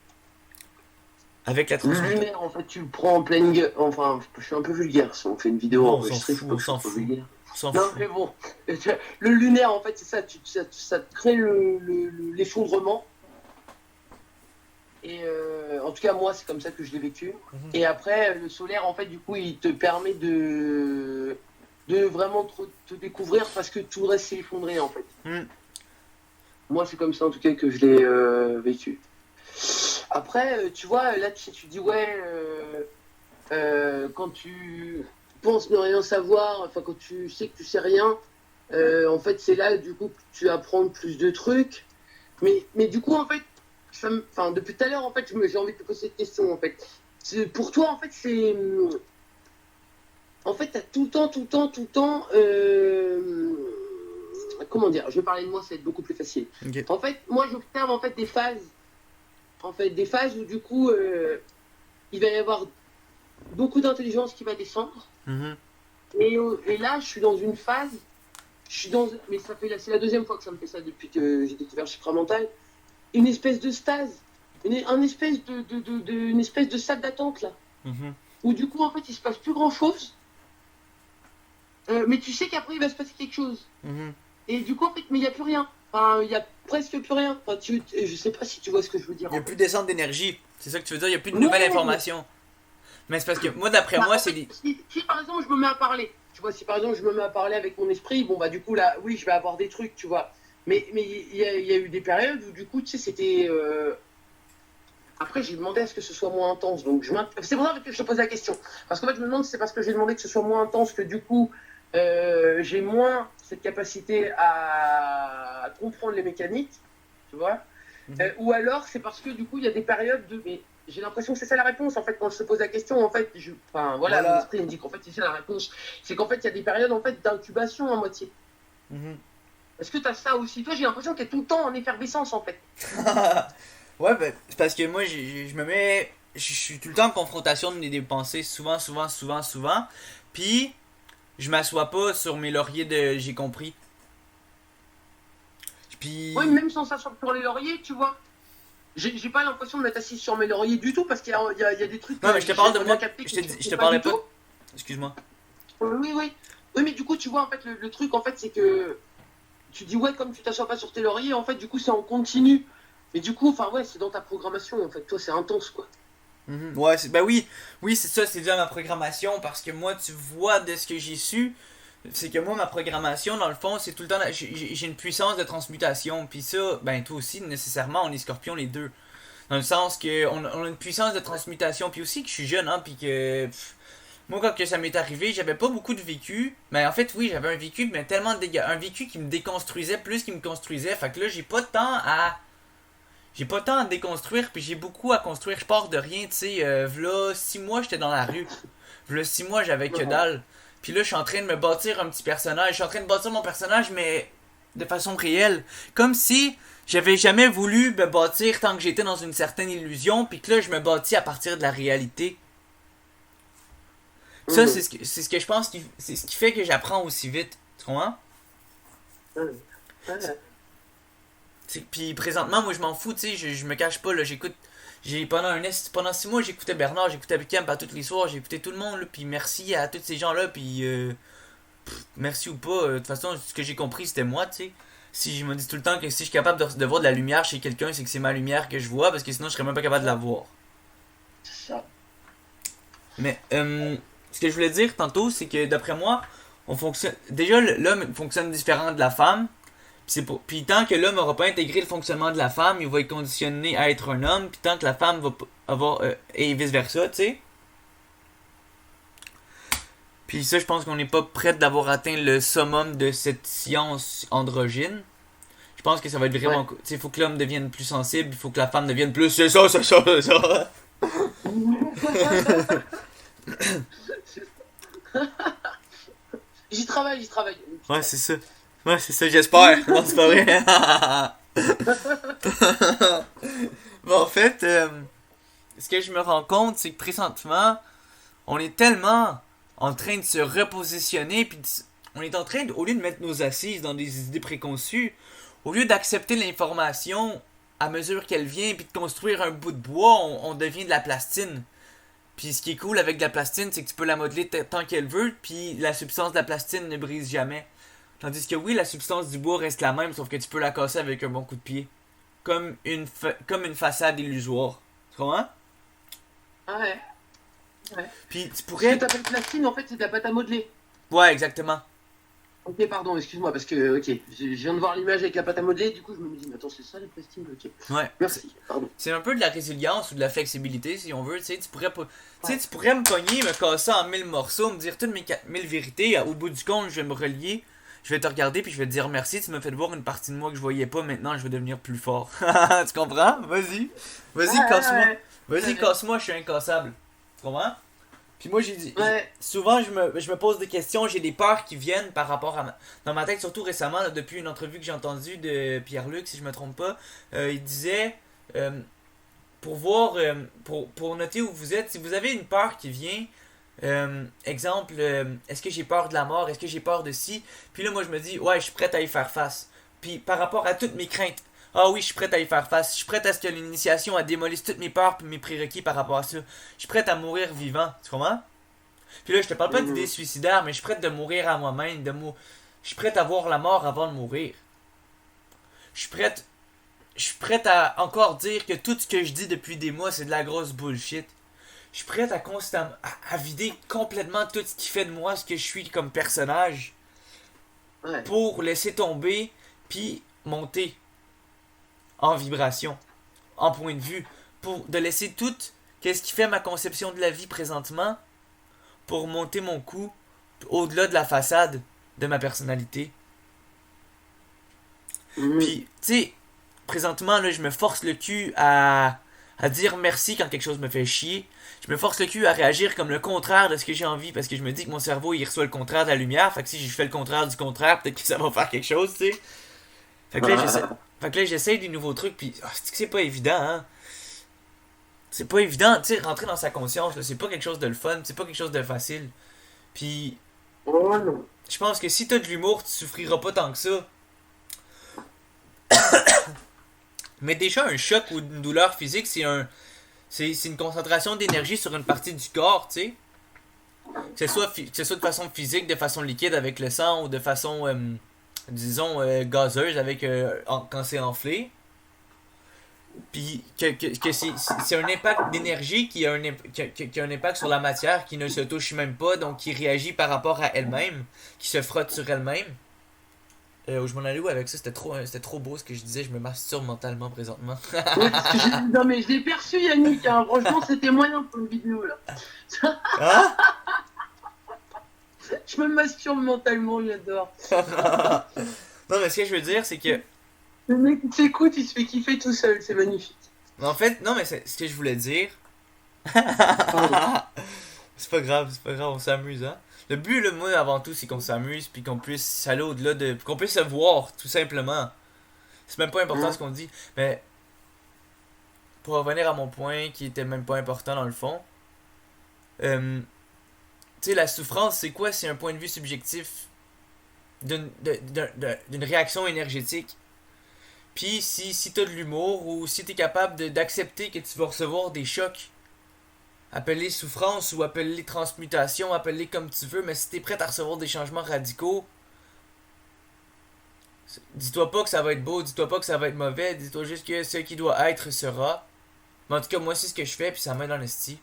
Avec la transmutation. Lunaire, en fait, tu le prends en pleine gueule. Enfin, je suis un peu vulgaire si on fait une vidéo Non, on s'en enregistrée, fout, faut on pas que s'en je sois fout. vulgaire. On s'en Non, fout. mais bon, le lunaire, en fait, c'est ça, ça te crée l'effondrement. Et en tout cas, moi, c'est comme ça que je l'ai vécu. Et après, le solaire, en fait, du coup, il te permet de vraiment te découvrir parce que tout le reste s'est effondré, en fait. Hmm. Moi, c'est comme ça, en tout cas, que je l'ai vécu. Après, tu vois, là, tu dis, ouais, quand tu penses ne rien savoir, enfin, quand tu sais que tu sais rien, en fait, c'est là, du coup, que tu apprends plus de trucs. Mais du coup, en fait, enfin, depuis tout à l'heure, en fait, j'ai envie de te poser cette question, en fait. Pour toi, en fait, c'est... En fait, t'as tout le temps, tout le temps, tout le temps... comment dire? Je vais parler de moi, ça va être beaucoup plus facile. Ok. En fait, moi, j'observe, en fait, des phases. En fait, des phases où, du coup, il va y avoir beaucoup d'intelligence qui va descendre. Mhm. Et là, je suis dans une phase... Je suis dans... Mais c'est la deuxième fois que ça me fait ça depuis que j'ai découvert le supramental. Une espèce de stase, une espèce de salle d'attente là, Mhm. où du coup en fait il se passe plus grand chose, mais tu sais qu'après il va se passer quelque chose. Mhm. Et du coup en fait, mais il n'y a plus rien. Enfin, il y a presque plus rien. Enfin, je sais pas si tu vois ce que je veux dire Il n'y a en plus fait. de descente d'énergie. C'est ça que tu veux dire? Il n'y a plus de nouvelles Ouais. informations. Mais c'est parce que moi, d'après Bah, moi, en c'est fait, des. si par exemple je me mets à parler, tu vois, si par exemple je me mets à parler avec mon esprit, bon bah du coup là, oui, je vais avoir des trucs, tu vois. Mais il y a eu des périodes où du coup, tu sais, c'était après, j'ai demandé à ce que ce soit moins intense. Donc, c'est pour ça que je te pose la question. Parce qu'en fait, je me demande si c'est parce que j'ai demandé que ce soit moins intense que du coup, j'ai moins cette capacité à comprendre les mécaniques, tu vois. Mhm. Ou alors, c'est parce que du coup, il y a des périodes de. Mais j'ai l'impression que c'est ça la réponse. En fait, quand je te pose la question, en fait, enfin, voilà, mon Voilà. esprit me dit qu'en fait, c'est ça la réponse. C'est qu'en fait, il y a des périodes en fait d'incubation à moitié. Mhm. Est-ce que tu as ça aussi? Toi, j'ai l'impression qu'elle est tout le temps en effervescence, en fait. Ouais, ben, c'est parce que moi, je me mets. Je suis tout le temps en confrontation de des pensées, souvent, souvent, souvent, souvent. Puis, je m'assois pas sur mes lauriers de j'ai compris. Oui, Puis. même sans s'asseoir sur les lauriers, tu vois. J'ai pas l'impression de m'être assis sur mes lauriers du tout parce qu'il y a des trucs Non, mais que je te parle de j'aimerais bien moi. capter que tu ne Je fais te pas parlais du pas. tout. Excuse-moi. Oui, oui. Oui, mais du coup, tu vois, en fait, le truc, en fait, c'est que tu dis, ouais, comme tu t'assois pas sur tes lauriers, en fait, du coup, c'est en continu. Mais du coup, enfin, ouais, c'est dans ta programmation, en fait. Toi, c'est intense, quoi. Mhm. Ouais, ben oui. Oui, c'est ça, c'est déjà ma programmation. Parce que moi, tu vois de ce que j'ai su. C'est que moi, ma programmation, dans le fond, c'est tout le temps. J'ai une puissance de transmutation. Puis ça, ben toi aussi, nécessairement, on est scorpion les deux. Dans le sens que on a une puissance de transmutation. Puis aussi que je suis jeune, hein. Puis que. Moi, quand que ça m'est arrivé, j'avais pas beaucoup de vécu. Mais en fait, oui, j'avais un vécu, mais tellement un vécu qui me déconstruisait plus qu'il me construisait. Fait que là, j'ai pas de temps à. J'ai pas de temps à déconstruire, puis j'ai beaucoup à construire. Je pars de rien, tu sais. V'là 6 mois, j'étais dans la rue. V'là 6 mois, j'avais que Ouais. dalle. Puis là, je suis en train de me bâtir un petit personnage. Je suis en train de bâtir mon personnage, mais de façon réelle. Comme si j'avais jamais voulu me bâtir tant que j'étais dans une certaine illusion, puis que là, je me bâtis à partir de la réalité. Ça, Mhm. c'est ce que je pense c'est ce qui fait que j'apprends aussi vite. Tu comprends? Ouais. Ouais. Puis présentement, moi, je m'en fous, tu sais, je me cache pas, là, j'écoute. Pendant 6 mois, j'écoutais Bernard, j'écoutais Camp à tous les soirs, j'écoutais tout le monde, là, puis merci à tous ces gens-là, puis merci ou pas, de toute façon, ce que j'ai compris, c'était moi, tu sais. Si je me dis tout le temps que si je suis capable de voir de la lumière chez quelqu'un, c'est que c'est ma lumière que je vois, parce que sinon, je serais même pas capable de la voir. C'est ça. Mais ce que je voulais dire tantôt, c'est que d'après moi, on fonctionne. Déjà, l'homme fonctionne différent de la femme. Puis tant que l'homme n'aura pas intégré le fonctionnement de la femme, il va être conditionné à être un homme. Puis tant que la femme va avoir. Et vice versa, tu sais. Puis ça, je pense qu'on n'est pas prêt d'avoir atteint le summum de cette science androgyne. Je pense que ça va être Ouais. vraiment. Tu sais, il faut que l'homme devienne plus sensible, il faut que la femme devienne plus. C'est ça, c'est ça, c'est ça. J'y travaille, j'y travaille. Ouais, c'est ça. Ouais, c'est ça, j'espère. Non, c'est pas vrai. Bon, en fait, ce que je me rends compte, c'est que présentement, on est tellement en train de se repositionner, puis on est en train, au lieu de mettre nos assises dans des idées préconçues, au lieu d'accepter l'information à mesure qu'elle vient, puis de construire un bout de bois, on devient de la plastine. Puis ce qui est cool avec de la plastine, c'est que tu peux la modeler tant qu'elle veut, puis la substance de la plastine ne brise jamais. Tandis que oui, la substance du bois reste la même, sauf que tu peux la casser avec un bon coup de pied. Comme une façade illusoire. Tu comprends? Ah ouais, ouais. Puis tu Ce que pourrais... t'appelles plastine, en fait, c'est de la pâte à modeler. Ouais, exactement. Ok, pardon, excuse-moi, parce que, ok, je viens de voir l'image avec la pâte à modeler, du coup, je me dis, mais attends, c'est ça les plastines, ok. Ouais. Merci, pardon. C'est un peu de la résilience ou de la flexibilité, si on veut. Tu sais, Ouais. tu pourrais me cogner, me casser en 1000 morceaux, me dire toutes mes 4000 vérités. Au bout du compte, je vais me relier. Je vais te regarder puis je vais te dire merci. Tu m'as fait voir une partie de moi que je voyais pas. Maintenant, je vais devenir plus fort. Tu comprends? Vas-y. Ouais, Vas-y, casse-moi. ouais, Vas-y, ouais. casse-moi, je suis incassable. Tu comprends? Puis moi, Ouais. souvent, je me pose des questions. J'ai des peurs qui viennent par rapport à dans ma tête, surtout récemment, là, depuis une entrevue que j'ai entendue de Pierre-Luc, si je me trompe pas. Il disait. Pour voir, pour noter où vous êtes, si vous avez une peur qui vient, exemple, est-ce que j'ai peur de la mort, est-ce que j'ai peur de ci, puis là moi je me dis, ouais, je suis prêt à y faire face. Puis par rapport à toutes mes craintes, ah oui, je suis prêt à y faire face, je suis prêt à ce que l'initiation a démolisse toutes mes peurs et mes prérequis par rapport à ça. Je suis prêt à mourir vivant, tu comprends? Puis là, je te parle pas d'idées Mhm. suicidaires, mais je suis prêt de mourir à moi-même, je suis prêt à voir la mort avant de mourir. Je suis prêt je suis prêt à encore dire que tout ce que je dis depuis des mois, c'est de la grosse bullshit. Je suis prêt à constamment à vider complètement tout ce qui fait de moi ce que je suis comme personnage Ouais. pour laisser tomber puis monter en vibration, en point de vue, pour de laisser tout qu'est-ce qui fait ma conception de la vie présentement pour monter mon coup au-delà de la façade de ma personnalité. Mhm. Puis, tu sais, présentement, là, je me force le cul à dire merci quand quelque chose me fait chier. Je me force le cul à réagir comme le contraire de ce que j'ai envie parce que je me dis que mon cerveau il reçoit le contraire de la lumière. Fait que si je fais le contraire du contraire, peut-être que ça va faire quelque chose, tu sais. Fait que là, j'essaie. Fait que là, j'essaie des nouveaux trucs, puis c'est pas évident, hein. C'est pas évident, tu sais, rentrer dans sa conscience, là, c'est pas quelque chose de le fun, c'est pas quelque chose de facile. Puis, Oh non. je pense que si t'as de l'humour, tu souffriras pas tant que ça. Mais déjà, un choc ou une douleur physique, c'est une concentration d'énergie sur une partie du corps, tu sais. Que ce soit de façon physique, de façon liquide avec le sang ou de façon, disons, gazeuse avec quand c'est enflé. Puis que c'est un impact d'énergie qui a un impact sur la matière qui ne se touche même pas, donc qui réagit par rapport à elle-même, qui se frotte sur elle-même. Où je m'en allais où avec ça? C'était trop beau ce que je disais, je me masturbe mentalement présentement. Ouais, c'est ce que j'ai non, mais je l'ai perçu, Yannick, hein. Franchement, c'était moyen pour une vidéo, là. Hein? Je me masturbe mentalement, j'adore. Non, mais ce que je veux dire, c'est que Le mec qui t'écoute, il se fait kiffer tout seul, c'est magnifique. en fait, non, mais ce que je voulais dire, Pardon. c'est pas grave, on s'amuse, hein. Le but, là, moi, avant tout, c'est qu'on s'amuse, puis qu'on puisse aller au-delà de. Qu'on puisse se voir, tout simplement. C'est même pas important ce Hein. qu'on dit. Mais, pour revenir à mon point, qui était même pas important dans le fond, tu sais, la souffrance, c'est quoi? C'est un point de vue subjectif d'une réaction énergétique. Puis, si t'as de l'humour, ou si t'es capable d'accepter que tu vas recevoir des chocs, appelle-les souffrance ou appelle-les transmutation, appelle-les comme tu veux, mais si t'es prêt à recevoir des changements radicaux, dis-toi pas que ça va être beau, dis-toi pas que ça va être mauvais, dis-toi juste que ce qui doit être sera. Mais en tout cas, moi, c'est ce que je fais, puis ça m'aide en esti.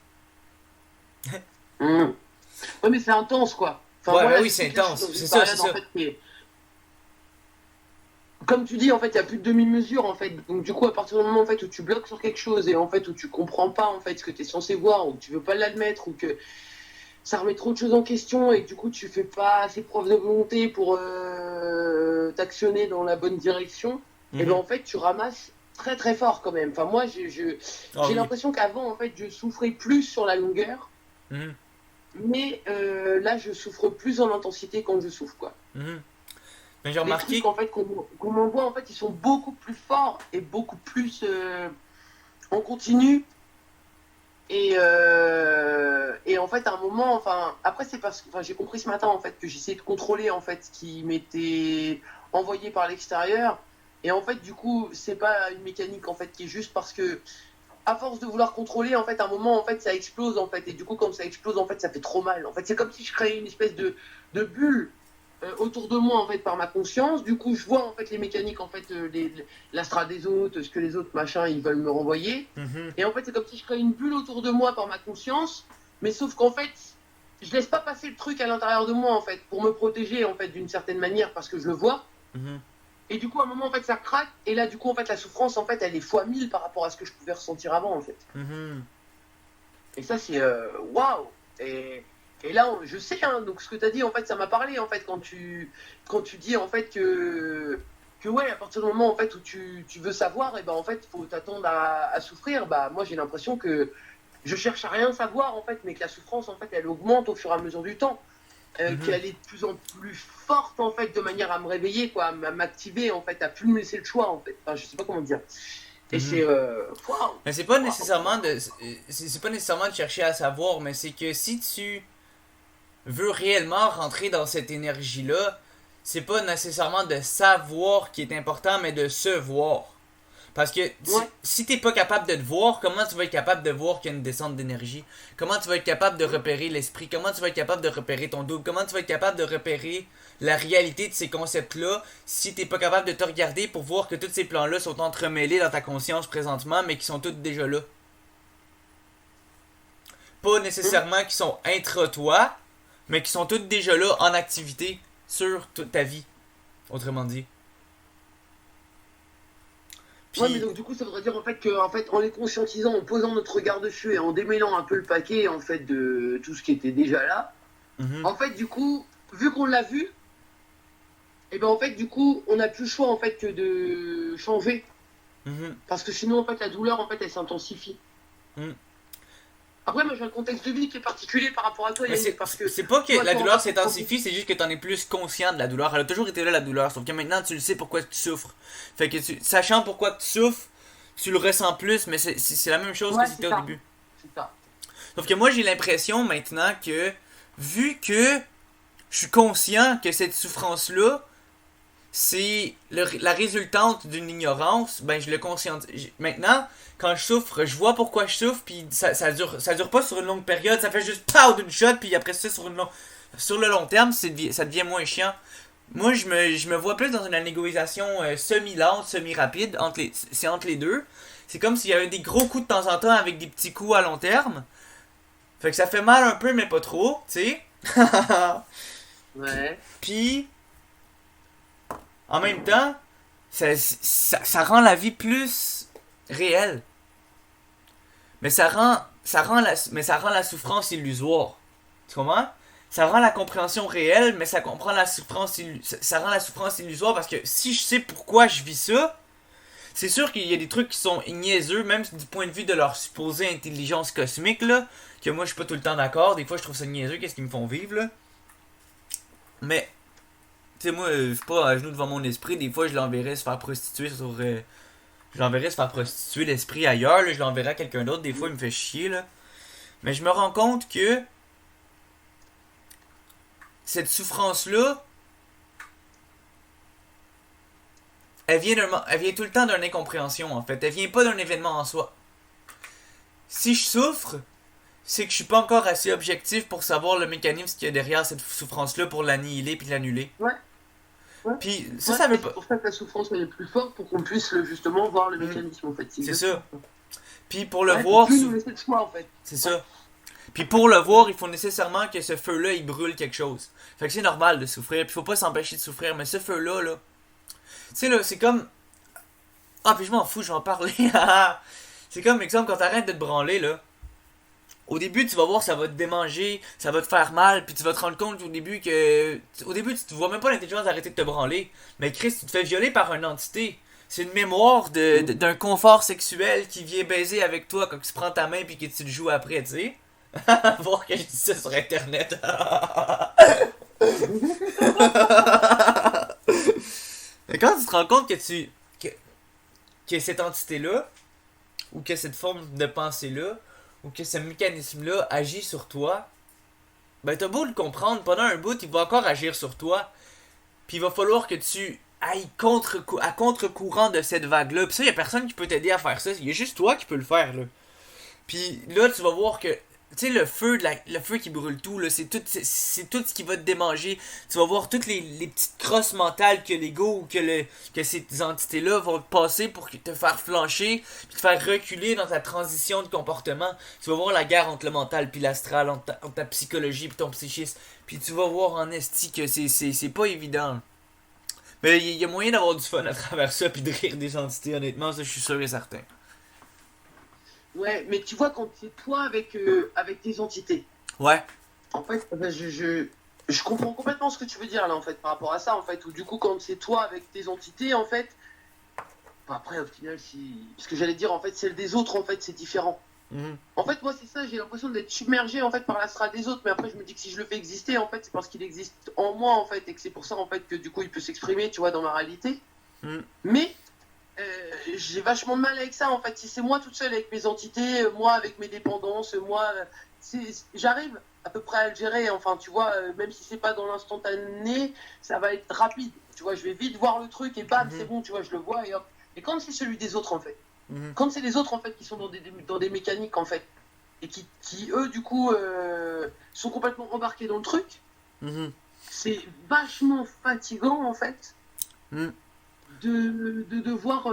Hum. Ouais, mais c'est intense, quoi. Enfin, Ouais, moi, ouais, là, oui, je c'est sais que là, je suis intense. dans C'est une ça, c'est période, en ça. fait, qui est... Comme tu dis, en fait, il y a plus de demi-mesure, en fait. Donc, du coup, à partir du moment, en fait, où tu bloques sur quelque chose et, en fait, où tu comprends pas, en fait, ce que tu es censé voir, ou que tu veux pas l'admettre, ou que ça remet trop de choses en question et que, du coup, tu fais pas assez preuve de volonté pour t'actionner dans la bonne direction, et ben, Mhm. en fait, tu ramasses très, très fort, quand même. Enfin, moi, Ah j'ai oui. l'impression qu'avant, en fait, je souffrais plus sur la longueur, Mhm. mais là, je souffre plus en intensité quand je souffre, quoi. Mhm. Mais j'ai Les trucs remarqué. en fait qu'on m'envoie, en fait, ils sont beaucoup plus forts et beaucoup plus en continu. Et en fait, à un moment, enfin, après, c'est parce que enfin, j'ai compris ce matin en fait que j'essayais de contrôler en fait ce qui m'était envoyé par l'extérieur. Et en fait, du coup, c'est pas une mécanique en fait qui est juste parce que à force de vouloir contrôler, en fait, à un moment, en fait, ça explose, en fait. Et du coup, quand ça explose, en fait, ça fait trop mal. En fait, c'est comme si je créais une espèce de bulle autour de moi, en fait, par ma conscience. Du coup, je vois, en fait, les mécaniques, en fait, l'astra des autres, ce que les autres, machin, ils veulent me renvoyer. Mhm. Et en fait, c'est comme si je créais une bulle autour de moi par ma conscience. Mais sauf qu'en fait, je laisse pas passer le truc à l'intérieur de moi, en fait, pour me protéger, en fait, d'une certaine manière, parce que je le vois. Mhm. Et du coup, à un moment, en fait, ça craque. Et là, du coup, en fait, la souffrance, en fait, elle est fois 1000 par rapport à ce que je pouvais ressentir avant, en fait. Mhm. Et ça, c'est waouh! Et là, je sais, hein, donc ce que tu as dit, en fait, ça m'a parlé, en fait, quand tu dis, en fait, que ouais, à partir du moment, en fait, où tu veux savoir, et ben, en fait, il faut t'attendre à souffrir. Bah, moi, j'ai l'impression que je cherche à rien savoir, en fait, mais que la souffrance, en fait, elle augmente au fur et à mesure du temps. Mhm. Qu'elle est de plus en plus forte, en fait, de manière à me réveiller, quoi, à m'activer, en fait, à plus me laisser le choix, en fait. Enfin, je sais pas comment dire. Et c'est Mhm. waouh! Mais c'est pas Waouh! nécessairement c'est pas nécessairement de chercher à savoir, mais c'est que si tu veux réellement rentrer dans cette énergie-là, c'est pas nécessairement de savoir qui est important, mais de se voir. Parce que Ouais. si t'es pas capable de te voir, comment tu vas être capable de voir qu'il y a une descente d'énergie? Comment tu vas être capable de repérer l'esprit? Comment tu vas être capable de repérer ton double? Comment tu vas être capable de repérer la réalité de ces concepts-là si t'es pas capable de te regarder pour voir que tous ces plans-là sont entremêlés dans ta conscience présentement, mais qui sont tous déjà là? Pas Hum. nécessairement qui sont intra-toi, mais qui sont toutes déjà là en activité sur toute ta vie, autrement dit. Ouais, mais Puis, donc du coup, ça voudrait dire en fait que, en fait, en les conscientisant, en posant notre regard dessus et en démêlant un peu le paquet en fait de tout ce qui était déjà là, mhm, en fait, du coup, vu qu'on l'a vu, et ben en fait, du coup, on n'a plus le choix en fait que de changer, mhm, parce que sinon, en fait, la douleur, en fait, elle s'intensifie. mhm. Après, moi, j'ai un contexte de vie qui est particulier par rapport à toi, Mais Yannick, parce que c'est pas que toi, la en douleur fait, s'intensifie, c'est juste que t'en es plus conscient de la douleur. Elle a toujours été là, la douleur, sauf que maintenant tu le sais pourquoi tu souffres. Fait que sachant pourquoi tu souffres, tu le ressens plus, mais c'est la même chose que ouais, c'est c'était au ça, début. c'est ça. Sauf que moi j'ai l'impression maintenant que, vu que je suis conscient que cette souffrance-là, c'est la résultante d'une ignorance, ben je le conscientise. Maintenant, quand je souffre, je vois pourquoi je souffre, puis ça dure pas sur une longue période, ça fait juste pow d'une shot, puis après ça, sur le long terme, ça devient moins chiant. Moi, je me vois plus dans une négociation semi-lente, semi-rapide, c'est entre les deux. C'est comme s'il y avait des gros coups de temps en temps avec des petits coups à long terme. Fait que ça fait mal un peu, mais pas trop, tu sais. puis, Ouais. puis, en même temps, ça rend la vie plus réelle. Mais ça rend la souffrance illusoire. Tu comprends? Ça rend la compréhension réelle, mais ça rend la souffrance illusoire parce que si je sais pourquoi je vis ça, c'est sûr qu'il y a des trucs qui sont niaiseux, même du point de vue de leur supposée intelligence cosmique, là, que moi je suis pas tout le temps d'accord. Des fois je trouve ça niaiseux, qu'est-ce qu'ils me font vivre, là. Mais, tu sais, moi, je suis pas à genoux devant mon esprit. Des fois, je l'enverrais se faire prostituer je l'enverrais se faire prostituer l'esprit ailleurs, là, je l'enverrais à quelqu'un d'autre. Des fois, il me fait chier, là. Mais je me rends compte que cette souffrance-là, elle vient tout le temps d'une incompréhension, en fait. Elle vient pas d'un événement en soi. Si je souffre, c'est que je suis pas encore assez objectif pour savoir le mécanisme qu'il y a derrière cette souffrance-là pour l'annihiler puis l'annuler. Ouais, ouais. Puis ça, Ouais, ça et veut c'est pas. pour ça que la souffrance elle est plus forte pour qu'on puisse justement voir le Hmm, mécanisme en fait. C'est c'est exactement ça. ça. Puis pour le Ouais, pour voir, plus nous laisser le choix en fait. c'est Ouais. ça. Puis pour le voir, il faut nécessairement que ce feu-là, il brûle quelque chose. Fait que c'est normal de souffrir. Puis faut pas s'empêcher de souffrir. Mais ce feu-là, là, tu sais, là, c'est comme. Ah, puis je m'en fous, je vais en parler. C'est comme, exemple, quand t'arrêtes de te branler, là. Au début, tu vas voir, ça va te démanger, ça va te faire mal, puis tu vas te rendre compte au début que. Au début, tu te vois même pas l'intelligence d'arrêter de te branler. Mais Chris, tu te fais violer par une entité. C'est une mémoire d'un confort sexuel qui vient baiser avec toi quand tu prends ta main puis que tu le joues après, tu sais. Voir que je dis ça sur internet. Mais quand tu te rends compte que cette entité-là, ou que cette forme de pensée-là, ou que ce mécanisme-là agit sur toi, ben t'as beau le comprendre, pendant un bout, il va encore agir sur toi. Puis il va falloir que tu ailles à contre-courant de cette vague-là. Puis ça, y a personne qui peut t'aider à faire ça. Il y a juste toi qui peux le faire, là. Puis là, tu vas voir que, tu sais, le feu qui brûle tout, là, c'est tout ce qui va te démanger. Tu vas voir toutes les petites crosses mentales que l'ego ou que ces entités-là vont te passer pour te faire flancher, puis te faire reculer dans ta transition de comportement. Tu vas voir la guerre entre le mental puis l'astral, entre ta psychologie puis ton psychisme. Puis tu vas voir en esti que c'est pas évident. Mais il y a moyen d'avoir du fun à travers ça puis de rire des entités, honnêtement, ça je suis sûr et certain. Ouais, mais tu vois, quand c'est toi avec tes entités, Ouais. en fait, je comprends complètement ce que tu veux dire là, en fait, par rapport à ça, en fait, ou du coup, quand c'est toi avec tes entités, en fait, bah, après, au final, si. Ce que j'allais dire, en fait, celle des autres, en fait, c'est différent. Mhm. En fait, moi, c'est ça, j'ai l'impression d'être submergé, en fait, par l'astral des autres, mais après, je me dis que si je le fais exister, en fait, c'est parce qu'il existe en moi, en fait, et que c'est pour ça, en fait, que du coup, il peut s'exprimer, tu vois, dans ma réalité. Mhm. Mais j'ai vachement de mal avec ça en fait. Si c'est moi toute seule avec mes entités, moi avec mes dépendances, moi, j'arrive à peu près à le gérer. Enfin, tu vois, même si c'est pas dans l'instantané, ça va être rapide. Tu vois, je vais vite voir le truc et bam, c'est bon, tu vois, je le vois et hop. Et quand c'est celui des autres en fait, quand c'est les autres en fait qui sont dans des mécaniques en fait, et qui eux du coup sont complètement embarqués dans le truc, Mhm. c'est vachement fatigant en fait Mhm. de devoir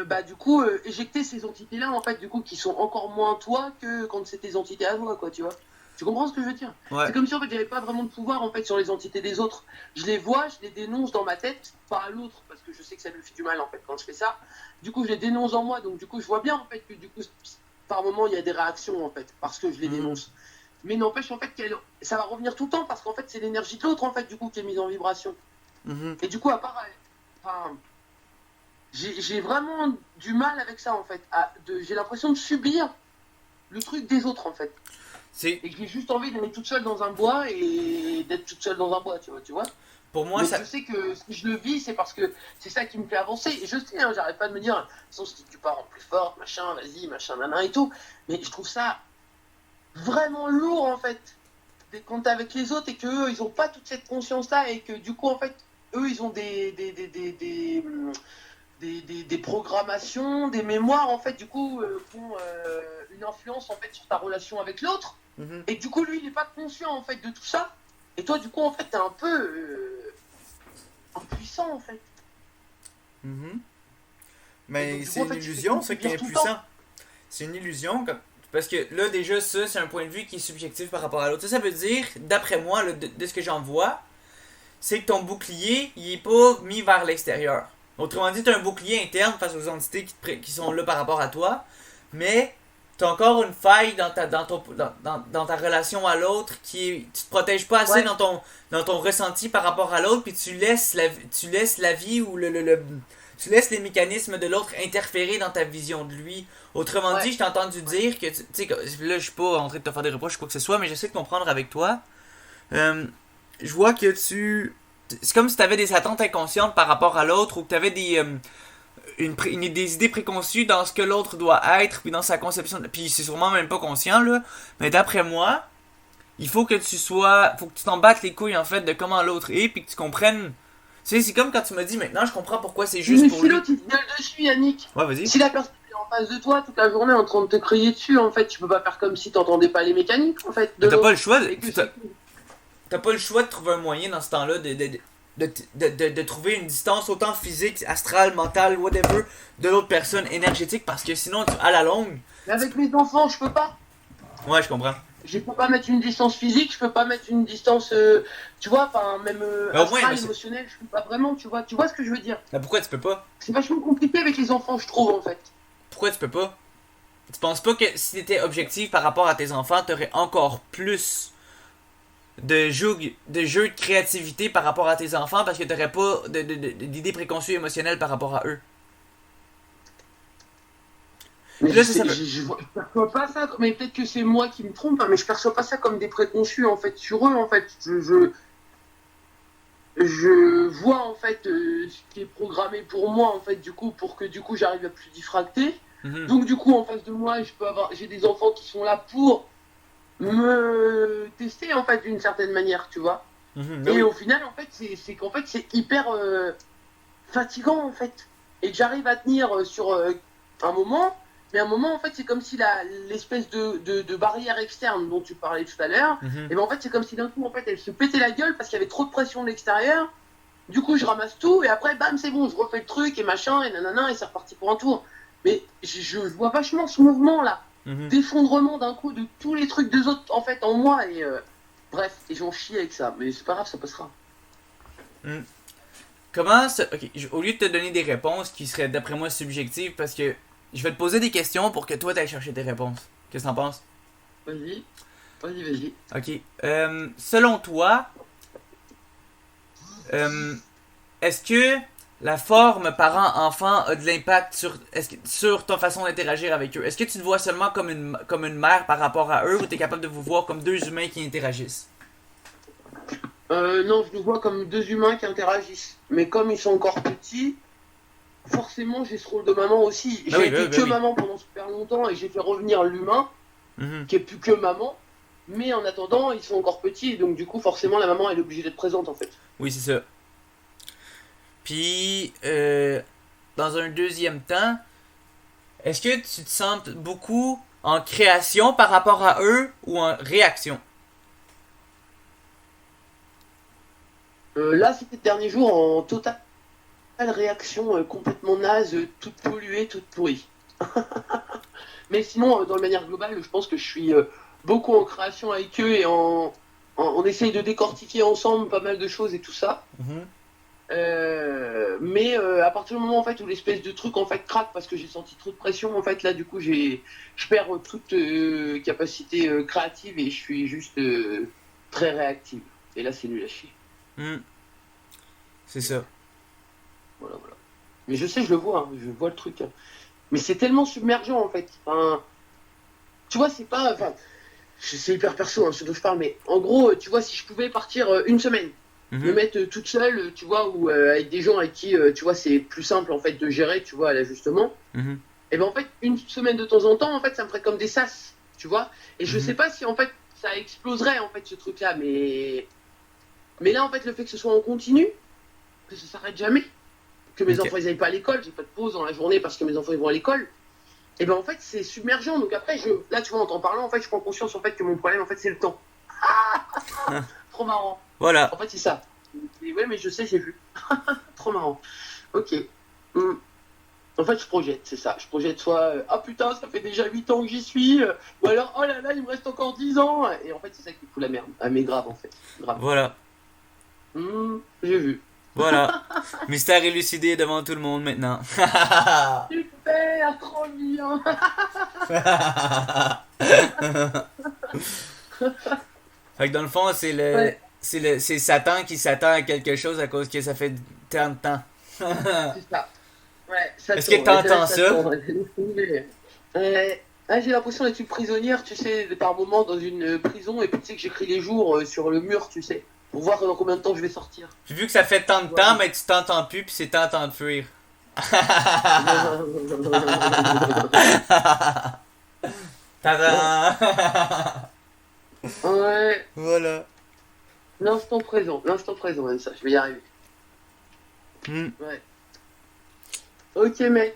bah, du coup, éjecter ces entités-là, en fait, du coup, qui sont encore moins toi que quand c'est tes entités à toi, quoi, tu vois. Tu comprends ce que je veux dire? Ouais. C'est comme si, en fait, j'avais pas vraiment de pouvoir, en fait, sur les entités des autres. Je les vois, je les dénonce dans ma tête, pas à l'autre, parce que je sais que ça lui fait du mal, en fait, quand je fais ça. Du coup, je les dénonce en moi, donc du coup, je vois bien, en fait, que du coup, par moment, il y a des réactions, en fait, parce que je les dénonce. Mais n'empêche, en fait, ça va revenir tout le temps, parce qu'en fait, c'est l'énergie de l'autre, en fait, du coup, qui est mise en vibration. Mhm. Et du coup, à part... Enfin, j'ai vraiment du mal avec ça en fait. J'ai l'impression de subir le truc des autres en fait. C'est Et que j'ai juste envie d'aller toute seule dans un bois et d'être toute seule dans un bois, tu vois. pour moi Mais ça. je sais que si je le vis, c'est parce que c'est ça qui me fait avancer. Et je sais, hein, j'arrête pas de me dire, sauf si tu pars en plus fort, machin, vas-y, machin, nanan et tout. Mais je trouve ça vraiment lourd en fait. Quand t'es avec les autres et qu'eux, ils ont pas toute cette conscience-là et que du coup, en fait, eux, ils ont des programmations, des mémoires en fait du coup qui ont une influence en fait sur ta relation avec l'autre Mhm. et du coup lui il n'est pas conscient en fait de tout ça et toi du coup en fait t'es un peu impuissant en fait. Mhm. Et Mais donc du c'est coup en une fait tu fais illusion, tout ça qui subir est tout le temps. impuissant. C'est une illusion parce que là déjà ça c'est un point de vue qui est subjectif par rapport à l'autre. Ça veut dire, d'après moi, là, de ce que j'en vois, c'est que ton bouclier il est pas mis vers l'extérieur. Autrement dit, tu as un bouclier interne face aux entités qui sont là par rapport à toi, mais tu as encore une faille dans ta relation à l'autre tu te protèges pas assez Ouais, dans ton ressenti par rapport à l'autre, puis tu laisses la vie ou tu laisses les mécanismes de l'autre interférer dans ta vision de lui. Autrement ouais, dit, je t'ai entendu ouais. dire que, tu sais, là je suis pas en train de te faire des reproches ou quoi que ce soit, mais j'essaie de comprendre avec toi. Je vois que c'est comme si tu avais des attentes inconscientes par rapport à l'autre ou que tu avais des idées préconçues dans ce que l'autre doit être puis dans sa conception. Puis c'est sûrement même pas conscient là, mais d'après moi, il faut que faut que tu t'en battes les couilles en fait de comment l'autre est puis que tu comprennes. Tu sais, c'est comme quand tu me dis maintenant je comprends pourquoi c'est juste Mais pour si lui. l'autre il te gueule dessus Yannick, Ouais, vas-y. si la personne est en face de toi toute la journée en train de te crier dessus en fait tu peux pas faire comme si t'entendais pas les mécaniques en fait de Mais t'as pas le l'autre choix, et que c'est t'as pas le choix de trouver un moyen dans ce temps-là de trouver une distance autant physique, astrale, mentale, whatever, de l'autre personne énergétique parce que sinon, à la longue. mais avec mes enfants je peux pas. Ouais, je comprends. Je peux pas mettre une distance physique, je peux pas mettre une distance, tu vois, enfin même Mais au moins, astrale, émotionnelle, je peux pas vraiment, tu vois ce que je veux dire. mais pourquoi tu peux pas? C'est vachement compliqué avec les enfants, je trouve en fait. Pourquoi tu peux pas? Tu penses pas que si t'étais objectif par rapport à tes enfants, t'aurais encore plus de jeux de créativité par rapport à tes enfants parce que t'aurais pas d'idées préconçues émotionnelles par rapport à eux? Mais Puis là, ça, ça je perçois pas ça, mais peut-être que c'est moi qui me trompe, hein, mais je perçois pas ça comme des préconçus en fait sur eux en fait. Je vois en fait ce qui est programmé pour moi en fait du coup pour que du coup j'arrive à plus diffracter. Mhm. Donc du coup en face de moi j'ai des enfants qui sont là pour me tester en fait d'une certaine manière, tu vois. Mhm, ben Et oui. au final, en fait, c'est qu'en fait, c'est hyper fatigant, en fait. Et que j'arrive à tenir sur un moment, Mais à un moment, en fait, c'est comme si l'espèce de barrière externe dont tu parlais tout à l'heure, Mhm. et ben en fait, c'est comme si d'un coup, en fait, elle se pétait la gueule parce qu'il y avait trop de pression de l'extérieur. Du coup, je ramasse tout, et après, bam, c'est bon, je refais le truc, et machin, et nanana, et c'est reparti pour un tour. Mais je vois vachement ce mouvement-là, Mhm. d'effondrement d'un coup de tous les trucs des autres, en fait, en moi, et bref, et j'en chie avec ça. Mais c'est pas grave, ça passera. Mhm. Comment ça... Ok, au lieu de te donner des réponses qui seraient d'après moi subjectives, parce que je vais te poser des questions pour que toi t'ailles chercher tes réponses. Qu'est-ce que t'en penses? Vas-y, vas-y, vas-y. Ok. Selon toi, euh, est-ce que la forme parent-enfant a de l'impact sur ta façon d'interagir avec eux? Est-ce que tu te vois seulement comme une mère par rapport à eux ou t'es capable de vous voir comme deux humains qui interagissent? Non, je nous vois comme deux humains qui interagissent. Mais comme ils sont encore petits, forcément, j'ai ce rôle de maman aussi. Ben J'ai oui, ben été oui, ben que oui. maman pendant super longtemps et j'ai fait revenir l'humain, Mhm. qui est plus que maman. Mais en attendant, ils sont encore petits, et donc du coup, forcément, la maman, elle est obligée d'être présente, en fait. Oui, c'est ça. Puis, dans un deuxième temps, est-ce que tu te sens beaucoup en création par rapport à eux ou en réaction? Là, c'était le dernier jour en totale réaction complètement naze, toute polluée, toute pourrie. Mais sinon, dans la manière globale, je pense que je suis beaucoup en création avec eux et on essaye de décortiquer ensemble pas mal de choses et tout ça. Mhm. Mais à partir du moment en fait où l'espèce de truc en fait craque parce que j'ai senti trop de pression en fait là du coup je perds toute capacité créative et je suis juste très réactive et là c'est nul à chier. Mhm. C'est ça. Voilà, voilà. Mais je sais, je le vois, hein, je vois le truc, hein. Mais c'est tellement submergent en fait. Enfin, tu vois, c'est pas, enfin, c'est hyper perso hein, ce dont je parle, mais en gros tu vois si je pouvais partir une semaine me Mhm. mettre toute seule, tu vois, ou avec des gens avec qui, tu vois, c'est plus simple en fait de gérer, tu vois, l'ajustement. Mhm. Et ben en fait, une semaine de temps en temps, en fait, ça me ferait comme des sas, tu vois. Et je sais Mhm. pas si en fait ça exploserait en fait ce truc-là, mais là en fait le fait que ce soit en continu, que ça s'arrête jamais, que mes Ok. enfants ils aillent pas à l'école, j'ai pas de pause dans la journée parce que mes enfants ils vont à l'école. Et ben en fait c'est submergent. Donc après là tu vois en t'en parlant en fait je prends conscience en fait que mon problème en fait c'est le temps. Trop marrant. Voilà. En fait c'est ça. Et ouais mais je sais j'ai vu. Trop marrant. Ok. Hmm. En fait, je projette, c'est ça. Je projette soit ah putain, ça fait déjà 8 ans que j'y suis, ou alors oh là là, il me reste encore 10 ans. Et en fait, c'est ça qui fout la merde. Ah, mais grave, en fait. Grave. Voilà. J'ai vu. Voilà. Mystère élucidé devant tout le monde maintenant. Super, trop bien. Fait que dans le fond, Ouais, c'est Satan qui s'attend à quelque chose à cause que ça fait tant de temps. c'est ça. Ouais, ça Est-ce que tourne. Ouais, c'est vrai que t'entends ça ça? tourne. Ah, j'ai l'impression d'être une prisonnière, tu sais, par moment dans une prison, et puis tu sais que j'écris les jours sur le mur, tu sais, pour voir dans combien de temps je vais sortir. Puis vu que ça fait tant de Voilà. temps, mais tu t'entends plus, puis c'est temps de fuir. Tadam! Ouais, Voilà. l'instant présent, même ça, je vais y arriver. Hmm. Ouais. Ok, mec.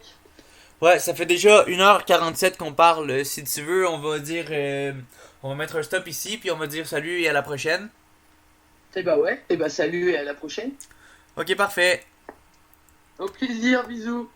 Ouais, ça fait déjà 1h47 qu'on parle. Si tu veux, on va mettre un stop ici, puis on va dire salut et à la prochaine. Eh bah ouais, eh bah salut et à la prochaine. Ok, parfait. Au plaisir, bisous.